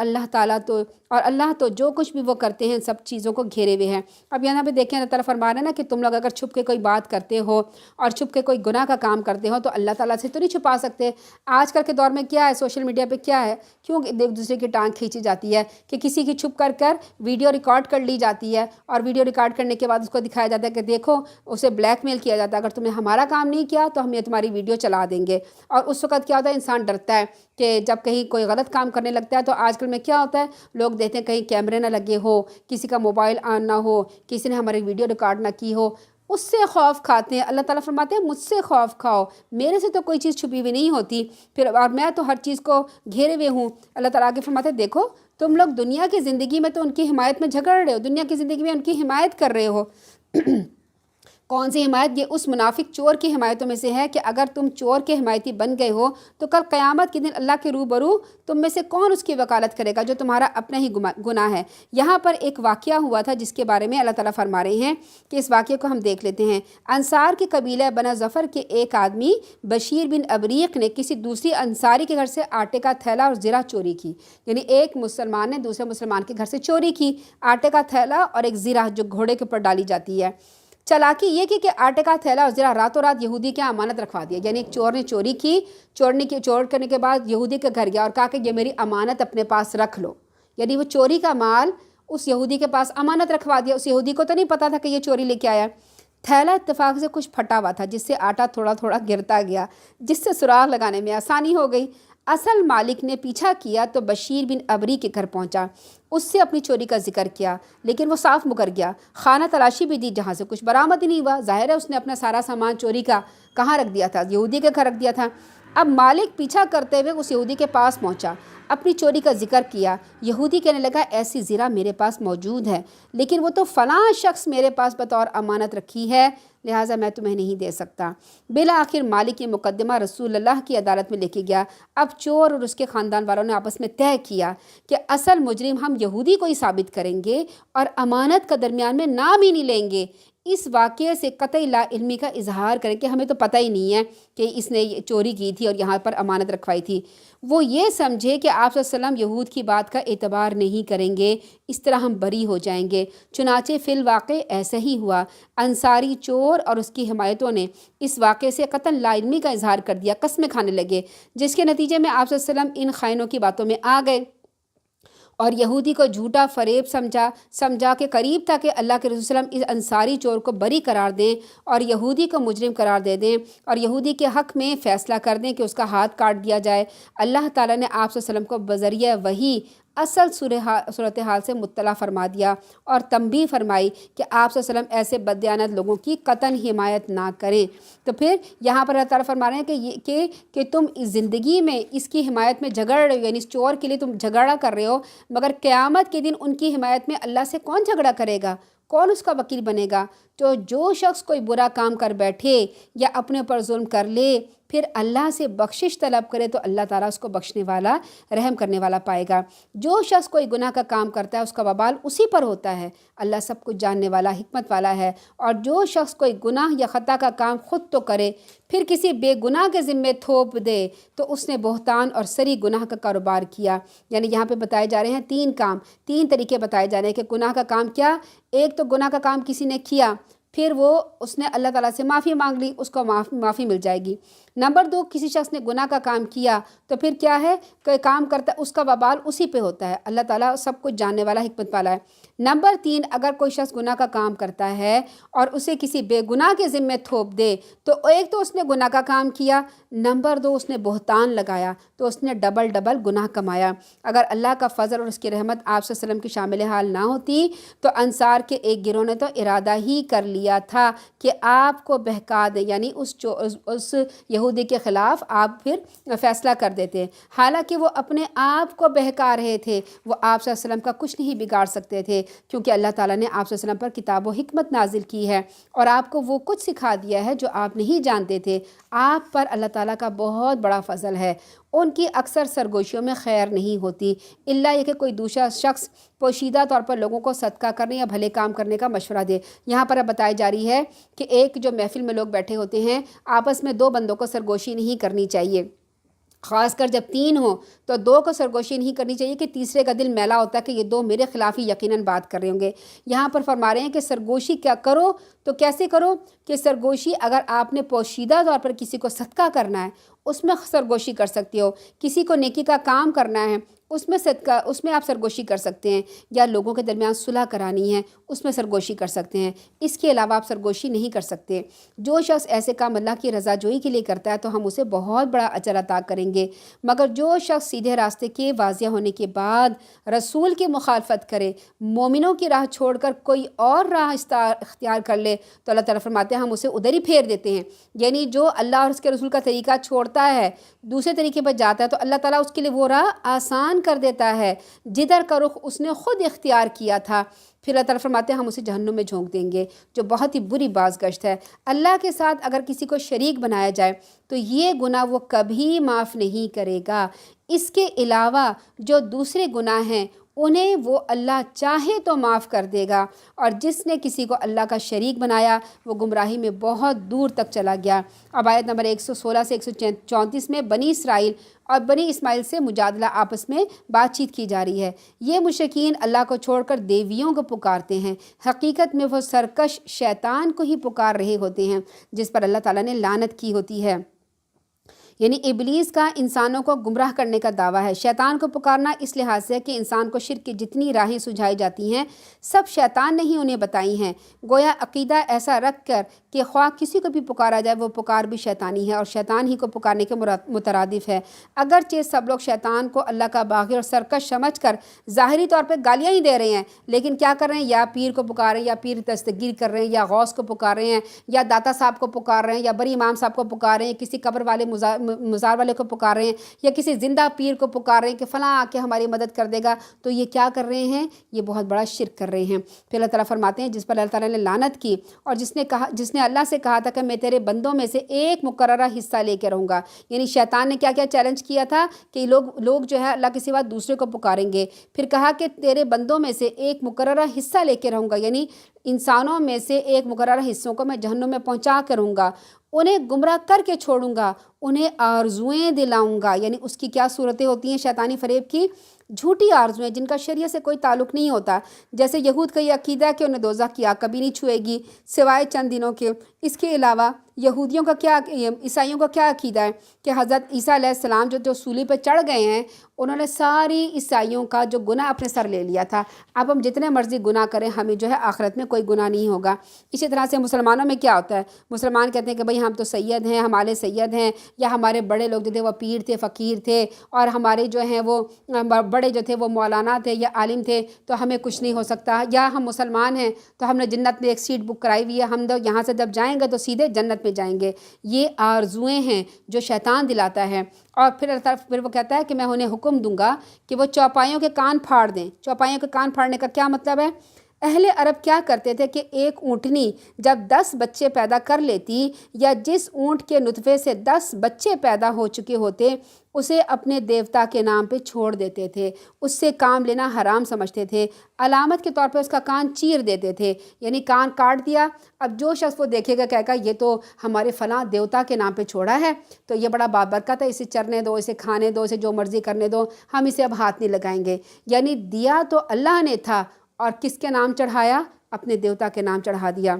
اللہ تو جو کچھ بھی وہ کرتے ہیں سب چیزوں کو گھیرے ہوئے ہیں۔ اب یہاں پہ دیکھیں اللہ تعالیٰ فرما رہے ہیں نا کہ تم لوگ اگر چھپ کے کوئی بات کرتے ہو اور چھپ کے کوئی گناہ کا کام کرتے ہو تو اللہ تعالیٰ سے تو نہیں چھپا سکتے۔ آج کل کے دور میں کیا ہے، سوشل میڈیا پہ کیا ہے، کیوں ایک دوسرے کی ٹانگ کھینچی جاتی ہے کہ کسی کی چھپ کر ویڈیو ریکارڈ کر لی جاتی ہے، اور ویڈیو ریکارڈ کرنے کے بعد اس کو دکھایا جاتا ہے کہ دیکھو، اسے بلیک میل کیا جاتا ہے، اگر تم نے ہمارا کام نہیں کیا تو ہم یہ تمہاری ویڈیو چلا دیں گے۔ اور اس وقت کیا ہوتا ہے، انسان ڈرتا ہے کہ جب کہیں کوئی غلط کام کرنے لگتا ہے تو آج کل میں کیا ہوتا ہے، لوگ دیکھتے ہیں کہیں کیمرے نہ لگے ہو، کسی کا موبائل آن نہ ہو، کسی نے ہماری ویڈیو ریکارڈ نہ کی ہو، اس سے خوف کھاتے ہیں۔ اللہ تعالیٰ فرماتے ہیں مجھ سے خوف کھاؤ، میرے سے تو کوئی چیز چھپی ہوئی نہیں ہوتی، پھر اور میں تو ہر چیز کو گھیرے ہوئے ہوں۔ اللہ تعالیٰ آگے فرماتے ہیں دیکھو تم لوگ دنیا کی زندگی میں تو ان کی حمایت میں جھگڑ رہے ہو، دنیا کی زندگی میں ان کی حمایت کر رہے ہو۔ کون سی حمایت؟ یہ اس منافق چور کی حمایتوں میں سے ہے کہ اگر تم چور کے حمایتی بن گئے ہو تو کل قیامت کے دن اللہ کے روبرو تم میں سے کون اس کی وکالت کرے گا جو تمہارا اپنا ہی گناہ ہے۔ یہاں پر ایک واقعہ ہوا تھا جس کے بارے میں اللہ تعالیٰ فرما رہے ہیں کہ اس واقعے کو ہم دیکھ لیتے ہیں۔ انصار کے قبیلہ بنو ظفر کے ایک آدمی بشیر بن ابریق نے کسی دوسری انصاری کے گھر سے آٹے کا تھیلا اور زرہ چوری کی، یعنی ایک مسلمان نے دوسرے مسلمان کے گھر سے چوری کی آٹے کا تھیلا اور ایک زرہ جو گھوڑے کے اوپر ڈالی جاتی ہے۔ چالاکی یہ کی کہ آٹے کا تھیلا اور زرہ راتوں رات یہودی کے امانت رکھوا دیا، یعنی ایک چور نے چوری کی، چور کرنے کے بعد یہودی کے گھر گیا اور کہا کہ یہ میری امانت اپنے پاس رکھ لو، یعنی وہ چوری کا مال اس یہودی کے پاس امانت رکھوا دیا۔ اس یہودی کو تو نہیں پتا تھا کہ یہ چوری لے کے آیا۔ تھیلا اتفاق سے کچھ پھٹا ہوا تھا جس سے آٹا تھوڑا تھوڑا گرتا گیا، جس سے سراغ لگانے میں آسانی ہو گئی۔ اصل مالک نے پیچھا کیا تو بشیر بن ابری کے گھر پہنچا، اس سے اپنی چوری کا ذکر کیا، لیکن وہ صاف مکر گیا۔ خانہ تلاشی بھی دی جہاں سے کچھ برآمد ہی نہیں ہوا۔ ظاہر ہے اس نے اپنا سارا سامان چوری کا کہاں رکھ دیا تھا، یہودی کے گھر رکھ دیا تھا۔ اب مالک پیچھا کرتے ہوئے اس یہودی کے پاس پہنچا، اپنی چوری کا ذکر کیا۔ یہودی کہنے لگا ایسی زرہ میرے پاس موجود ہے لیکن وہ تو فلاں شخص میرے پاس بطور امانت رکھی ہے، لہٰذا میں تمہیں نہیں دے سکتا۔ بالآخر مالک یہ مقدمہ رسول اللہ کی عدالت میں لے کے گیا۔ اب چور اور اس کے خاندان والوں نے آپس میں طے کیا کہ اصل مجرم ہم یہودی کو ہی ثابت کریں گے اور امانت کا درمیان میں نام ہی نہیں لیں گے۔ اس واقعے سے قطعی لا علمی کا اظہار کریں کہ ہمیں تو پتہ ہی نہیں ہے کہ اس نے چوری کی تھی اور یہاں پر امانت رکھوائی تھی۔ وہ یہ سمجھے کہ آپ صلی اللہ علیہ وسلم یہود کی بات کا اعتبار نہیں کریں گے، اس طرح ہم بری ہو جائیں گے۔ چنانچہ فی الواقع ایسا ہی ہوا۔ انصاری چور اور اس کی حمایتوں نے اس واقعے سے قطعاً لا علمی کا اظہار کر دیا، قسمیں کھانے لگے، جس کے نتیجے میں آپ صلی اللہ علیہ وسلم ان خائنوں کی باتوں میں آ گئے اور یہودی کو جھوٹا فریب سمجھا کہ قریب تھا کہ اللہ کے رسول صلی اللہ علیہ وسلم اس انصاری چور کو بری قرار دیں اور یہودی کو مجرم قرار دے دیں اور یہودی کے حق میں فیصلہ کر دیں کہ اس کا ہاتھ کاٹ دیا جائے۔ اللہ تعالیٰ نے آپ صلی اللہ علیہ وسلم کو بذریعہ وحی اصل صورتحال سے مطلع فرما دیا اور تنبیہ فرمائی کہ آپ صلی اللہ علیہ وسلم ایسے بددیانت لوگوں کی قطعاً حمایت نہ کریں۔ تو پھر یہاں پر اللہ تعالیٰ فرما رہے ہیں کہ تم اس زندگی میں اس کی حمایت میں جھگڑ رہے ہو، یعنی اس چور کے لیے تم جھگڑا کر رہے ہو، مگر قیامت کے دن ان کی حمایت میں اللہ سے کون جھگڑا کرے گا، کون اس کا وکیل بنے گا؟ تو جو شخص کوئی برا کام کر بیٹھے یا اپنے اوپر ظلم کر لے پھر اللہ سے بخشش طلب کرے تو اللہ تعالیٰ اس کو بخشنے والا رحم کرنے والا پائے گا۔ جو شخص کوئی گناہ کا کام کرتا ہے اس کا وبال اسی پر ہوتا ہے، اللہ سب کچھ جاننے والا حکمت والا ہے۔ اور جو شخص کوئی گناہ یا خطا کا کام خود تو کرے پھر کسی بے گناہ کے ذمے تھوپ دے تو اس نے بہتان اور سری گناہ کا کاروبار کیا۔ یعنی یہاں پہ بتائے جا رہے ہیں تین طریقے بتائے جا رہے ہیں کہ گناہ کا کام کیا۔ ایک تو گناہ کا کام کسی نے کیا، پھر اس نے اللہ تعالیٰ سے معافی مانگ لی، اس کو معافی مل جائے گی۔ نمبر 2، کسی شخص نے گناہ کا کام کیا تو پھر کیا ہے کہ کام کرتا ہے، اس کا وبال اسی پہ ہوتا ہے۔ اللہ تعالیٰ سب کچھ جاننے والا، حکمت والا ہے۔ نمبر 3، اگر کوئی شخص گناہ کا کام کرتا ہے اور اسے کسی بے گناہ کے ذمے تھوپ دے تو ایک تو اس نے گناہ کا کام کیا، نمبر 2 اس نے بہتان لگایا تو اس نے ڈبل گناہ کمایا۔ اگر اللہ کا فضل اور اس کی رحمت آپ صلی اللہ علیہ وسلم کی شامل حال نہ ہوتی تو انصار کے ایک گروہ نے تو ارادہ ہی کر لیا تھا کہ آپ کو بہکا دیں، یعنی اس یہودی کے خلاف آپ پھر فیصلہ کر دیتے، حالانکہ وہ اپنے آپ کو بہکا رہے تھے، وہ آپ صلی اللہ علیہ وسلم کا کچھ نہیں بگاڑ سکتے تھے، کیونکہ اللہ تعالیٰ نے آپ صلی اللہ علیہ وسلم پر کتاب و حکمت نازل کی ہے اور آپ کو وہ کچھ سکھا دیا ہے جو آپ نہیں جانتے تھے۔ آپ پر اللہ تعالیٰ کا بہت بڑا فضل ہے۔ ان کی اکثر سرگوشیوں میں خیر نہیں ہوتی، الا یہ کہ کوئی دوسرا شخص پوشیدہ طور پر لوگوں کو صدقہ کرنے یا بھلے کام کرنے کا مشورہ دے۔ یہاں پر اب بتائی جا رہی ہے کہ ایک جو محفل میں لوگ بیٹھے ہوتے ہیں، آپس میں 2 بندوں کو سرگوشی نہیں کرنی چاہیے، خاص کر جب 3 ہوں تو 2 کو سرگوشی نہیں کرنی چاہیے کہ تیسرے کا دل میلا ہوتا ہے کہ یہ 2 میرے خلاف ہی یقیناً بات کر رہے ہوں گے۔ یہاں پر فرما رہے ہیں کہ سرگوشی کیا کرو تو کیسے کرو کہ سرگوشی اگر آپ نے پوشیدہ طور پر کسی کو صدقہ کرنا ہے اس میں سرگوشی کر سکتے ہو، کسی کو نیکی کا کام کرنا ہے اس میں آپ سرگوشی کر سکتے ہیں، یا لوگوں کے درمیان صلح کرانی ہے اس میں سرگوشی کر سکتے ہیں، اس کے علاوہ آپ سرگوشی نہیں کر سکتے۔ جو شخص ایسے کام اللہ کی رضا جوئی کے لیے کرتا ہے تو ہم اسے بہت بڑا اجر عطا کریں گے، مگر جو شخص سیدھے راستے کے واضح ہونے کے بعد رسول کی مخالفت کرے، مومنوں کی راہ چھوڑ کر کوئی اور راہ اختیار کر لے تو اللہ تعالیٰ فرماتے ہیں ہم اسے ادھر ہی پھیر دیتے ہیں۔ یعنی جو اللہ اور اس کے رسول کا طریقہ چھوڑتا ہے، دوسرے طریقے پر جاتا ہے تو اللہ تعالیٰ اس کے لیے وہ راہ آسان کر دیتا ہے جدھر کا رخ اس نے خود اختیار کیا تھا۔ پھر اللہ تعالیٰ فرماتے ہیں ہم اسے جہنم میں جھونک دیں گے، جو بہت ہی بری بازگشت ہے۔ اللہ کے ساتھ اگر کسی کو شریک بنایا جائے تو یہ گناہ وہ کبھی معاف نہیں کرے گا۔ اس کے علاوہ جو دوسرے گناہ ہیں انہیں وہ اللہ چاہے تو معاف کر دے گا، اور جس نے کسی کو اللہ کا شریک بنایا وہ گمراہی میں بہت دور تک چلا گیا۔ اب آیت نمبر 116 سے 134 میں بنی اسرائیل اور بنی اسماعیل سے مجادلہ آپس میں بات چیت کی جا رہی ہے۔ یہ مشرکین اللہ کو چھوڑ کر دیویوں کو پکارتے ہیں، حقیقت میں وہ سرکش شیطان کو ہی پکار رہے ہوتے ہیں جس پر اللہ تعالیٰ نے لعنت کی ہوتی ہے۔ یعنی ابلیس کا انسانوں کو گمراہ کرنے کا دعویٰ ہے۔ شیطان کو پکارنا اس لحاظ سے کہ انسان کو شرک کی جتنی راہیں سجھائی جاتی ہیں سب شیطان نے ہی انہیں بتائی ہیں، گویا عقیدہ ایسا رکھ کر کہ خواہ کسی کو بھی پکارا جائے وہ پکار بھی شیطانی ہے اور شیطان ہی کو پکارنے کے مترادف ہے۔ اگرچہ سب لوگ شیطان کو اللہ کا باغی اور سرکش سمجھ کر ظاہری طور پہ گالیاں ہی دے رہے ہیں، لیکن کیا کر رہے ہیں؟ یا پیر کو پکار رہے ہیں، یا پیر دستگیر کر رہے ہیں، یا غوث کو پکار رہے ہیں، یا داتا صاحب کو پکار رہے ہیں، یا بڑی امام صاحب کو پکار رہے ہیں، کسی قبر والے مزار والے کو پکار رہے ہیں، یا کسی زندہ پیر کو پکار رہے ہیں کہ فلاں آ کے ہماری مدد کر دے گا۔ تو یہ کیا کر رہے ہیں؟ یہ بہت بڑا شرک کر رہے ہیں۔ پھر اللہ تعالیٰ فرماتے ہیں جس پر اللہ تعالیٰ نے لعنت کی اور جس نے اللہ سے کہا تھا کہ میں تیرے بندوں میں سے ایک مقررہ حصہ لے کے رہوں گا، یعنی شیطان نے کیا کیا چیلنج کیا تھا کہ لوگ جو ہے اللہ کے سوا دوسرے کو پکاریں گے، پھر کہا کہ تیرے بندوں میں سے ایک مقررہ حصہ لے کے رہوں گا، یعنی انسانوں میں سے ایک مقررہ حصوں کو میں جہنم میں پہنچا کے رہوں گا، انہیں گمراہ کر کے چھوڑوں گا، انہیں آرزوئیں دلاؤں گا۔ یعنی اس کی کیا صورتیں ہوتی ہیں شیطانی فریب کی؟ جھوٹی آرزویں جن کا شریعت سے کوئی تعلق نہیں ہوتا، جیسے یہود کا یہ عقیدہ ہے کہ انہیں دوزخ کی آگ کبھی نہیں چھوئے گی سوائے چند دنوں کے۔ اس کے علاوہ یہودیوں کا کیا، عیسائیوں کا کیا عقیدہ ہے کہ حضرت عیسیٰ علیہ السلام جو سولی پہ چڑھ گئے ہیں انہوں نے ساری عیسائیوں کا جو گناہ اپنے سر لے لیا تھا، اب ہم جتنے مرضی گناہ کریں ہمیں جو ہے آخرت میں کوئی گناہ نہیں ہوگا۔ اسی طرح سے مسلمانوں میں کیا ہوتا ہے؟ مسلمان کہتے ہیں کہ بھئی ہم تو سید ہیں، ہمارے سید ہیں، یا ہمارے بڑے لوگ جو تھے وہ پیر تھے، فقیر تھے، اور ہمارے جو ہیں وہ بڑے جو تھے وہ مولانا تھے یا عالم تھے، تو ہمیں کچھ نہیں ہو سکتا، یا ہم مسلمان ہیں تو ہم نے جنت میں ایک سیٹ بک کرائی ہوئی ہے، ہم یہاں سے جب جائیں گے تو سیدھے جنت میں جائیں گے۔ یہ آرزویں ہیں جو شیطان دلاتا ہے۔ اور پھر وہ کہتا ہے کہ میں انہیں حکم دوں گا کہ وہ چوپائیوں کے کان پھاڑ دیں۔ چوپائیوں کے کان پھاڑنے کا کیا مطلب ہے؟ اہل عرب کیا کرتے تھے کہ ایک اونٹنی جب 10 بچے پیدا کر لیتی، یا جس اونٹ کے نطفے سے 10 بچے پیدا ہو چکے ہوتے اسے اپنے دیوتا کے نام پہ چھوڑ دیتے تھے، اس سے کام لینا حرام سمجھتے تھے، علامت کے طور پہ اس کا کان چیر دیتے تھے، یعنی کان کاٹ دیا۔ اب جو شخص وہ دیکھے گا کہے گا یہ تو ہمارے فلاں دیوتا کے نام پہ چھوڑا ہے، تو یہ بڑا بابرکت ہے، اسے چرنے دو، اسے کھانے دو، اسے جو مرضی کرنے دو، ہم اسے اب ہاتھ نہیں لگائیں گے۔ یعنی دیا تو اللہ نے تھا اور کس کے نام چڑھایا؟ اپنے دیوتا کے نام چڑھا دیا۔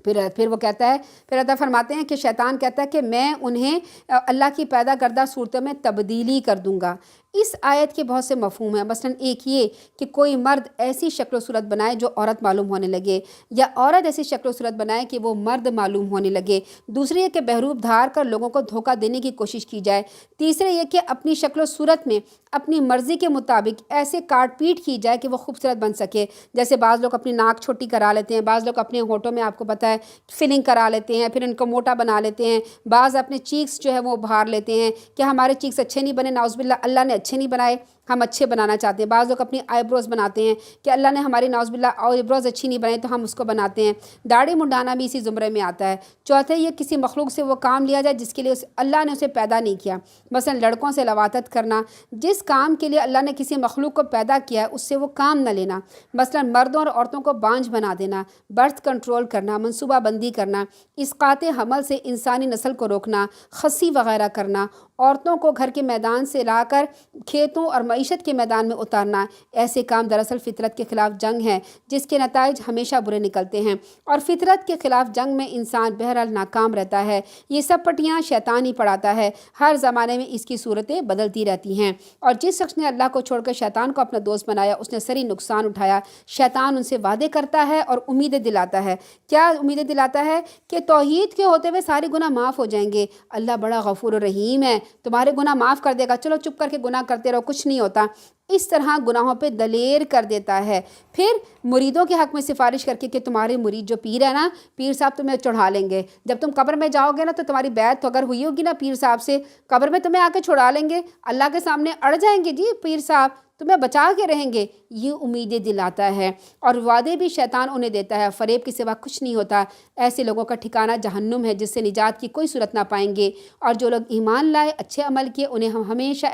پھر وہ کہتا ہے، پھر عطا فرماتے ہیں کہ شیطان کہتا ہے کہ میں انہیں اللہ کی پیدا کردہ صورتوں میں تبدیلی کر دوں گا۔ اس آیت کے بہت سے مفہوم ہیں، مثلا ایک یہ کہ کوئی مرد ایسی شکل و صورت بنائے جو عورت معلوم ہونے لگے، یا عورت ایسی شکل و صورت بنائے کہ وہ مرد معلوم ہونے لگے۔ دوسرے یہ کہ بہروپ دھار کر لوگوں کو دھوکہ دینے کی کوشش کی جائے۔ تیسرے یہ کہ اپنی شکل و صورت میں اپنی مرضی کے مطابق ایسے کاٹ پیٹ کی جائے کہ وہ خوبصورت بن سکے، جیسے بعض لوگ اپنی ناک چھوٹی کرا لیتے ہیں، بعض لوگ اپنے ہونٹوں میں آپ کو پتہ ہے فلنگ کرا لیتے ہیں، پھر ان کو موٹا بنا لیتے ہیں، بعض اپنے چیکس جو ہے وہ ابھار لیتے ہیں کہ ہمارے چیکس اچھے نہیں بنے، نعوذ باللہ اللہ نے اچھے نہیں بنائے، ہم اچھے بنانا چاہتے ہیں۔ بعض لوگ اپنی آئی بروز بناتے ہیں کہ اللہ نے ہماری نعوذ باللہ آئی بروز اچھی نہیں بنائی تو ہم اس کو بناتے ہیں۔ داڑھی منڈانا بھی اسی زمرے میں آتا ہے۔ چوتھے یہ کسی مخلوق سے وہ کام لیا جائے جس کے لیے اللہ نے اسے پیدا نہیں کیا، مثلا لڑکوں سے لواطت کرنا، جس کام کے لیے اللہ نے کسی مخلوق کو پیدا کیا ہے اس سے وہ کام نہ لینا، مثلا مردوں اور عورتوں کو بانجھ بنا دینا، برتھ کنٹرول کرنا، منصوبہ بندی کرنا، اسقاط حمل سے انسانی نسل کو روکنا، خصی وغیرہ کرنا، عورتوں کو گھر کے میدان سے لا کر کھیتوں اور معیشت کے میدان میں اتارنا، ایسے کام دراصل فطرت کے خلاف جنگ ہے جس کے نتائج ہمیشہ برے نکلتے ہیں، اور فطرت کے خلاف جنگ میں انسان بہرحال ناکام رہتا ہے۔ یہ سب پٹیاں شیطان ہی پڑھاتا ہے، ہر زمانے میں اس کی صورتیں بدلتی رہتی ہیں، اور جس شخص نے اللہ کو چھوڑ کر شیطان کو اپنا دوست بنایا اس نے سری نقصان اٹھایا۔ شیطان ان سے وعدے کرتا ہے اور امیدیں دلاتا ہے۔ کیا امیدیں دلاتا ہے؟ کہ توحید کے ہوتے ہوئے سارے گناہ معاف ہو جائیں گے، اللہ بڑا غفور و رحیم ہے، تمہارے گناہ معاف کر دے گا، چلو چپ کر کے گناہ کرتے رہو، کچھ نہیں ہوتا۔ اس طرح گناہوں پہ دلیر کر دیتا ہے۔ پھر مریدوں کے حق میں سفارش کر کے کہ تمہارے مرید جو پیر ہے نا، پیر صاحب تمہیں چڑھا لیں گے، جب تم قبر میں جاؤ گے نا تو تمہاری بیعت اگر ہوئی ہوگی نا پیر صاحب سے، قبر میں تمہیں آ کے چھڑا لیں گے، اللہ کے سامنے اڑ جائیں گے، جی پیر صاحب تمہیں بچا کے رہیں گے، یہ امیدیں دلاتا ہے، اور وعدے بھی شیطان انہیں دیتا ہے، فریب کے سوا کچھ نہیں ہوتا۔ ایسے لوگوں کا ٹھکانہ جہنم ہے جس سے نجات کی کوئی صورت نہ پائیں گے، اور جو لوگ ایمان لائے، اچھے عمل کیے، انہیں ہم ہمیشہ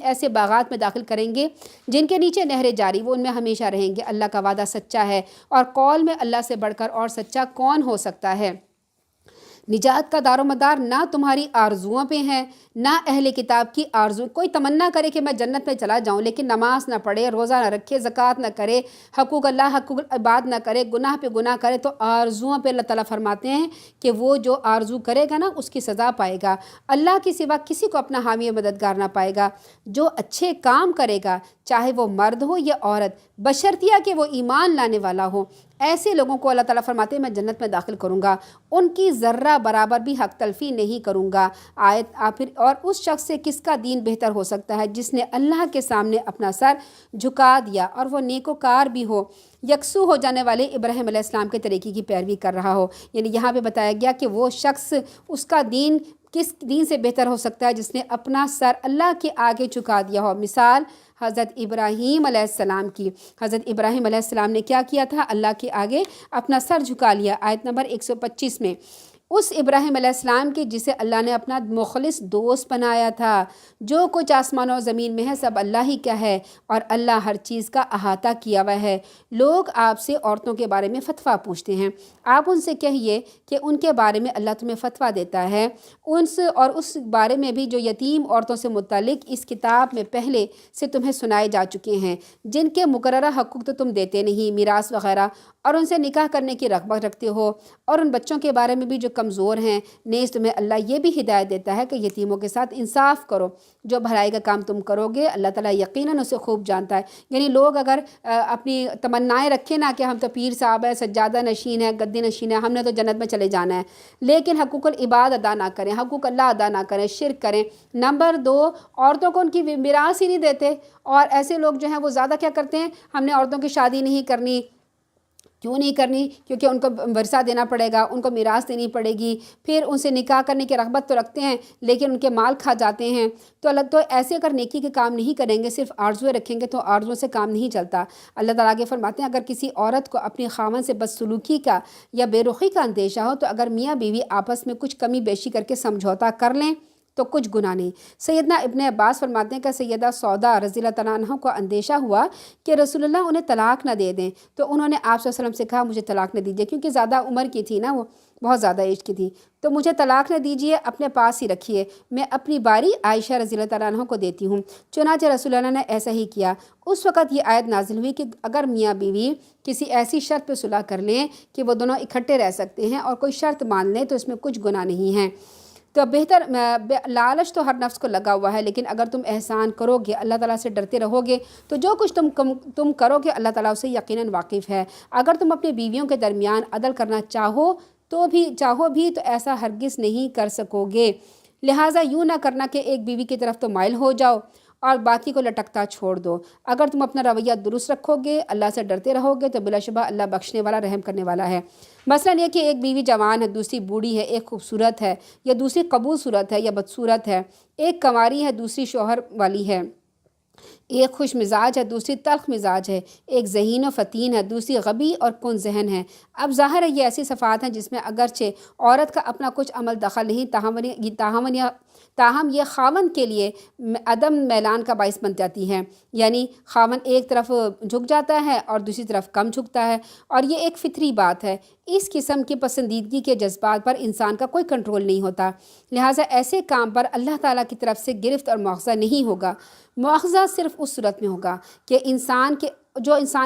ایسے باغات میں داخل کریں گے جن کے نیچے نہریں جاری، وہ ان میں ہمیشہ رہیں گے۔ اللہ کا وعدہ سچا ہے، اور قول میں اللہ سے بڑھ کر اور سچا کون ہو سکتا ہے؟ نجات کا دار و مدار نہ تمہاری آرزوؤں پہ ہیں، نہ اہل کتاب کی آرزو۔ کوئی تمنا کرے کہ میں جنت میں چلا جاؤں لیکن نماز نہ پڑھے، روزہ نہ رکھے، زکوٰۃ نہ کرے، حقوق العباد نہ کرے، گناہ پہ گناہ کرے، تو آرزوؤں پہ اللہ تعالیٰ فرماتے ہیں کہ وہ جو آرزو کرے گا نا اس کی سزا پائے گا۔ اللہ کے سوا کسی کو اپنا حامی مددگار نہ پائے گا۔ جو اچھے کام کرے گا چاہے وہ مرد ہو یا عورت، بشرطیہ کہ وہ ایمان لانے والا ہو، ایسے لوگوں کو اللہ تعالیٰ فرماتے ہیں میں جنت میں داخل کروں گا، ان کی ذرہ برابر بھی حق تلفی نہیں کروں گا۔ آیت پھر اور اس شخص سے کس کا دین بہتر ہو سکتا ہے جس نے اللہ کے سامنے اپنا سر جھکا دیا اور وہ نیکوکار بھی ہو، یکسو ہو جانے والے ابراہیم علیہ السلام کے طریقے کی پیروی کر رہا ہو۔ یعنی یہاں پہ بتایا گیا کہ وہ شخص، اس کا دین کس دین سے بہتر ہو سکتا ہے جس نے اپنا سر اللہ کے آگے جھکا دیا ہو۔ مثال حضرت ابراہیم علیہ السلام کی، حضرت ابراہیم علیہ السلام نے کیا کیا تھا؟ اللہ کے آگے اپنا سر جھکا لیا۔ آیت نمبر 125 میں اس ابراہیم علیہ السلام کی جسے اللہ نے اپنا مخلص دوست بنایا تھا۔ جو کچھ آسمان و زمین میں ہے سب اللہ ہی کا ہے، اور اللہ ہر چیز کا احاطہ کیا ہوا ہے۔ لوگ آپ سے عورتوں کے بارے میں فتویٰ پوچھتے ہیں، آپ ان سے کہیے کہ ان کے بارے میں اللہ تمہیں فتویٰ دیتا ہے، اور اس بارے میں بھی جو یتیم عورتوں سے متعلق اس کتاب میں پہلے سے تمہیں سنائے جا چکے ہیں، جن کے مقررہ حقوق تو تم دیتے نہیں، میراث وغیرہ، اور ان سے نکاح کرنے کی رغبت رکھتے ہو، اور ان بچوں کے بارے میں بھی جو کمزور ہیں۔ نیز تمہیں اللہ یہ بھی ہدایت دیتا ہے کہ یتیموں کے ساتھ انصاف کرو۔ جو بھلائی کا کام تم کرو گے اللہ تعالیٰ یقیناً اسے خوب جانتا ہے۔ یعنی لوگ اگر اپنی تمنائیں رکھیں نا کہ ہم تو پیر صاحب ہیں، سجادہ نشین ہیں، گدی نشین ہیں، ہم نے تو جنت میں چلے جانا ہے، لیکن حقوق العباد ادا نہ کریں، حقوق اللہ ادا نہ کریں، شرک کریں۔ نمبر 2، عورتوں کو ان کی میراث ہی نہیں دیتے، اور ایسے لوگ جو ہیں وہ زیادہ کیا کرتے ہیں، ہم نے عورتوں کی شادی نہیں کرنی۔ کیوں نہیں کرنی؟ کیونکہ ان کو ورثہ دینا پڑے گا، ان کو میراث دینی پڑے گی، پھر ان سے نکاح کرنے کی رغبت تو رکھتے ہیں لیکن ان کے مال کھا جاتے ہیں۔ تو ایسے اگر نیکی کے کام نہیں کریں گے، صرف آرزویں رکھیں گے تو آرزوؤں سے کام نہیں چلتا۔ اللہ تعالیٰ آگے فرماتے ہیں اگر کسی عورت کو اپنے خاوند سے بدسلوکی کا یا بے رخی کا اندیشہ ہو تو اگر میاں بیوی آپس میں کچھ کمی بیشی کر کے سمجھوتا کر لیں تو کچھ گناہ نہیں۔ سیدنا ابن عباس فرماتے ہیں کہ سیدہ سودا رضی اللہ تعالیٰ عنہ کو اندیشہ ہوا کہ رسول اللہ انہیں طلاق نہ دے دیں، تو انہوں نے آپ صلی اللہ علیہ وسلم سے کہا مجھے طلاق نہ دیجیے، کیونکہ زیادہ عمر کی تھی نا وہ، بہت زیادہ ایج کی تھی، تو مجھے طلاق نہ دیجیے، اپنے پاس ہی رکھیے، میں اپنی باری عائشہ رضی اللہ تعالیٰ عنہ کو دیتی ہوں۔ چنانچہ رسول اللہ نے ایسا ہی کیا۔ اس وقت یہ آیت نازل ہوئی کہ اگر میاں بیوی کسی ایسی شرط پہ صلح کر لیں کہ وہ دونوں اکٹھے رہ سکتے ہیں اور کوئی شرط مان لیں تو اس میں کچھ گناہ نہیں ہے۔ تو بہتر، لالچ تو ہر نفس کو لگا ہوا ہے، لیکن اگر تم احسان کرو گے، اللہ تعالیٰ سے ڈرتے رہو گے، تو جو کچھ تم کرو گے اللہ تعالیٰ اسے یقیناً واقف ہے۔ اگر تم اپنی بیویوں کے درمیان عدل کرنا چاہو بھی تو ایسا ہرگز نہیں کر سکو گے۔ لہٰذا یوں نہ کرنا کہ ایک بیوی کی طرف تو مائل ہو جاؤ اور باقی کو لٹکتا چھوڑ دو۔ اگر تم اپنا رویہ درست رکھو گے، اللہ سے ڈرتے رہو گے، تو بلا شبہ اللہ بخشنے والا، رحم کرنے والا ہے۔ مثلاً یہ کہ ایک بیوی جوان ہے، دوسری بوڑھی ہے، ایک خوبصورت ہے یا دوسری قبول صورت ہے یا بدصورت ہے، ایک کنواری ہے، دوسری شوہر والی ہے، ایک خوش مزاج ہے، دوسری تلخ مزاج ہے، ایک ذہین و فتین ہے، دوسری غبی اور کن ذہن ہے۔ اب ظاہر ہے یہ ایسی صفات ہیں جس میں اگرچہ عورت کا اپنا کچھ عمل دخل نہیں، تاہم یہ خاوند کے لیے عدم میلان کا باعث بن جاتی ہے، یعنی خاوند ایک طرف جھک جاتا ہے اور دوسری طرف کم جھکتا ہے، اور یہ ایک فطری بات ہے۔ اس قسم کی پسندیدگی کے جذبات پر انسان کا کوئی کنٹرول نہیں ہوتا، لہٰذا ایسے کام پر اللہ تعالیٰ کی طرف سے گرفت اور مواخذہ نہیں ہوگا۔ مواخذہ صرف اس صورت میں ہوگا کہ انسان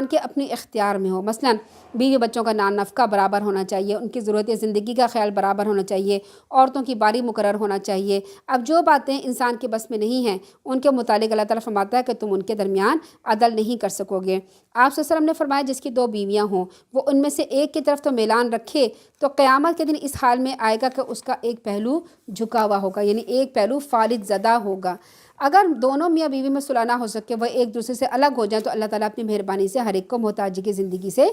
کے اپنے اختیار میں ہو۔ مثلاً بیوی بچوں کا نفقہ برابر ہونا چاہیے، ان کی ضرورت زندگی کا خیال برابر ہونا چاہیے، عورتوں کی باری مقرر ہونا چاہیے۔ اب جو باتیں انسان کے بس میں نہیں ہیں، ان کے متعلق اللہ تعالیٰ فرماتا ہے کہ تم ان کے درمیان عدل نہیں کر سکو گے۔ آپ صلی اللہ علیہ وسلم نے فرمایا جس کی 2 بیویاں ہوں، وہ ان میں سے ایک کی طرف تو میلان رکھے تو قیامت کے دن اس حال میں آئے گا کہ اس کا ایک پہلو جھکا ہوا ہوگا، یعنی ایک پہلو فالج زدہ ہوگا۔ اگر دونوں میاں بیوی میں صلح نہ ہو سکے، وہ ایک دوسرے سے الگ ہو جائیں، تو اللہ تعالیٰ اپنی مہربانی سے ہر ایک کو محتاجی کی زندگی سے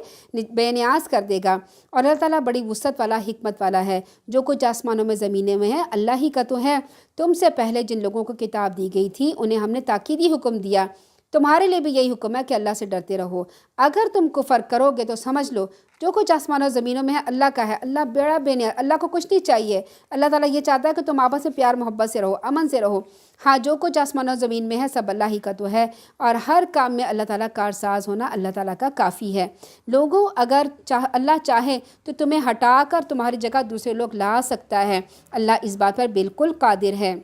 بے نیاز کر دے گا۔ اور اللہ تعالیٰ بڑی وسعت والا، حکمت والا ہے۔ جو کچھ آسمانوں میں زمینیں میں ہے اللہ ہی کا تو ہے۔ تم سے پہلے جن لوگوں کو کتاب دی گئی تھی انہیں ہم نے تاکیدی حکم دیا، تمہارے لیے بھی یہی حکم ہے کہ اللہ سے ڈرتے رہو۔ اگر تم کفر کرو گے تو سمجھ لو جو کچھ آسمانوں زمینوں میں ہے اللہ کا ہے۔ اللہ بڑا بے نیاز، اللہ کو کچھ نہیں چاہیے۔ اللہ تعالیٰ یہ چاہتا ہے کہ تم آپس میں پیار محبت سے رہو، امن سے رہو۔ ہاں، جو کچھ آسمانوں زمین میں ہے سب اللہ ہی کا تو ہے، اور ہر کام میں اللہ تعالیٰ کارساز ہونا اللہ تعالیٰ کا کافی ہے۔ لوگوں، اگر اللہ چاہے تو تمہیں ہٹا کر تمہاری جگہ دوسرے لوگ لا سکتا ہے، اللہ اس بات پر بالکل قادر ہے۔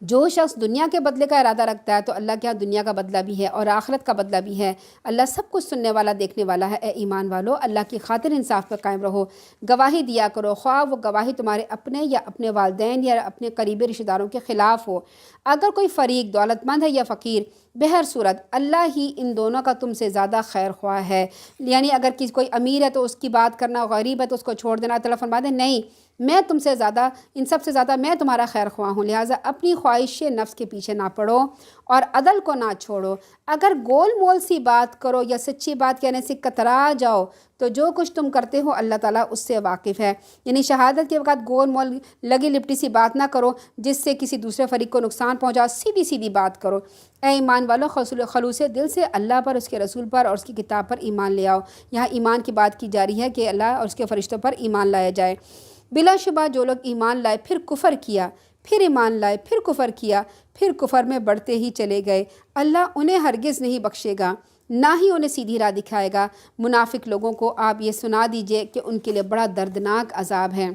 جو شخص دنیا کے بدلے کا ارادہ رکھتا ہے تو اللہ کے ہاں دنیا کا بدلہ بھی ہے اور آخرت کا بدلہ بھی ہے۔ اللہ سب کچھ سننے والا، دیکھنے والا ہے۔ اے ایمان والو، اللہ کی خاطر انصاف پر قائم رہو، گواہی دیا کرو، خواہ وہ گواہی تمہارے اپنے یا اپنے والدین یا اپنے قریبی رشتہ داروں کے خلاف ہو۔ اگر کوئی فریق دولت مند ہے یا فقیر، بہر صورت اللہ ہی ان دونوں کا تم سے زیادہ خیر خواہ ہے۔ یعنی اگر کوئی امیر ہے تو اس کی بات کرنا، غریب ہے تو اس کو چھوڑ دینا، اللہ فرما دے نہیں، میں تم سے زیادہ، ان سب سے زیادہ میں تمہارا خیر خواہ ہوں، لہٰذا اپنی خواہش نفس کے پیچھے نہ پڑو اور عدل کو نہ چھوڑو۔ اگر گول مول سی بات کرو یا سچی بات کہنے سے کترا جاؤ تو جو کچھ تم کرتے ہو اللہ تعالیٰ اس سے واقف ہے۔ یعنی شہادت کے وقت گول مول لگی لپٹی سی بات نہ کرو جس سے کسی دوسرے فریق کو نقصان پہنچا، سیدھی سیدھی بات کرو۔ اے ایمان والو، خلوص دل سے اللہ پر، اس کے رسول پر اور اس کی کتاب پر ایمان لے آؤ۔ یہاں ایمان کی بات کی جا رہی ہے کہ اللہ اور اس کے فرشتوں پر ایمان لایا جائے۔ بلا شبہ جو لوگ ایمان لائے پھر کفر کیا، پھر ایمان لائے پھر کفر کیا، پھر کفر میں بڑھتے ہی چلے گئے، اللہ انہیں ہرگز نہیں بخشے گا، نہ ہی انہیں سیدھی راہ دکھائے گا۔ منافق لوگوں کو آپ یہ سنا دیجئے کہ ان کے لیے بڑا دردناک عذاب ہے۔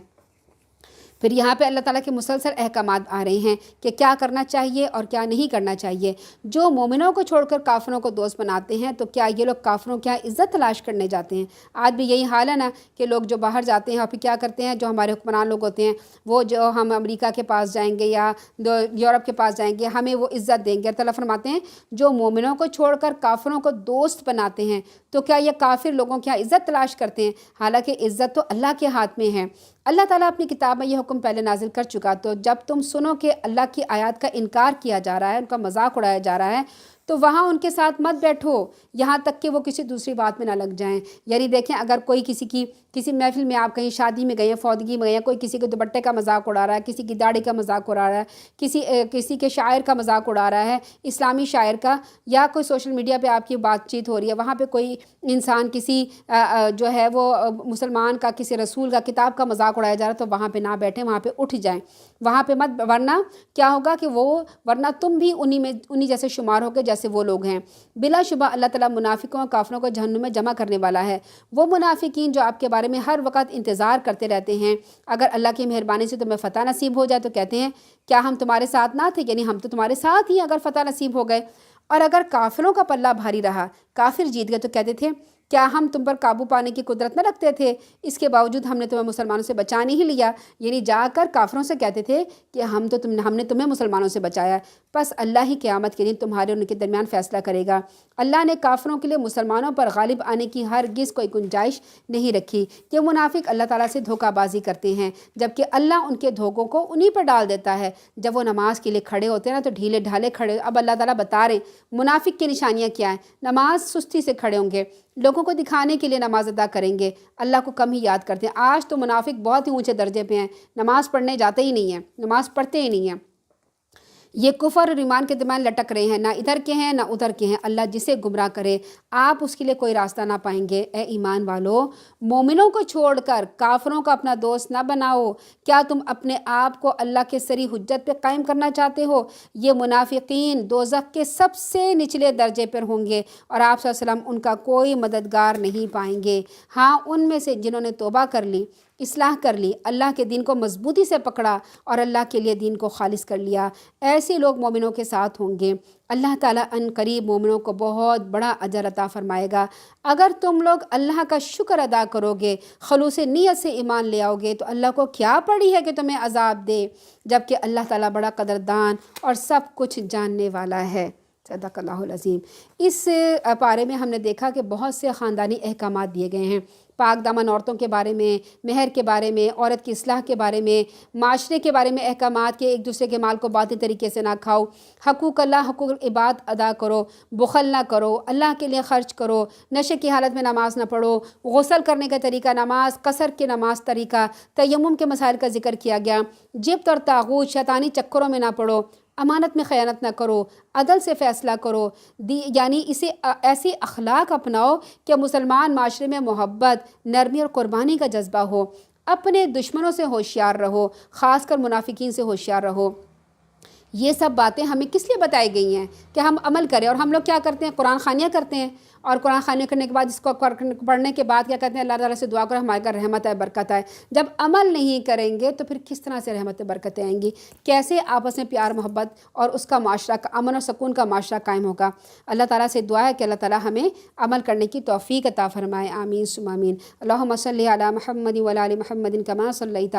پھر یہاں پہ اللہ تعالیٰ کے مسلسل احکامات آ رہے ہیں کہ کیا کرنا چاہیے اور کیا نہیں کرنا چاہیے۔ جو مومنوں کو چھوڑ کر کافروں کو دوست بناتے ہیں تو کیا یہ لوگ کافروں کے یہاں عزت تلاش کرنے جاتے ہیں؟ آج بھی یہی حال ہے نا کہ لوگ جو باہر جاتے ہیں اور پھر کیا کرتے ہیں، جو ہمارے حکمران لوگ ہوتے ہیں وہ جو ہم امریکہ کے پاس جائیں گے یا یورپ کے پاس جائیں گے ہمیں وہ عزت دیں گے۔ اللہ تعالیٰ فرماتے ہیں جو مومنوں کو چھوڑ کر کافروں کو دوست بناتے ہیں تو کیا یہ کافر لوگوں کے یہاں عزت تلاش کرتے ہیں؟ حالانکہ عزت تو اللہ کے ہاتھ میں ہے۔ اللہ تعالیٰ اپنی کتاب میں یہ حکم پہلے نازل کر چکا، تو جب تم سنو کہ اللہ کی آیات کا انکار کیا جا رہا ہے، ان کا مذاق اڑایا جا رہا ہے، تو وہاں ان کے ساتھ مت بیٹھو یہاں تک کہ وہ کسی دوسری بات میں نہ لگ جائیں۔ یعنی دیکھیں، اگر کوئی کسی محفل میں، آپ کہیں شادی میں گئے ہیں، فوتگی میں گئے ہیں، کوئی کسی کے دوپٹے کا مذاق اڑا رہا ہے، کسی کی داڑھی کا مذاق اڑا رہا ہے، کسی کے شاعر کا مذاق اڑا رہا ہے، اسلامی شاعر کا، یا کوئی سوشل میڈیا پہ آپ کی بات چیت ہو رہی ہے، وہاں پہ کوئی انسان کسی جو ہے وہ مسلمان کا، کسی رسول کا، کتاب کا مذاق اڑایا جا رہا ہے، تو وہاں پہ نہ بیٹھیں، وہاں پہ اٹھ جائیں، وہاں پہ مت، ورنہ کیا ہوگا کہ ورنہ تم بھی انہی جیسے شمار ہو کے جیسے جیسے وہ لوگ ہیں۔ بلا شبہ اللہ تعالیٰ منافقوں اور کافروں کو جہنم میں جمع کرنے والا ہے۔ وہ منافقین جو آپ کے بارے میں ہر وقت انتظار کرتے رہتے ہیں اگر اللہ کی مہربانی سے تمہیں فتح نصیب ہو جائے تو کہتے ہیں کیا ہم تمہارے ساتھ نہ تھے، یعنی ہم تو تمہارے ساتھ ہی اگر فتح نصیب ہو گئے۔ اور اگر کافروں کا پلہ بھاری رہا، کافر جیت گئے، تو کہتے تھے کیا ہم تم پر قابو پانے کی قدرت نہ رکھتے تھے، اس کے باوجود ہم نے تمہیں مسلمانوں سے بچا نہیں لیا۔ یعنی جا کر کافروں سے کہتے تھے کہ ہم نے تمہیں مسلمانوں سے بچایا، بس اللہ ہی قیامت کے دن تمہارے اور ان کے درمیان فیصلہ کرے گا۔ اللہ نے کافروں کے لیے مسلمانوں پر غالب آنے کی ہرگز کوئی گنجائش نہیں رکھی۔ یہ منافق اللہ تعالیٰ سے دھوکہ بازی کرتے ہیں، جبکہ اللہ ان کے دھوکوں کو انہی پر ڈال دیتا ہے۔ جب وہ نماز کے لیے کھڑے ہوتے ہیں نا تو ڈھیلے ڈھالے کھڑے۔ اب اللہ تعالیٰ بتا رہے ہیں منافق کی نشانیاں کیا ہیں۔ نماز سستی سے کھڑے ہوں گے، لوگوں کو دکھانے کے لیے نماز ادا کریں گے، اللہ کو کم ہی یاد کرتے ہیں۔ آج تو منافق بہت ہی اونچے درجے پہ ہیں، نماز پڑھنے جاتے ہی نہیں ہیں، نماز پڑھتے ہی نہیں ہیں۔ یہ کفر اور ایمان کے درمیان لٹک رہے ہیں، نہ ادھر کے ہیں نہ ادھر کے ہیں۔ اللہ جسے گمراہ کرے آپ اس کے لیے کوئی راستہ نہ پائیں گے۔ اے ایمان والو، مومنوں کو چھوڑ کر کافروں کا اپنا دوست نہ بناؤ۔ کیا تم اپنے آپ کو اللہ کے سری حجت پہ قائم کرنا چاہتے ہو؟ یہ منافقین دوزخ کے سب سے نچلے درجے پر ہوں گے اور آپ صلی اللہ علیہ وسلم ان کا کوئی مددگار نہیں پائیں گے۔ ہاں، ان میں سے جنہوں نے توبہ کر لی، اصلاح کر لی، اللہ کے دین کو مضبوطی سے پکڑا اور اللہ کے لیے دین کو خالص کر لیا، ایسے لوگ مومنوں کے ساتھ ہوں گے۔ اللہ تعالیٰ ان قریب مومنوں کو بہت بڑا اجر عطا فرمائے گا۔ اگر تم لوگ اللہ کا شکر ادا کرو گے، خلوص نیت سے ایمان لے آؤ گے، تو اللہ کو کیا پڑی ہے کہ تمہیں عذاب دے، جبکہ اللہ تعالیٰ بڑا قدردان اور سب کچھ جاننے والا ہے۔ صدق اللہ العظیم۔ اس پارے میں ہم نے دیکھا کہ بہت سے خاندانی احکامات دیے گئے ہیں، پاک دامن عورتوں کے بارے میں، مہر کے بارے میں، عورت کی اصلاح کے بارے میں، معاشرے کے بارے میں احکامات کہ ایک دوسرے کے مال کو باطل طریقے سے نہ کھاؤ، حقوق اللہ، حقوق العباد ادا کرو، بخل نہ کرو، اللہ کے لیے خرچ کرو، نشے کی حالت میں نماز نہ پڑھو، غسل کرنے کا طریقہ، نماز قصر کی نماز طریقہ، تیمم کے مسائل کا ذکر کیا گیا، جبت اور طاغوت شیطانی چکروں میں نہ پڑو، امانت میں خیانت نہ کرو، عدل سے فیصلہ کرو، یعنی اسے ایسی اخلاق اپناؤ کہ مسلمان معاشرے میں محبت، نرمی اور قربانی کا جذبہ ہو، اپنے دشمنوں سے ہوشیار رہو، خاص کر منافقین سے ہوشیار رہو۔ یہ سب باتیں ہمیں کس لیے بتائی گئی ہیں کہ ہم عمل کریں، اور ہم لوگ کیا کرتے ہیں؟ قرآن خوانیاں کرتے ہیں، اور قرآن خوانیاں کرنے کے بعد اس کو پڑھنے کے بعد کیا کہتے ہیں؟ اللہ تعالیٰ سے دعا کرو ہمارے گھر رحمت ہے، برکت ہے۔ جب عمل نہیں کریں گے تو پھر کس طرح سے رحمت برکتیں آئیں گی؟ کیسے آپس میں پیار محبت اور اس کا معاشرہ، امن اور سکون کا معاشرہ قائم ہوگا؟ اللہ تعالیٰ سے دعا ہے کہ اللہ تعالیٰ ہمیں عمل کرنے کی توفیق عطا فرمائے، آمین ثم آمین۔ اللہم صلی علی محمد وعلی آل محمد کما صلیت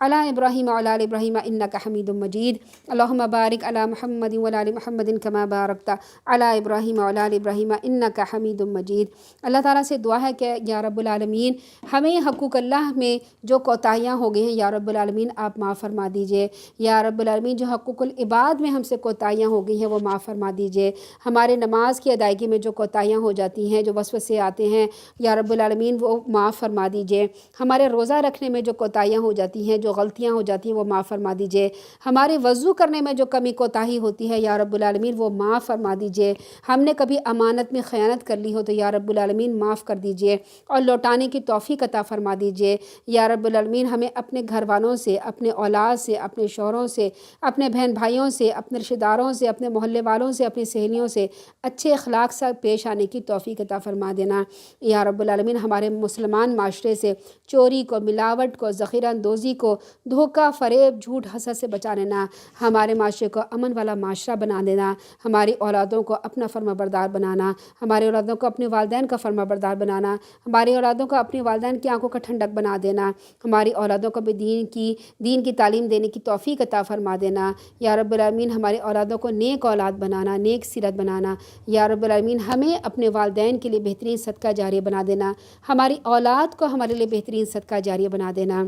علی ابراہیم وعلی آل ابراہیم انک حمید مجید۔ اللہم بارک علی محمد وعلی آل محمد کما بارکت علی ابراہیم وعلی آل ابراہیم انک حمید مجید۔ اللہ تعالیٰ سے دعا ہے کہ یا رب العالمین ہمیں حقوق اللہ میں جو کوتاہیاں ہو گئی ہیں یا رب العالمین آپ معاف فرما دیجئے۔ یا رب العالمین جو حقوق العباد میں ہم سے کوتاہیاں ہو گئی ہیں وہ معاف فرما دیجئے۔ ہمارے نماز کی ادائیگی میں جو کوتاہیاں ہو جاتی ہیں، جو وسوسے آتے ہیں یا رب العالمین وہ معاف فرما دیجئے۔ ہمارے روزہ رکھنے میں جو کوتاہیاں ہو جاتی ہیں، جو غلطیاں ہو جاتی ہیں وہ معاف فرما دیجئے۔ ہمارے وضو کرنے میں جو کمی کوتاہی ہوتی ہے یا رب العالمین وہ معاف فرما دیجئے۔ ہم نے کبھی امانت میں خیانت کر لی ہو تو یا رب العالمین معاف کر دیجئے اور لوٹانے کی توفیق عطا فرما دیجئے۔ یا رب العالمین ہمیں اپنے گھر والوں سے، اپنے اولاد سے، اپنے شوہروں سے، اپنے بہن بھائیوں سے، اپنے رشتہ داروں سے، اپنے محلے والوں سے، اپنی سہیلیوں سے اچھے اخلاق سے پیش آنے کی توفیق عطا فرما دینا۔ یا رب العالمین ہمارے مسلمان معاشرے سے چوری کو، ملاوٹ کو، ذخیرہ اندوزی کو، دھوکہ، فریب، جھوٹ، حسد سے بچا لینا۔ ہمارے معاشرے کو امن والا معاشرہ بنا دینا۔ ہماری اولادوں کو اپنا فرما بردار بنانا، ہمارے اولادوں کو اپنے والدین کا فرما بردار بنانا، ہماری اولادوں کو اپنے والدین کی آنکھوں کا ٹھنڈک بنا دینا، ہماری اولادوں کو بھی دین کی تعلیم دینے کی توفیق عطا فرما دینا۔ یا رب العالمین ہمارے اولادوں کو نیک اولاد بنانا، نیک سیرت بنانا۔ یا رب العالمین ہمیں اپنے والدین کے لیے بہترین صدقہ جاریہ بنا دینا، ہماری اولاد کو ہمارے لیے بہترین صدقہ جاریہ بنا دینا،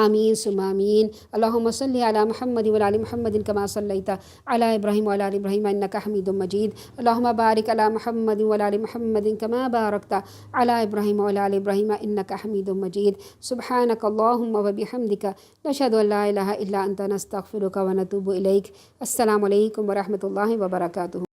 آمین ثم آمین۔ اللہم صلی علی محمد وعلی آل محمد کما صلیت علی ابراہیم وعلی آل ابراہیم انک حمید مجید۔ اللہم بارک علی محمد وعلی آل محمد کما بارکت علی ابراہیم وعلی آل ابراہیم انک حمید مجید۔ سبحانک اللہم وبحمدک نشہد ان لا الہ الا انت نستغفرک ونتوب الیک۔ السلام علیکم ورحمۃ اللہ وبرکاتہ۔